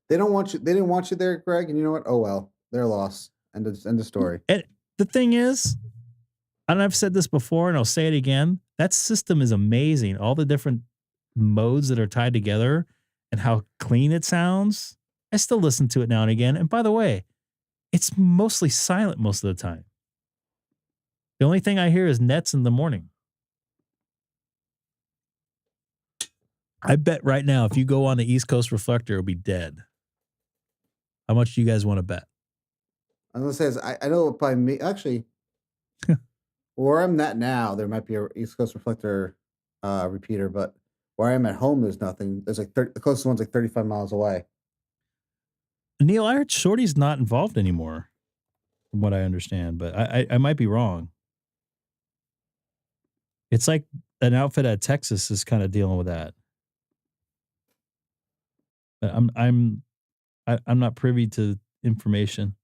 They didn't want you there, Greg. And you know what? Oh, well, their loss. End of story. And the thing is, and I've said this before and I'll say it again, that system is amazing. All the different modes that are tied together and how clean it sounds. I still listen to it now and again. And by the way, it's mostly silent most of the time. The only thing I hear is nets in the morning. I bet right now, if you go on the East Coast reflector, it'll be dead. How much do you guys want to bet? I was going to say, I know by me, actually, where I'm at now, there might be a East Coast reflector repeater, but where I'm at home, there's nothing. There's like the closest one's like 35 miles away. Neil, I heard Shorty's not involved anymore, from what I understand, but I might be wrong. It's like an outfit at Texas is kind of dealing with that. But I'm not privy to information.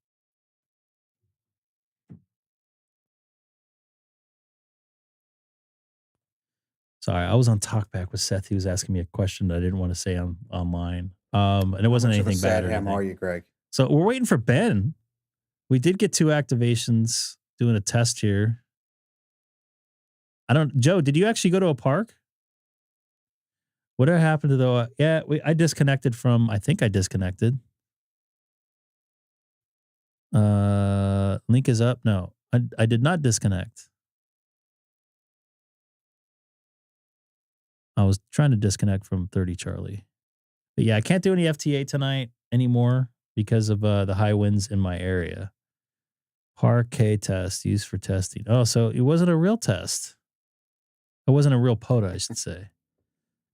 Sorry, I was on Talkback with Seth. He was asking me a question that I didn't want to say online. And it wasn't anything bad. How are you, Greg? So we're waiting for Ben. We did get 2 activations doing a test here. Joe, did you actually go to a park? Whatever happened to the, I disconnected from, I think I disconnected. link is up. No, I did not disconnect. I was trying to disconnect from 30 Charlie. But yeah, I can't do any FT8 tonight anymore because of the high winds in my area. Parquet test used for testing. Oh, so it wasn't a real test. It wasn't a real POTA, I should say.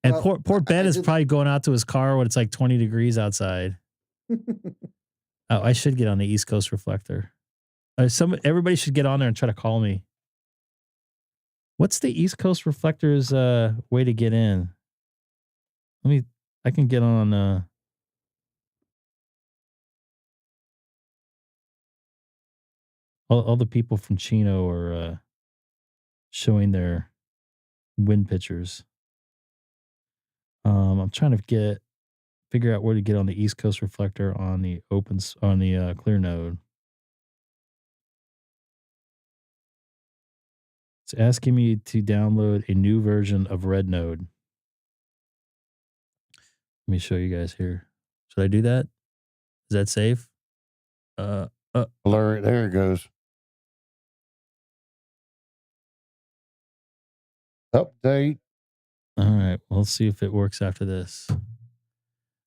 And Well, poor Ben is probably going out to his car when it's like 20 degrees outside. Oh, I should get on the East Coast reflector. Everybody should get on there and try to call me. What's the East Coast reflector's way to get in? I can get on all the people from Chino are showing their wind pictures. I'm trying to figure out where to get on the East Coast reflector on the clear node. It's asking me to download a new version of Red Node. Let me show you guys here. Should I do that? Is that safe? Alert, there it goes. Update. All right. Well, let's see if it works after this.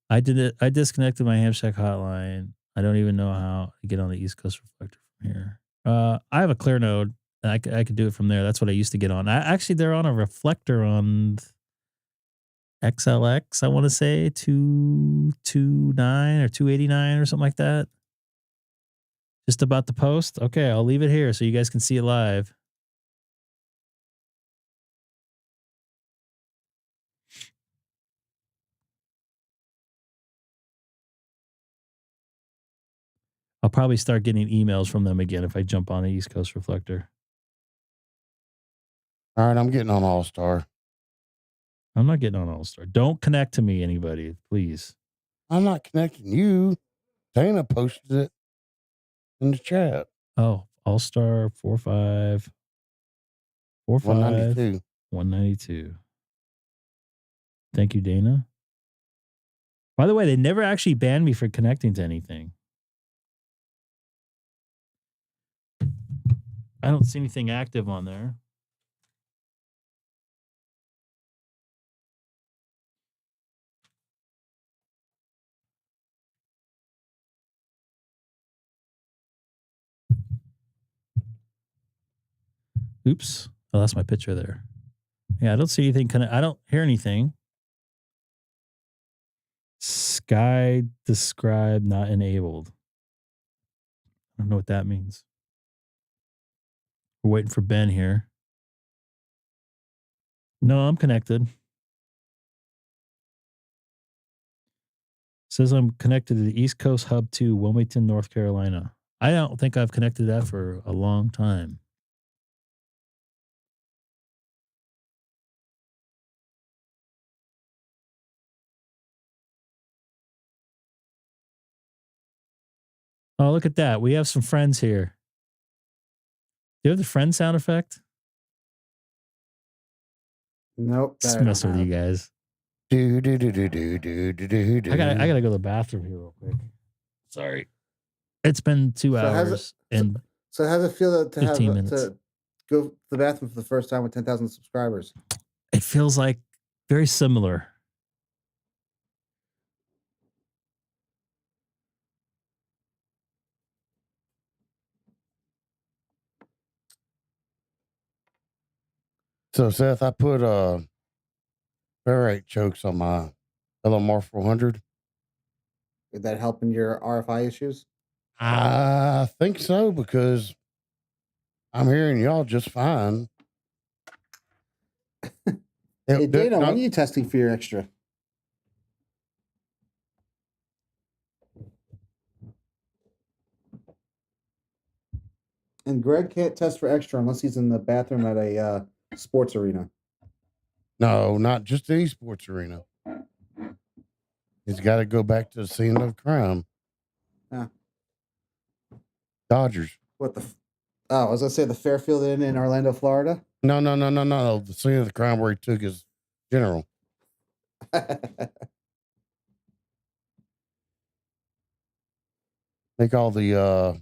I disconnected my Hamshack hotline. I don't even know how to get on the East Coast reflector from here. I have a clear node. And I could do it from there. That's what I used to get on. Actually, they're on a reflector on XLX, I want to say 229 or 289 or something like that. Just about the post. Okay, I'll leave it here so you guys can see it live. I'll probably start getting emails from them again if I jump on the East Coast reflector. All right, I'm getting on Allstar. I'm not getting on Allstar. Don't connect to me, anybody, please. I'm not connecting you. Dana posted it in the chat. Oh, Allstar 192. Thank you, Dana. By the way, they never actually banned me for connecting to anything. I don't see anything active on there. Oops. I lost my picture there. Yeah, I don't see anything. I don't hear anything. Sky describe not enabled. I don't know what that means. We're waiting for Ben here. No, I'm connected. Says I'm connected to the East Coast Hub 2, Wilmington, North Carolina. I don't think I've connected that for a long time. Oh, look at that. We have some friends here. Do you have the friend sound effect? Nope. Just mess with you guys. I gotta go to the bathroom here real quick. Sorry. It's been 2 hours and so how does it feel to 15 minutes. to go to the bathroom for the first time with 10,000 subscribers? It feels like very similar. So Seth, I put ferrite chokes on my LMR 400. Did that help in your RFI issues? I think so, because I'm hearing y'all just fine. Hey, Dana, when are you testing for your extra? And Greg can't test for extra unless he's in the bathroom at a sports arena. No, not just any sports arena. He's got to go back to the scene of crime. Yeah. Dodgers. What the? I was gonna say the Fairfield Inn in Orlando, Florida. No. The scene of the crime where he took his general. Make all the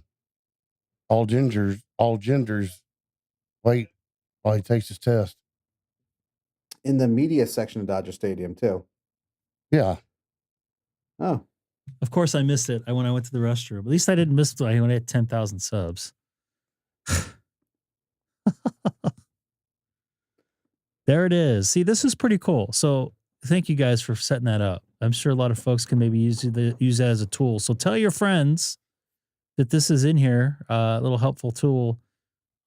all genders wait while he takes his test. In the media section of Dodger Stadium, too. Yeah. Oh. Of course, I missed it when I went to the restroom. At least I didn't miss it when I had 10,000 subs. There it is. See, this is pretty cool. So thank you guys for setting that up. I'm sure a lot of folks can maybe use that as a tool. So tell your friends that this is in here, a little helpful tool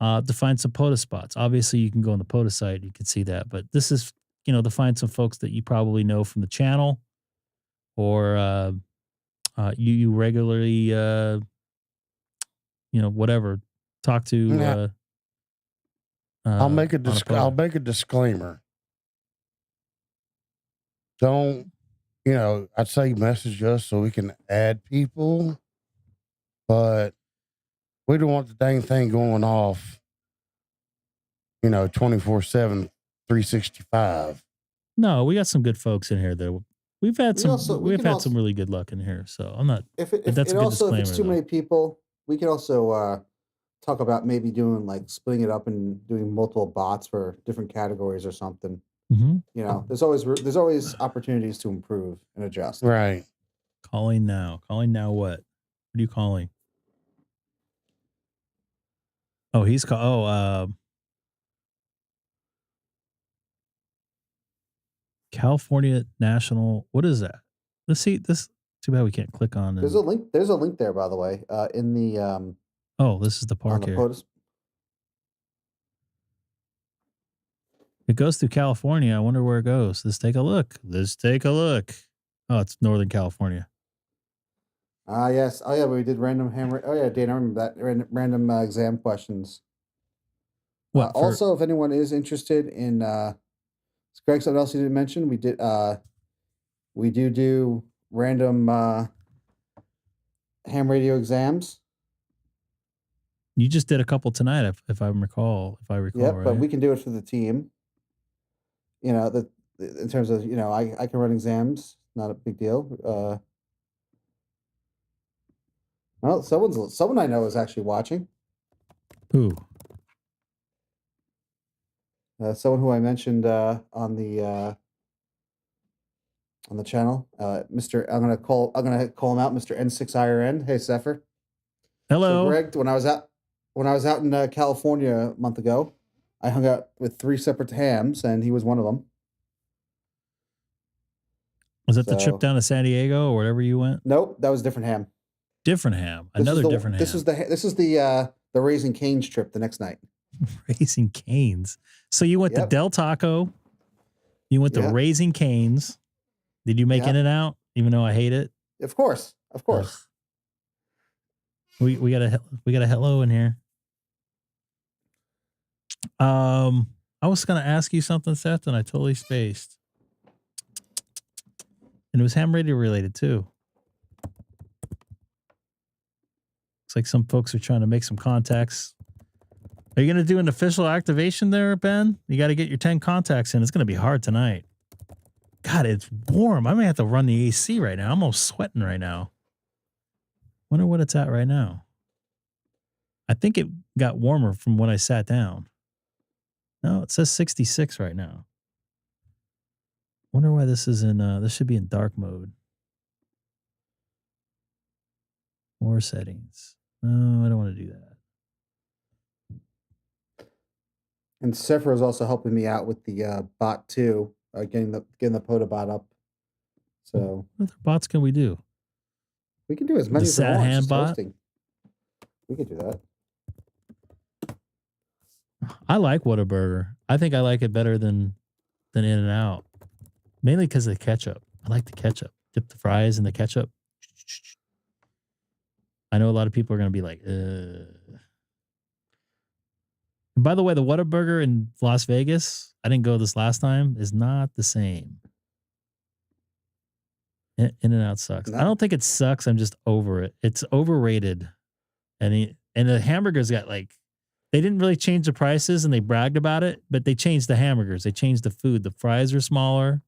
to find some POTA spots. Obviously, you can go on the POTA site. You can see that. But this is, to find some folks that you probably know from the channel or you regularly, whatever, talk to. I'll make a disclaimer. Don't, I'd say message us so we can add people, but we don't want the dang thing going off, 24/7, 365. No, we got some good folks in here though. We've had some really good luck in here. So I'm not, If it's too many people, we can also, talk about maybe doing splitting it up and doing multiple bots for different categories or something. Mm-hmm. There's always opportunities to improve and adjust. Right. Calling now. Calling now what? What are you calling? Oh, he's California National. What is that? Let's see this. Too bad we can't click on it. There's a link there, by the way, in the oh, this is the park on the here. POTUS. It goes through California. I wonder where it goes. Let's take a look. Oh, it's Northern California. Yes. Oh, yeah, we did random hammer. Oh, yeah, Dan, I remember that. Random exam questions. What? Also, if anyone is interested in, Greg, something else you didn't mention, we do random ham radio exams. You just did a couple tonight, if I recall. Yep, right? but we can do it for the team. In terms of, I can run exams, not a big deal. Well, someone I know is actually watching. Who? Someone who I mentioned on the channel, Mr. I'm gonna call him out, Mr. N6IRN. Hey, Zephyr. Hello. So, Greg, when I was out in California a month ago, I hung out with 3 separate hams, and he was one of them. Was that the trip down to San Diego or wherever you went? Nope, that was a different ham. Different ham. Another different ham. This is the Raising Cane's trip the next night. Raising Cane's. So you went to Del Taco. You went to Raising Cane's. Did you make In-N-Out? Even though I hate it. Of course. Ugh. We got a hello in here. I was gonna ask you something, Seth, and I totally spaced. And it was ham radio related too. Looks like some folks are trying to make some contacts. Are you going to do an official activation there, Ben? You got to get your 10 contacts in. It's going to be hard tonight. God, it's warm. I may have to run the AC right now. I'm almost sweating right now. Wonder what it's at right now. I think it got warmer from when I sat down. No, it says 66 right now. Wonder why this is in, this should be in dark mode. More settings. No, I don't want to do that. And Zephyr is also helping me out with the bot too, getting the POTA bot up. So what other bots can we do? We can do as many as we want. Hand bot. We could do that. I like Whataburger. I think I like it better than In-N-Out. Mainly because of the ketchup. I like the ketchup. Dip the fries in the ketchup. I know a lot of people are going to be like, And by the way, the Whataburger in Las Vegas, I didn't go this last time, is not the same. In-N-Out sucks. I don't think it sucks. I'm just over it. It's overrated. And the hamburgers got they didn't really change the prices and they bragged about it, but they changed the hamburgers. They changed the food. The fries are smaller.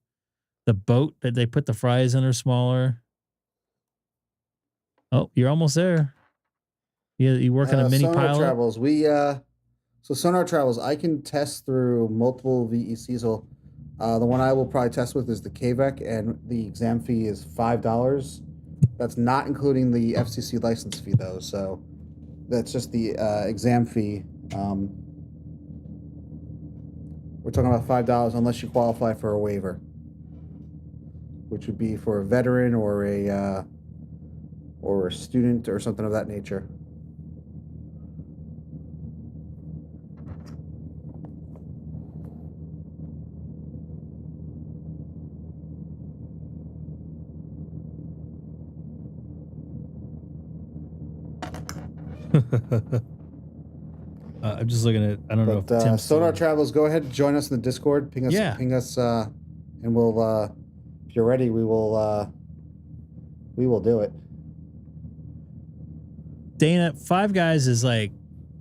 The boat that they put the fries in are smaller. Oh, you're almost there. You work on a mini Sonar pilot? Travels. So Sonar Travels, I can test through multiple VECs. So the one I will probably test with is the KVEC, and the exam fee is $5. That's not including the FCC license fee, though. So that's just the exam fee. We're talking about $5 unless you qualify for a waiver, which would be for a veteran or a student or something of that nature. I'm just looking at. I don't know if Tim's Sonar Travels. Go ahead, join us in the Discord. Ping us. Yeah. Ping us, and we'll. If you're ready, we will. We will do it. Dana, Five Guys is like,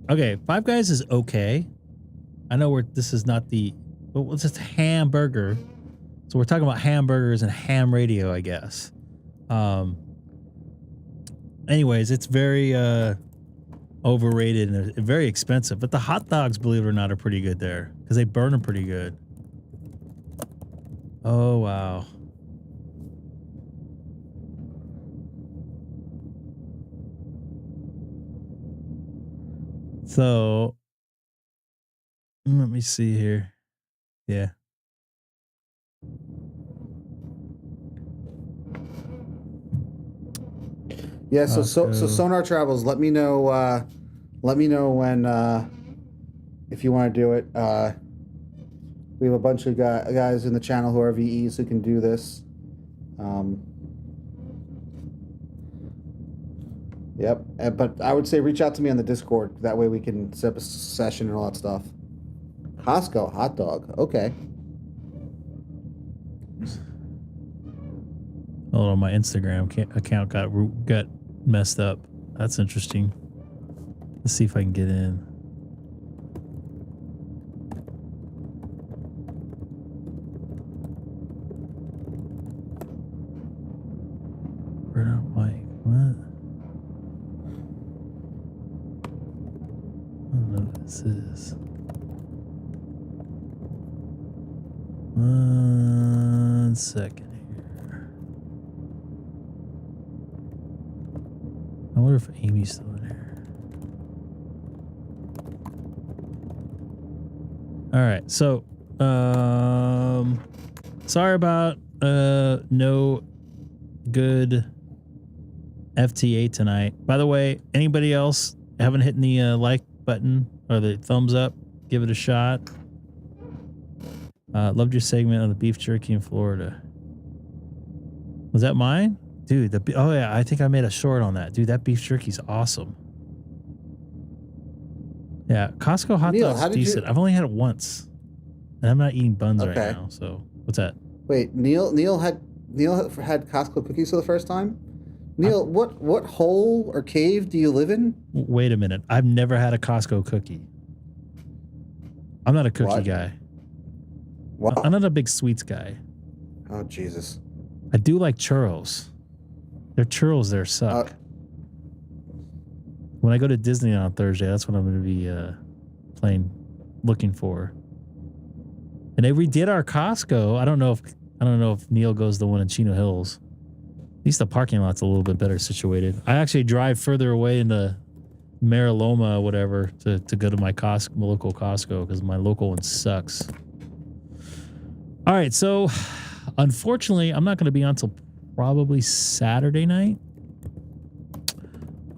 okay, Five Guys is okay. I know this is not the, but it's just hamburger. So we're talking about hamburgers and ham radio, I guess. Anyways, it's very overrated and very expensive. But the hot dogs, believe it or not, are pretty good there because they burn them pretty good. Oh, wow. So let me see here. Yeah. Yeah. So Sonar Travels. Let me know. Let me know when if you want to do it. We have a bunch of guys in the channel who are VEs who can do this. Yep, but I would say reach out to me on the Discord. That way we can set up a session and all that stuff. Costco hot dog. Okay. Oh, my Instagram account got messed up. That's interesting. Let's see if I can get in. Mike, what? I don't know what this is. One second here. I wonder if Amy's still in here. All right, so sorry about no good FT8 tonight. By the way, anybody else haven't hit the like button or the thumbs up, give it a shot. Loved your segment on the beef jerky in Florida. Was that mine? Dude, oh yeah, I think I made a short on that. Dude, that beef jerky's awesome. Yeah, Costco hot Neil, dog's decent. I've only had it once. And I'm not eating buns right now, so what's that? Wait, Neil had Costco cookies for the first time? Neil, what hole or cave do you live in? Wait a minute. I've never had a Costco cookie. I'm not a cookie guy. What? I'm not a big sweets guy. Oh, Jesus. I do like churros. Their churros there suck. When I go to Disney on Thursday, that's what I'm going to be looking for. And they redid our Costco. I don't know if Neil goes to the one in Chino Hills. At least the parking lot's a little bit better situated. I actually drive further away into Mariloma or whatever to go to my local Costco because my local one sucks. All right, so unfortunately, I'm not going to be on until probably Saturday night.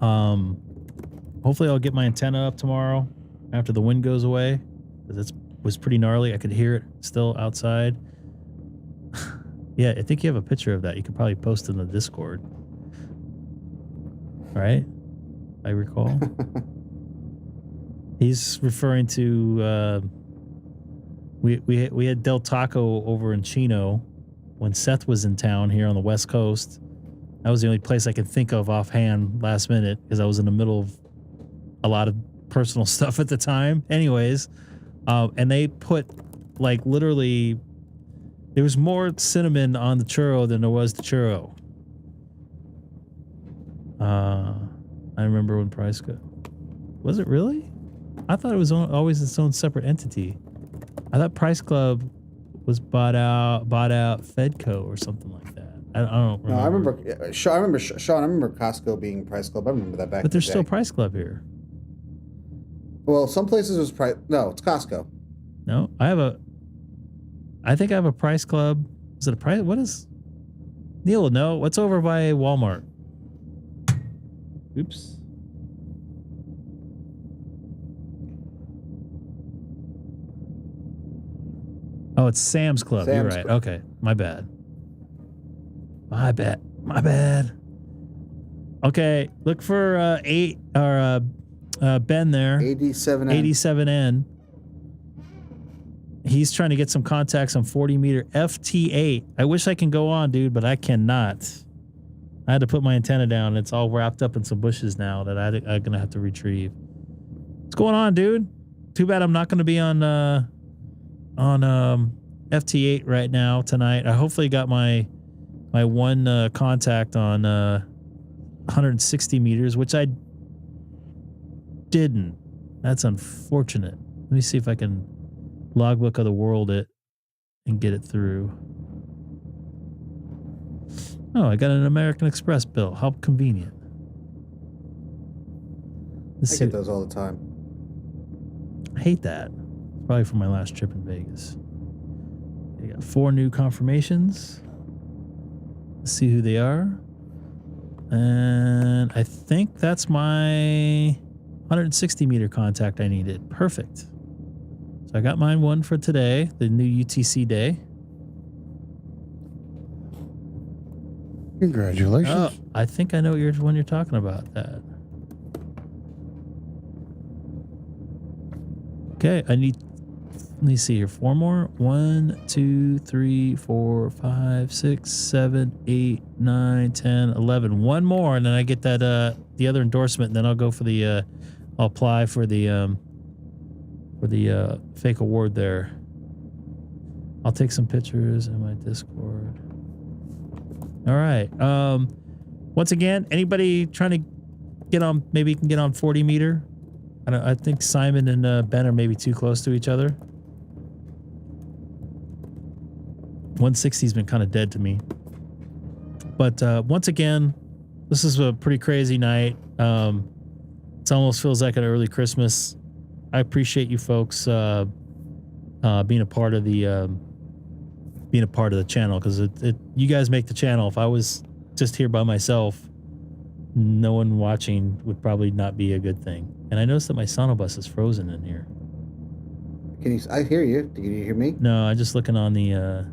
Hopefully I'll get my antenna up tomorrow after the wind goes away because it was pretty gnarly. I could hear it still outside. Yeah, I think you have a picture of that. You could probably post it in the Discord. Right? I recall. He's referring to we had Del Taco over in Chino when Seth was in town here on the West Coast. That was the only place I could think of offhand last minute because I was in the middle of a lot of personal stuff at the time. Anyways, and they put like literally there was more cinnamon on the churro than there was the churro. I remember when price cut. Was it really? I thought it was always its own separate entity. I thought Price Club was bought out Fedco or something like that. I don't remember. No, I remember Sean. I remember Costco being Price Club. I remember that back. But there's still Price Club here. Well, some places was Price. No, it's Costco. No, I think I have a Price Club. Is it a Price? What is? Neil will know. What's over by Walmart? Oops. Oh, it's Sam's Club. You're right. Club. Okay. My bad. My bad. Okay. Look for Ben there. 87N. He's trying to get some contacts on 40 meter FT8. I wish I can go on, dude, but I cannot. I had to put my antenna down. It's all wrapped up in some bushes now that I'm going to have to retrieve. What's going on, dude? Too bad I'm not going to be on FT8 right now tonight. I hopefully got my one contact on 160 meters, which I didn't. That's unfortunate. Let me see if I can logbook of the world it and get it through. Oh, I got an American Express bill. How convenient. I get those all the time. I hate that. Probably from my last trip in Vegas. I got 4 new confirmations. Let's see who they are. And I think that's my 160 meter contact I needed. Perfect. So I got mine one for today, the new UTC day. Congratulations. Oh, I think I know which one you're talking about. That. Okay, let me see here. 4 more. 1, 2, 3, 4, 5, 6, 7, 8, 9, 10, 11. One more, and then I get that the other endorsement, and then I'll go for the I'll apply for the fake award there. I'll take some pictures in my Discord. All right. Once again, anybody trying to get on, maybe you can get on 40 meter. I think Simon and Ben are maybe too close to each other. 160's been kind of dead to me. But once again, this is a pretty crazy night. It almost feels like an early Christmas. I appreciate you folks being a part of the channel, because you guys make the channel. If I was just here by myself, no one watching would probably not be a good thing. And I noticed that my Sonobus is frozen in here. I hear you. Can you hear me? No, I'm just looking on the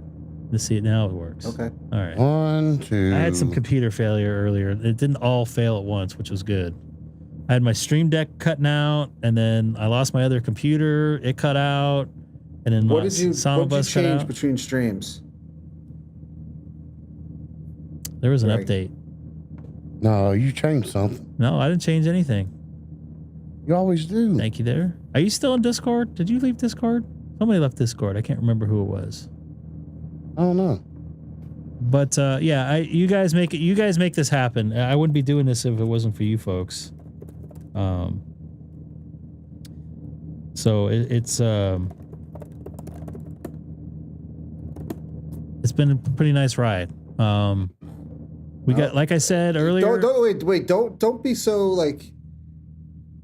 to see it now. It works. Okay. All right. 1, 2. I had some computer failure earlier. It didn't all fail at once, which was good. I had my Stream Deck cutting out, and then I lost my other computer. It cut out, and then What my did you Sonobus cut change out. between streams? There was an Greg. update. No, you changed something. No, I didn't change anything. You always do. Thank you there. Are you still in Discord? Did you leave Discord? Somebody left Discord. I can't remember who it was. I don't know. But yeah, you guys make this happen. I wouldn't be doing this if it wasn't for you folks. So it's been a pretty nice ride. We got, like I said earlier. Don't be so like.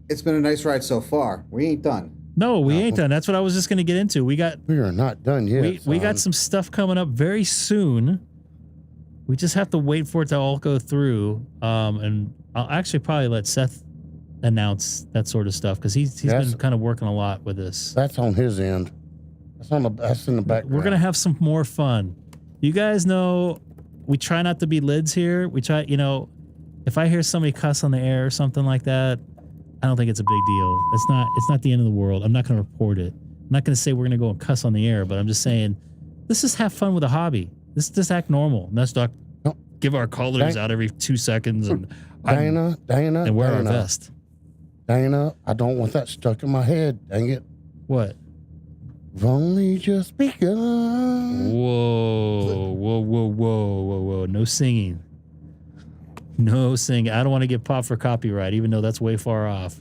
It's been a nice ride so far. We ain't done. No, we ain't done. That's what I was just going to get into. We are not done yet. We got some stuff coming up very soon. We just have to wait for it to all go through. And I'll actually probably let Seth announce that sort of stuff, because he's been kind of working a lot with this. That's on his end. That's in the background. We're gonna have some more fun. You guys know we try not to be lids here. We try, if I hear somebody cuss on the air or something like that, I don't think it's a big deal. It's not the end of the world. I'm not going to report it. I'm not going to say we're going to go and cuss on the air, but I'm just saying, let's just have fun with a hobby. Let's just act normal. Let's not give our colors out every 2 seconds and Diana, and wear our vest. Diana, I don't want that stuck in my head. Dang it. What? We've only just begun. Whoa. No singing. No singing. I don't want to get popped for copyright, even though that's way far off.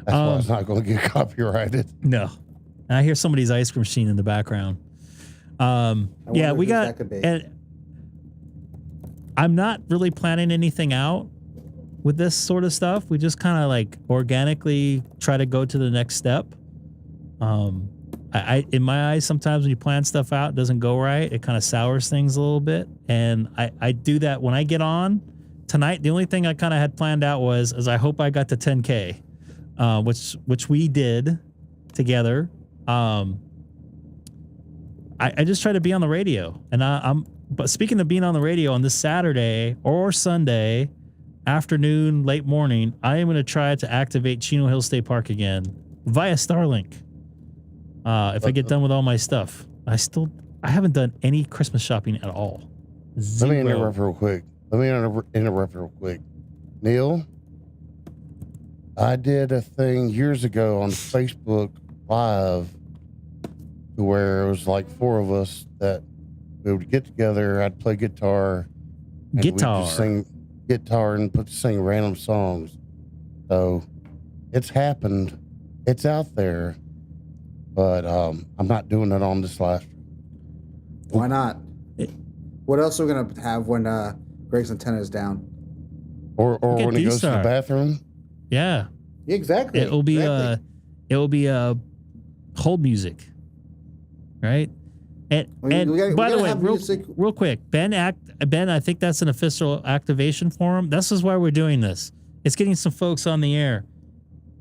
That's why it's not going to get copyrighted. No. I hear somebody's ice cream machine in the background. Yeah, we got, and I'm not really planning anything out with this sort of stuff. We just kind of like organically try to go to the next step. In my eyes, sometimes when you plan stuff out, it doesn't go right. It kind of sours things a little bit. And I do that when I get on tonight. The only thing I kind of had planned out was I hope I got to 10K, which we did together. I just try to be on the radio, and but speaking of being on the radio on this Saturday or Sunday afternoon, late morning, I am going to try to activate Chino Hill State Park again via Starlink. If I get done with all my stuff, I haven't done any Christmas shopping at all. Zero. Let me interrupt real quick. Neil, I did a thing years ago on Facebook Live where it was like 4 of us that we would get together. I'd play guitar. And we'd just sing guitar and sing random songs. So it's happened. It's out there. But I'm not doing it on this live stream. Why not? What else are we going to have when Greg's antenna is down? Or when he goes to the bathroom? Yeah. Exactly. It will be hold music. Right? And by the way, real quick, Ben, I think that's an official activation form. This is why we're doing this. It's getting some folks on the air.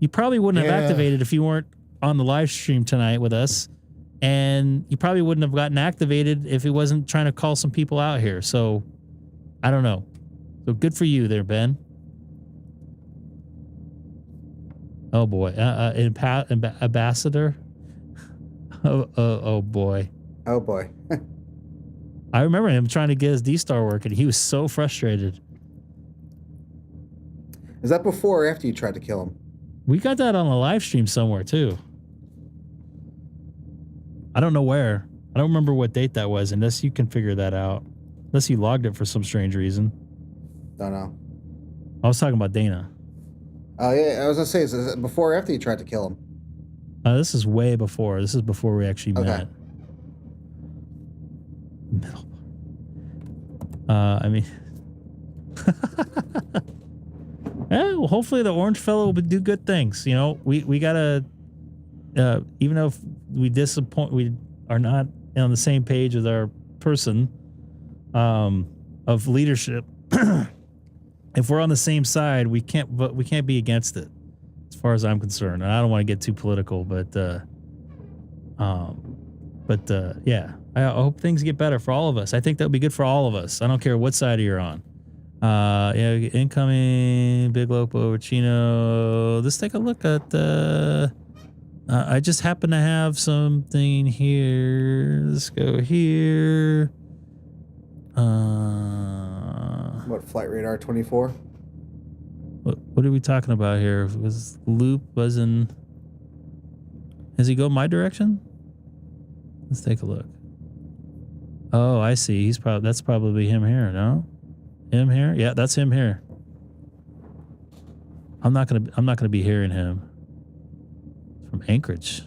You probably wouldn't have activated if you weren't on the live stream tonight with us, and you probably wouldn't have gotten activated if he wasn't trying to call some people out here. So I don't know. So good for you there, Ben. Oh boy. Ambassador. Oh boy. Oh boy. I remember him trying to get his DStar working. He was so frustrated. Is that before or after you tried to kill him? We got that on a live stream somewhere too. I don't know where. I don't remember what date that was, unless you can figure that out. Unless you logged it for some strange reason. Don't know. I was talking about Dana. Oh yeah, I was gonna say, is it before or after you tried to kill him? This is way before. This is before we actually met. I mean, yeah, well, hopefully the orange fellow will do good things. You know, we gotta, even though we are not on the same page with our person of leadership. If we're on the same side, we can't be against it, as far as I'm concerned. And I don't want to get too political, but yeah, I hope things get better for all of us. I think that'll be good for all of us. I don't care what side you're on. Yeah, incoming Big Lopo Chino. Let's take a look at the. I just happen to have something here. Let's go here. What, Flight Radar 24? What are we talking about here? Was Loop buzzing? Does he go my direction? Let's take a look. Oh, I see. That's probably him here. No, him here. Yeah, that's him here. I'm not gonna be hearing him. From Anchorage.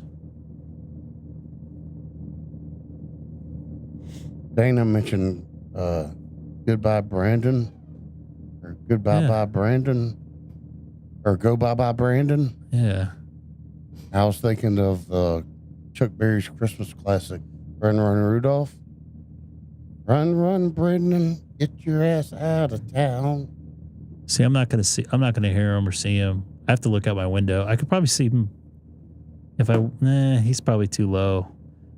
Dana mentioned goodbye Brandon, or goodbye bye Brandon, or go bye bye Brandon. Yeah. I was thinking of Chuck Berry's Christmas classic, Run Run Rudolph. Run Run Brandon, get your ass out of town. See, I'm not gonna hear him or see him. I have to look out my window. I could probably see him if he's probably too low.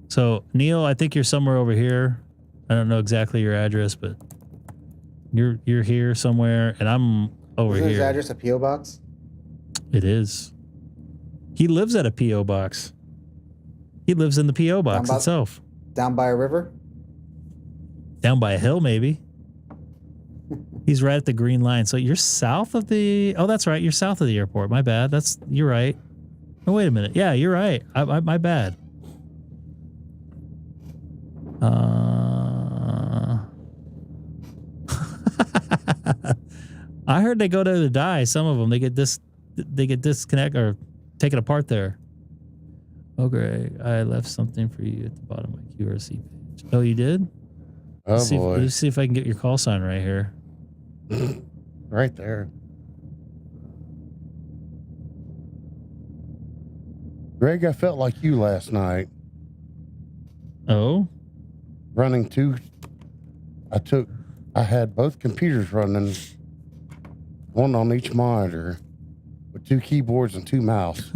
So Neil, I think you're somewhere over here. I don't know exactly your address, but you're here somewhere, and I'm over here. Is his address a P.O. box? It is. He lives at a P.O. box. He lives in the P.O. box itself. Down by a river? Down by a hill, maybe. He's right at the green line. So you're south of the... Oh, that's right. You're south of the airport. My bad. You're right. Oh, wait a minute. Yeah, you're right. My bad. I heard they go there to die. Some of them, they get disconnect or take it apart there. Oh, Greg, I left something for you at the bottom of my QRC page. Oh, you did? Oh, boy. Let's see if I can get your call sign right here. Right there. Greg, I felt like you last night. Oh? Running two. I had both computers running, one on each monitor, with 2 keyboards and 2 mouse.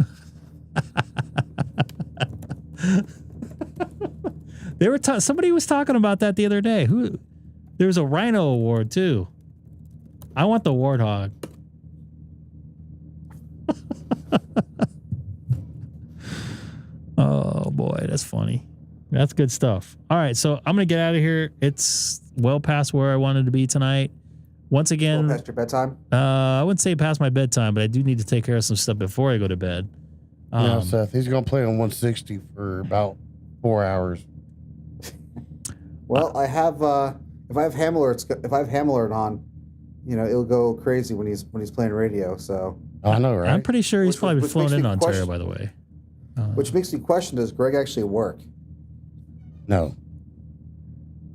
Somebody was talking about that the other day. There was a Rhino award too. I want the Warthog. Oh boy, that's funny. That's good stuff. All right, so I'm gonna get out of here. It's well past where I wanted to be tonight. Once again, past your bedtime. I wouldn't say past my bedtime, but I do need to take care of some stuff before I go to bed. Yeah, Seth, he's gonna play on 160 for about 4 hours. Well, I have if I have Hamler on, it'll go crazy when he's playing radio. So I know, right? I'm pretty sure he's probably flown in Ontario, by the way. Which makes me question: does Greg actually work? No.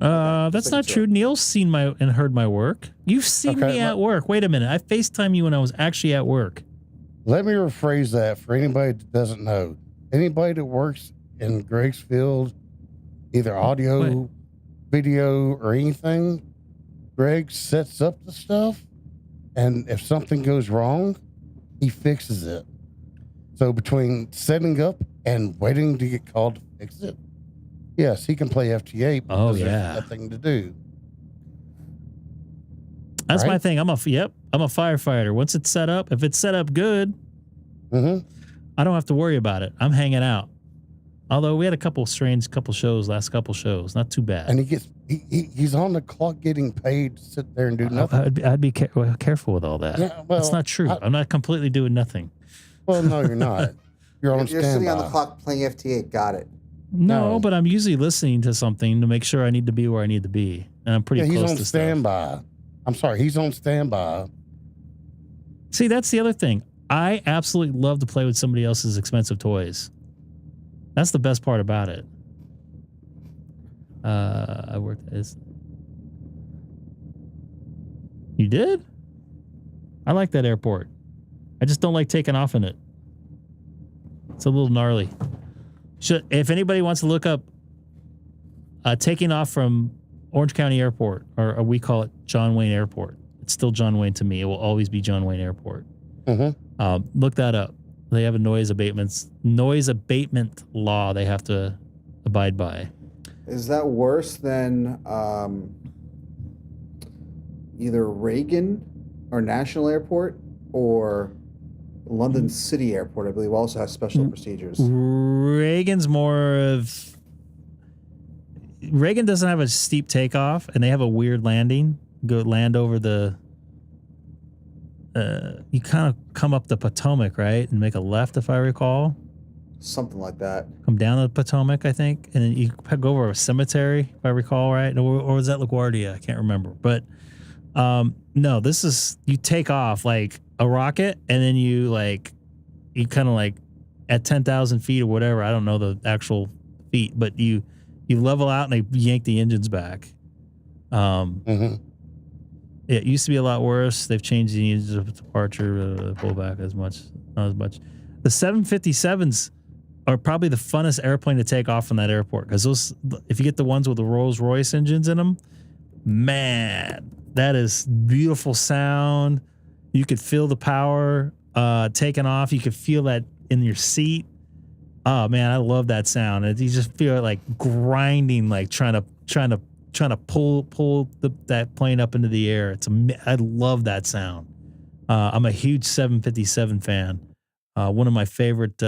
That's not true. Neil's seen and heard my work. You've seen me at work. Wait a minute. I FaceTime you when I was actually at work. Let me rephrase that for anybody that doesn't know. Anybody that works in Greg's field, either audio, video, or anything, Greg sets up the stuff, and if something goes wrong, he fixes it. So between setting up and waiting to get called to fix it, yes, he can play FT8. Oh, yeah. There's nothing to do. That's my thing. I'm a firefighter. Once it's set up, if it's set up good, I don't have to worry about it. I'm hanging out. Although we had a couple shows, last couple shows, not too bad. And he's on the clock getting paid to sit there and do nothing. I'd be careful with all that. Yeah, well, that's not true. I'm not completely doing nothing. Well, no, you're not. You're on standby. You're sitting on the clock playing FT8. Got it. No, but I'm usually listening to something to make sure I need to be where I need to be, and I'm pretty close to He's on standby. I'm sorry, he's on standby. See, that's the other thing. I absolutely love to play with somebody else's expensive toys. That's the best part about it. I worked as. You did? I like that airport. I just don't like taking off in it. It's a little gnarly. If anybody wants to look up taking off from Orange County Airport, or we call it John Wayne Airport. It's still John Wayne to me. It will always be John Wayne Airport. Look that up. They have a noise abatement law they have to abide by. Is that worse than either Reagan or National Airport or London City Airport? I believe also has special procedures. Reagan's more of... Reagan doesn't have a steep takeoff, and they have a weird landing. Land over the... you kind of come up the Potomac, right? And make a left, if I recall. Something like that. Come down the Potomac, I think. And then you go over a cemetery, if I recall, right? Or was that LaGuardia? I can't remember. But no, this is... You take off like a rocket, and then you kind of like at 10,000 feet or whatever. I don't know the actual feet, but you level out and they yank the engines back. It used to be a lot worse. They've changed the engines of departure, pullback not as much. The 757s are probably the funnest airplane to take off from that airport, because if you get the ones with the Rolls-Royce engines in them, man, that is beautiful sound. You could feel the power taking off. You could feel that in your seat. Oh man, I love that sound. You just feel it like grinding, like trying to pull that plane up into the air. I love that sound. I'm a huge 757 fan. One of my favorite.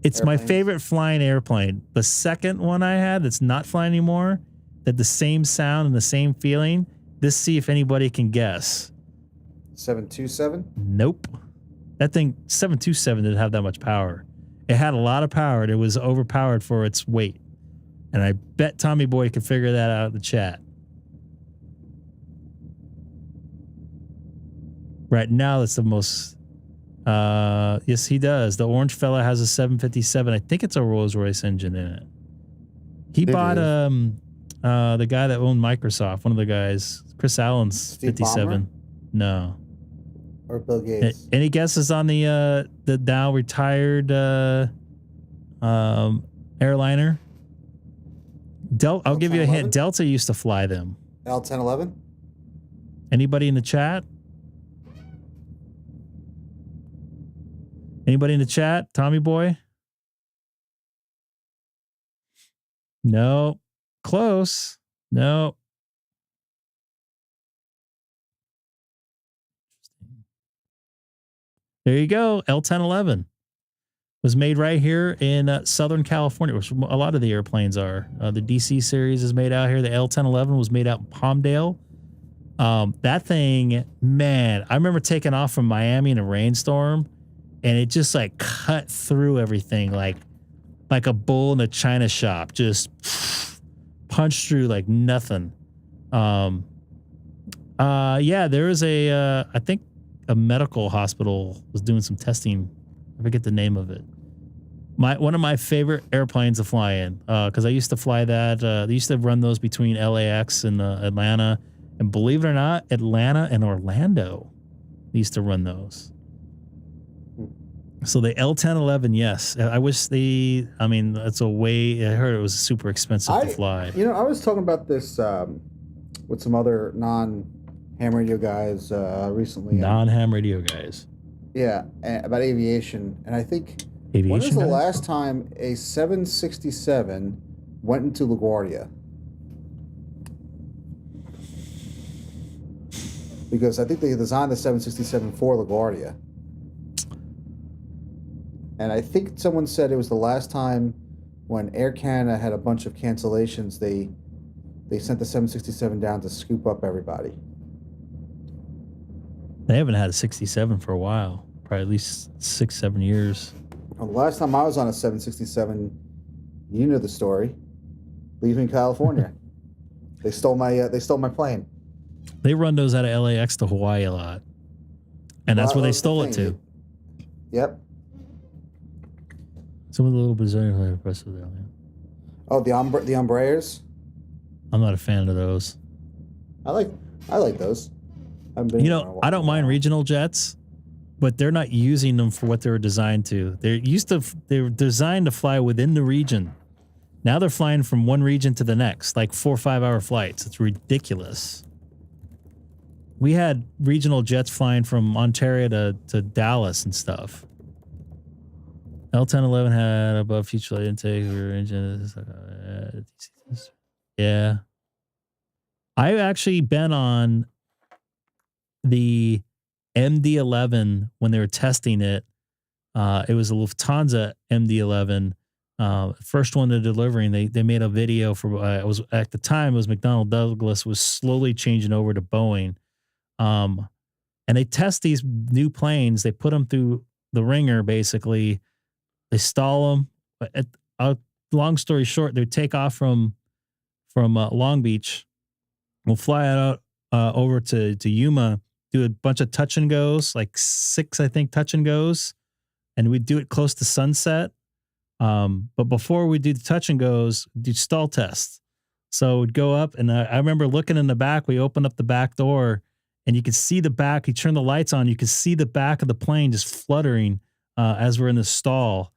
It's my favorite flying airplane. The second one I had that's not flying anymore, that the same sound and the same feeling. Let's see if anybody can guess. 727? Nope. That thing, 727, didn't have that much power. It had a lot of power. It was overpowered for its weight. And I bet Tommy Boy could figure that out in the chat. Right now, that's the most Yes, he does. The orange fella has a 757. I think it's a Rolls-Royce engine in it. He bought the guy that owned Microsoft, one of the guys, Chris Allen's Steve 57. Ballmer? No. Or Bill Gates. Any guesses on the now retired airliner? I'll give you a hint. Delta used to fly them. L1011? Anybody in the chat? Anybody in the chat? Tommy boy? No. Close. No. There you go. L1011 was made right here in Southern California, which a lot of the airplanes are. The DC series is made out here. The L1011 was made out in Palmdale. That thing, man, I remember taking off from Miami in a rainstorm, and it just like cut through everything like a bull in a china shop, just punched through like nothing. Yeah, there was I think a medical hospital was doing some testing. I forget the name of it. One of my favorite airplanes to fly in, because I used to fly that. They used to run those between LAX and Atlanta, and believe it or not, Atlanta and Orlando. They used to run those. So the L1011, yes. I wish that's a way. I heard it was super expensive to fly. You know, I was talking about this with some other non-ham radio guys recently. Non-ham radio guys. Yeah, about aviation. And I think, when was the last time a 767 went into LaGuardia? Because I think they designed the 767 for LaGuardia. And I think someone said it was the last time when Air Canada had a bunch of cancellations, they sent the 767 down to scoop up everybody. They haven't had a 67 for a while, probably at least 6-7 years. Well, the last time I was on a 767, you know the story. Leaving California, they stole my plane. They run those out of LAX to Hawaii a lot, and that's where they stole it to. Yep. Some of the little Brazilian press there. Oh, the Embraers. I'm not a fan of those. I like those. I don't mind regional jets, but they're not using them for what they were designed to. They were designed to fly within the region. Now they're flying from one region to the next, like 4 or 5 hour flights. It's ridiculous. We had regional jets flying from Ontario to Dallas and stuff. L1011 had above future light intake or engine. Yeah. I've actually been on the MD-11 when they were testing it. It was a Lufthansa MD-11. First one they're delivering. They made a video for, at the time, it was McDonnell Douglas was slowly changing over to Boeing. And they test these new planes. They put them through the ringer, basically. They stall them. Long story short, they take off from Long Beach. We'll fly out over to Yuma, do a bunch of touch and goes, like 6, I think, touch and goes. And we do it close to sunset. But before we do the touch and goes, do stall tests. So we'd go up, and I remember looking in the back. We opened up the back door, and you could see the back. You turn the lights on, you could see the back of the plane just fluttering as we're in the stall.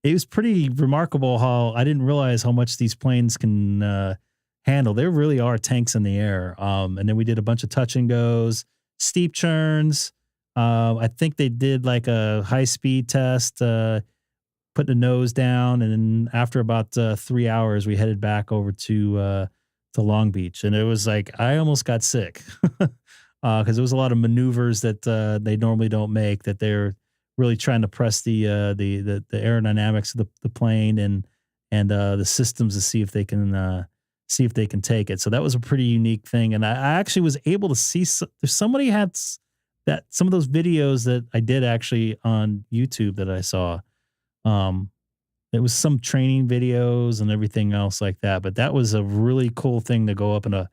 It was pretty remarkable how I didn't realize how much these planes can handle. There really are tanks in the air. And then we did a bunch of touch and goes, steep churns. I think they did like a high speed test, put the nose down. And then after about 3 hours, we headed back over to Long Beach. And it was like, I almost got sick because there was a lot of maneuvers that they normally don't make, that they're really trying to press the aerodynamics of the plane and the systems to see if they can take it. So that was a pretty unique thing. And I actually was able to see somebody had that some of those videos that I did actually on YouTube that I saw. It was some training videos and everything else like that. But that was a really cool thing to go up in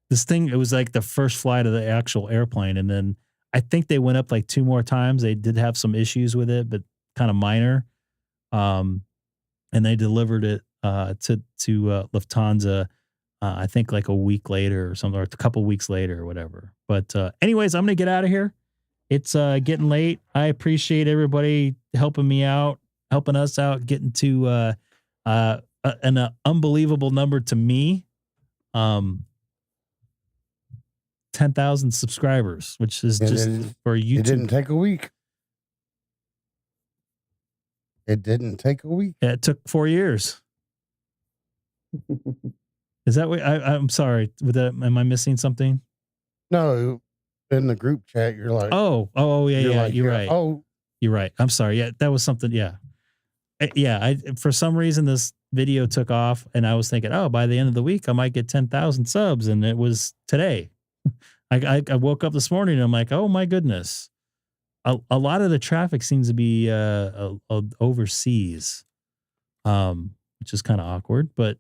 this thing. It was like the first flight of the actual airplane. And then I think they went up like 2 more times. They did have some issues with it, but kind of minor. And they delivered it to Lufthansa. I think like a week later or something, or a couple weeks later or whatever. But anyways, I'm gonna get out of here. It's getting late. I appreciate everybody helping me out, helping us out, getting to an unbelievable number to me. 10,000 subscribers, which is just for YouTube. It didn't take a week. It didn't take a week. Yeah, it took 4 years. Is that what I'm sorry with that? Am I missing something? No, in the group chat, you're like, oh yeah, like, you're right. Oh, you're right. I'm sorry. Yeah, that was something. Yeah. I for some reason this video took off and I was thinking, oh, by the end of the week I might get 10,000 subs, and it was today. I woke up this morning and I'm like, oh my goodness. A lot of the traffic seems to be overseas, which is kind of awkward, but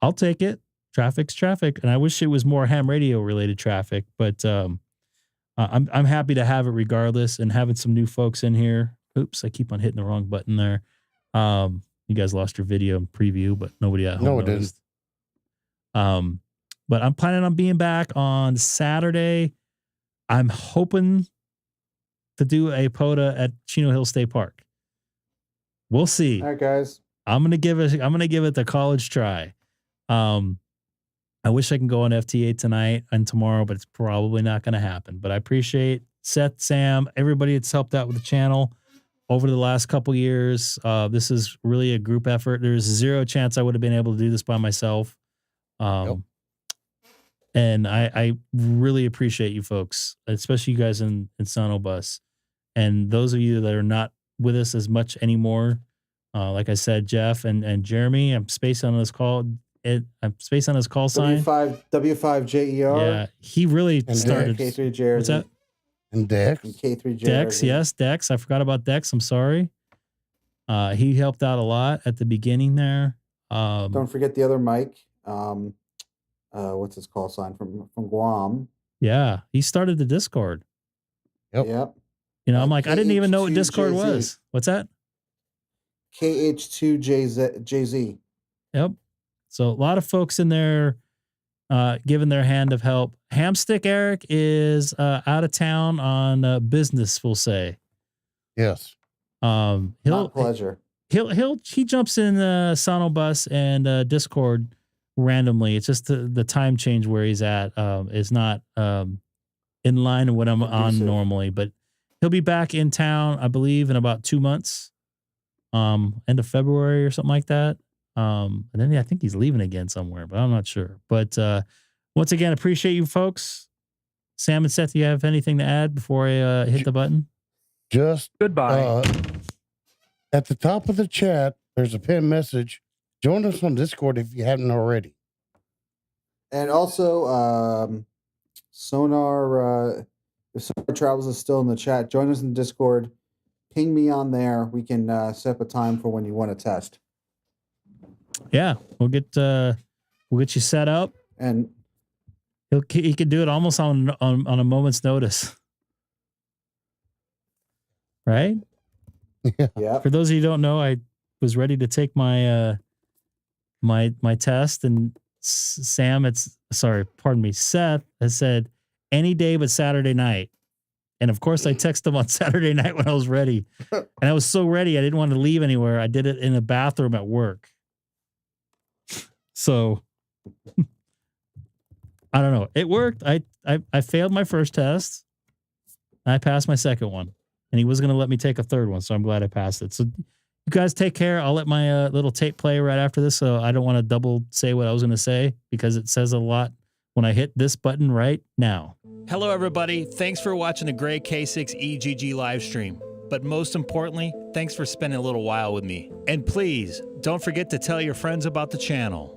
I'll take it. Traffic's traffic, and I wish it was more ham radio related traffic, but I'm happy to have it regardless, and having some new folks in here. Oops, I keep on hitting the wrong button there. You guys lost your video preview, but nobody at home noticed. But I'm planning on being back on Saturday. I'm hoping to do a POTA at Chino Hill State Park. We'll see. All right, guys. I'm gonna give it the college try. I wish I can go on FT8 tonight and tomorrow, but it's probably not going to happen. But I appreciate Seth, Sam, everybody that's helped out with the channel over the last couple years. This is really a group effort. There's zero chance I would have been able to do this by myself. And I really appreciate you folks, especially you guys in Sonobus. And those of you that are not with us as much anymore, like I said, Jeff and Jeremy, I'm spaced on this call. I'm spaced on his call sign. W5JER. Yeah, he really started. K3J. What's that? And Dex. And K3J. Dex, yes, Dex. I forgot about Dex. I'm sorry. He helped out a lot at the beginning there. Don't forget the other Mike. What's his call sign from Guam? Yeah, he started the Discord. Yep. You know, I'm like, I didn't even know what Discord was. What's that? KH2JZ. Yep. So a lot of folks in there giving their hand of help. Hamstick Eric is out of town on business, we'll say. Yes. Pleasure. He jumps in Sonobus and Discord randomly. It's just the time change where he's at is not in line with what I'm on normally, but he'll be back in town, I believe, in about 2 months. End of February or something like that. And then I think he's leaving again somewhere, but I'm not sure. But once again, appreciate you folks. Sam and Seth, do you have anything to add before I hit the button? Just goodbye. At the top of the chat, there's a pinned message. Join us on Discord if you haven't already. And also, Sonar, if Sonar Travels is still in the chat, join us in Discord. Ping me on there. We can set up a time for when you want to test. Yeah, we'll get you set up, and he could do it almost on a moment's notice, right? Yeah. For those of you who don't know, I was ready to take my my test, and Seth has said any day but Saturday night. And of course, I texted him on Saturday night when I was ready, and I was so ready I didn't want to leave anywhere. I did it in a bathroom at work. So I don't know. It worked. I failed my first test. I passed my second one, and he was going to let me take a third one. So I'm glad I passed it. So you guys take care. I'll let my little tape play right after this. So I don't want to double say what I was going to say because it says a lot when I hit this button right now. Hello, everybody. Thanks for watching the Gray K6EGG live stream. But most importantly, thanks for spending a little while with me. And please, don't forget to tell your friends about the channel.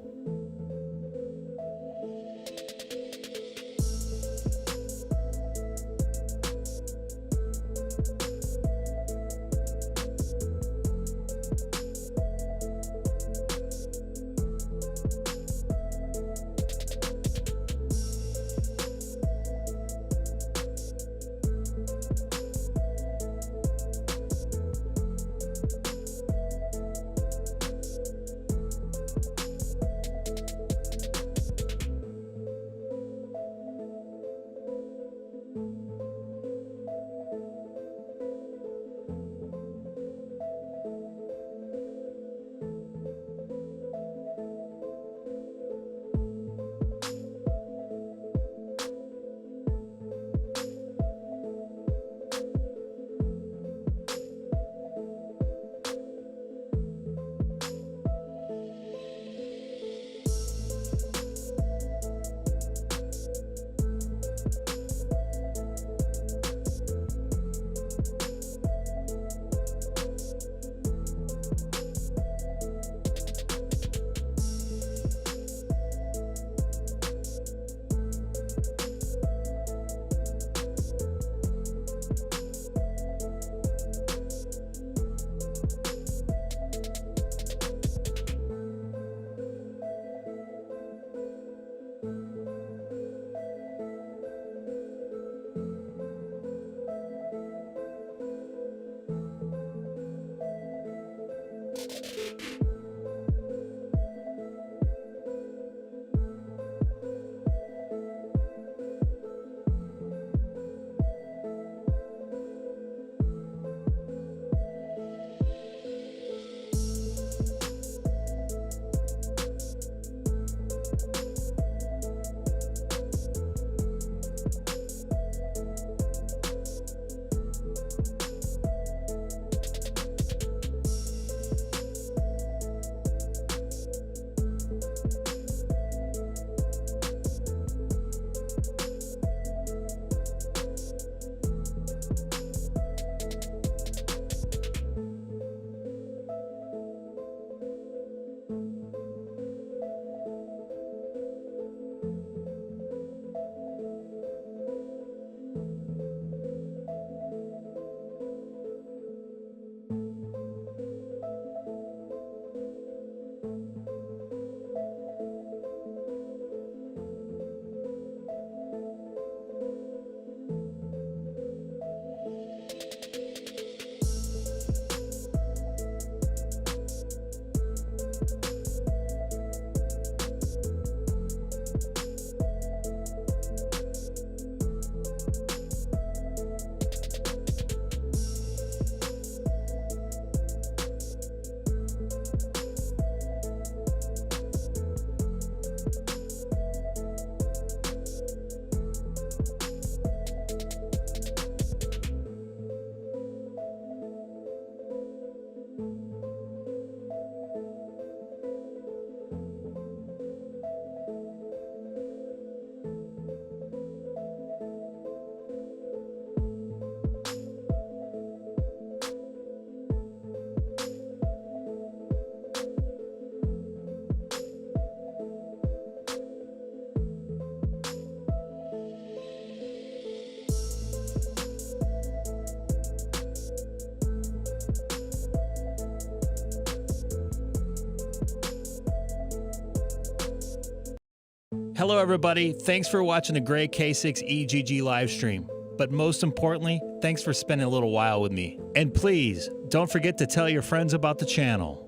Hello, everybody. Thanks for watching the Gray K6EGG live stream. But most importantly, thanks for spending a little while with me. And please, don't forget to tell your friends about the channel.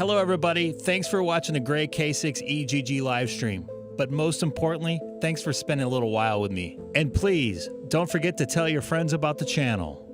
Hello, everybody. Thanks for watching the Gray K6EGG live stream. But most importantly, thanks for spending a little while with me. And please, don't forget to tell your friends about the channel.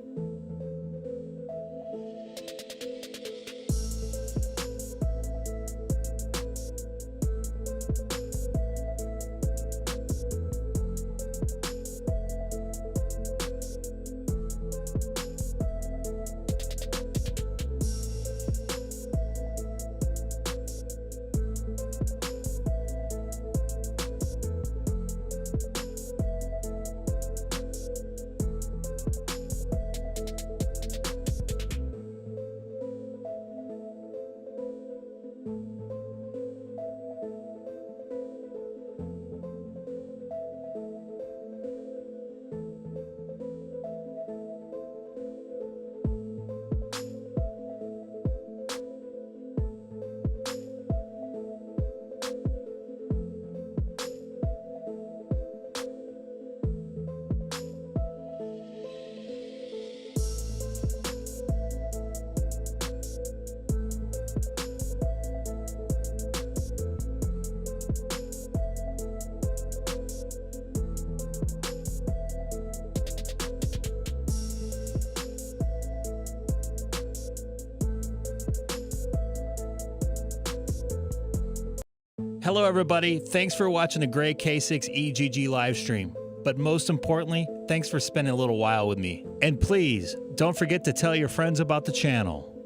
Hello, everybody. Thanks for watching the Gray K6EGG live stream. But most importantly, thanks for spending a little while with me. And please, don't forget to tell your friends about the channel.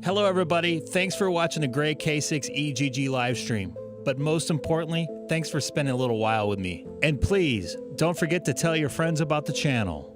Hello, everybody. Thanks for watching the Gray K6EGG live stream. But most importantly, thanks for spending a little while with me. And please, don't forget to tell your friends about the channel.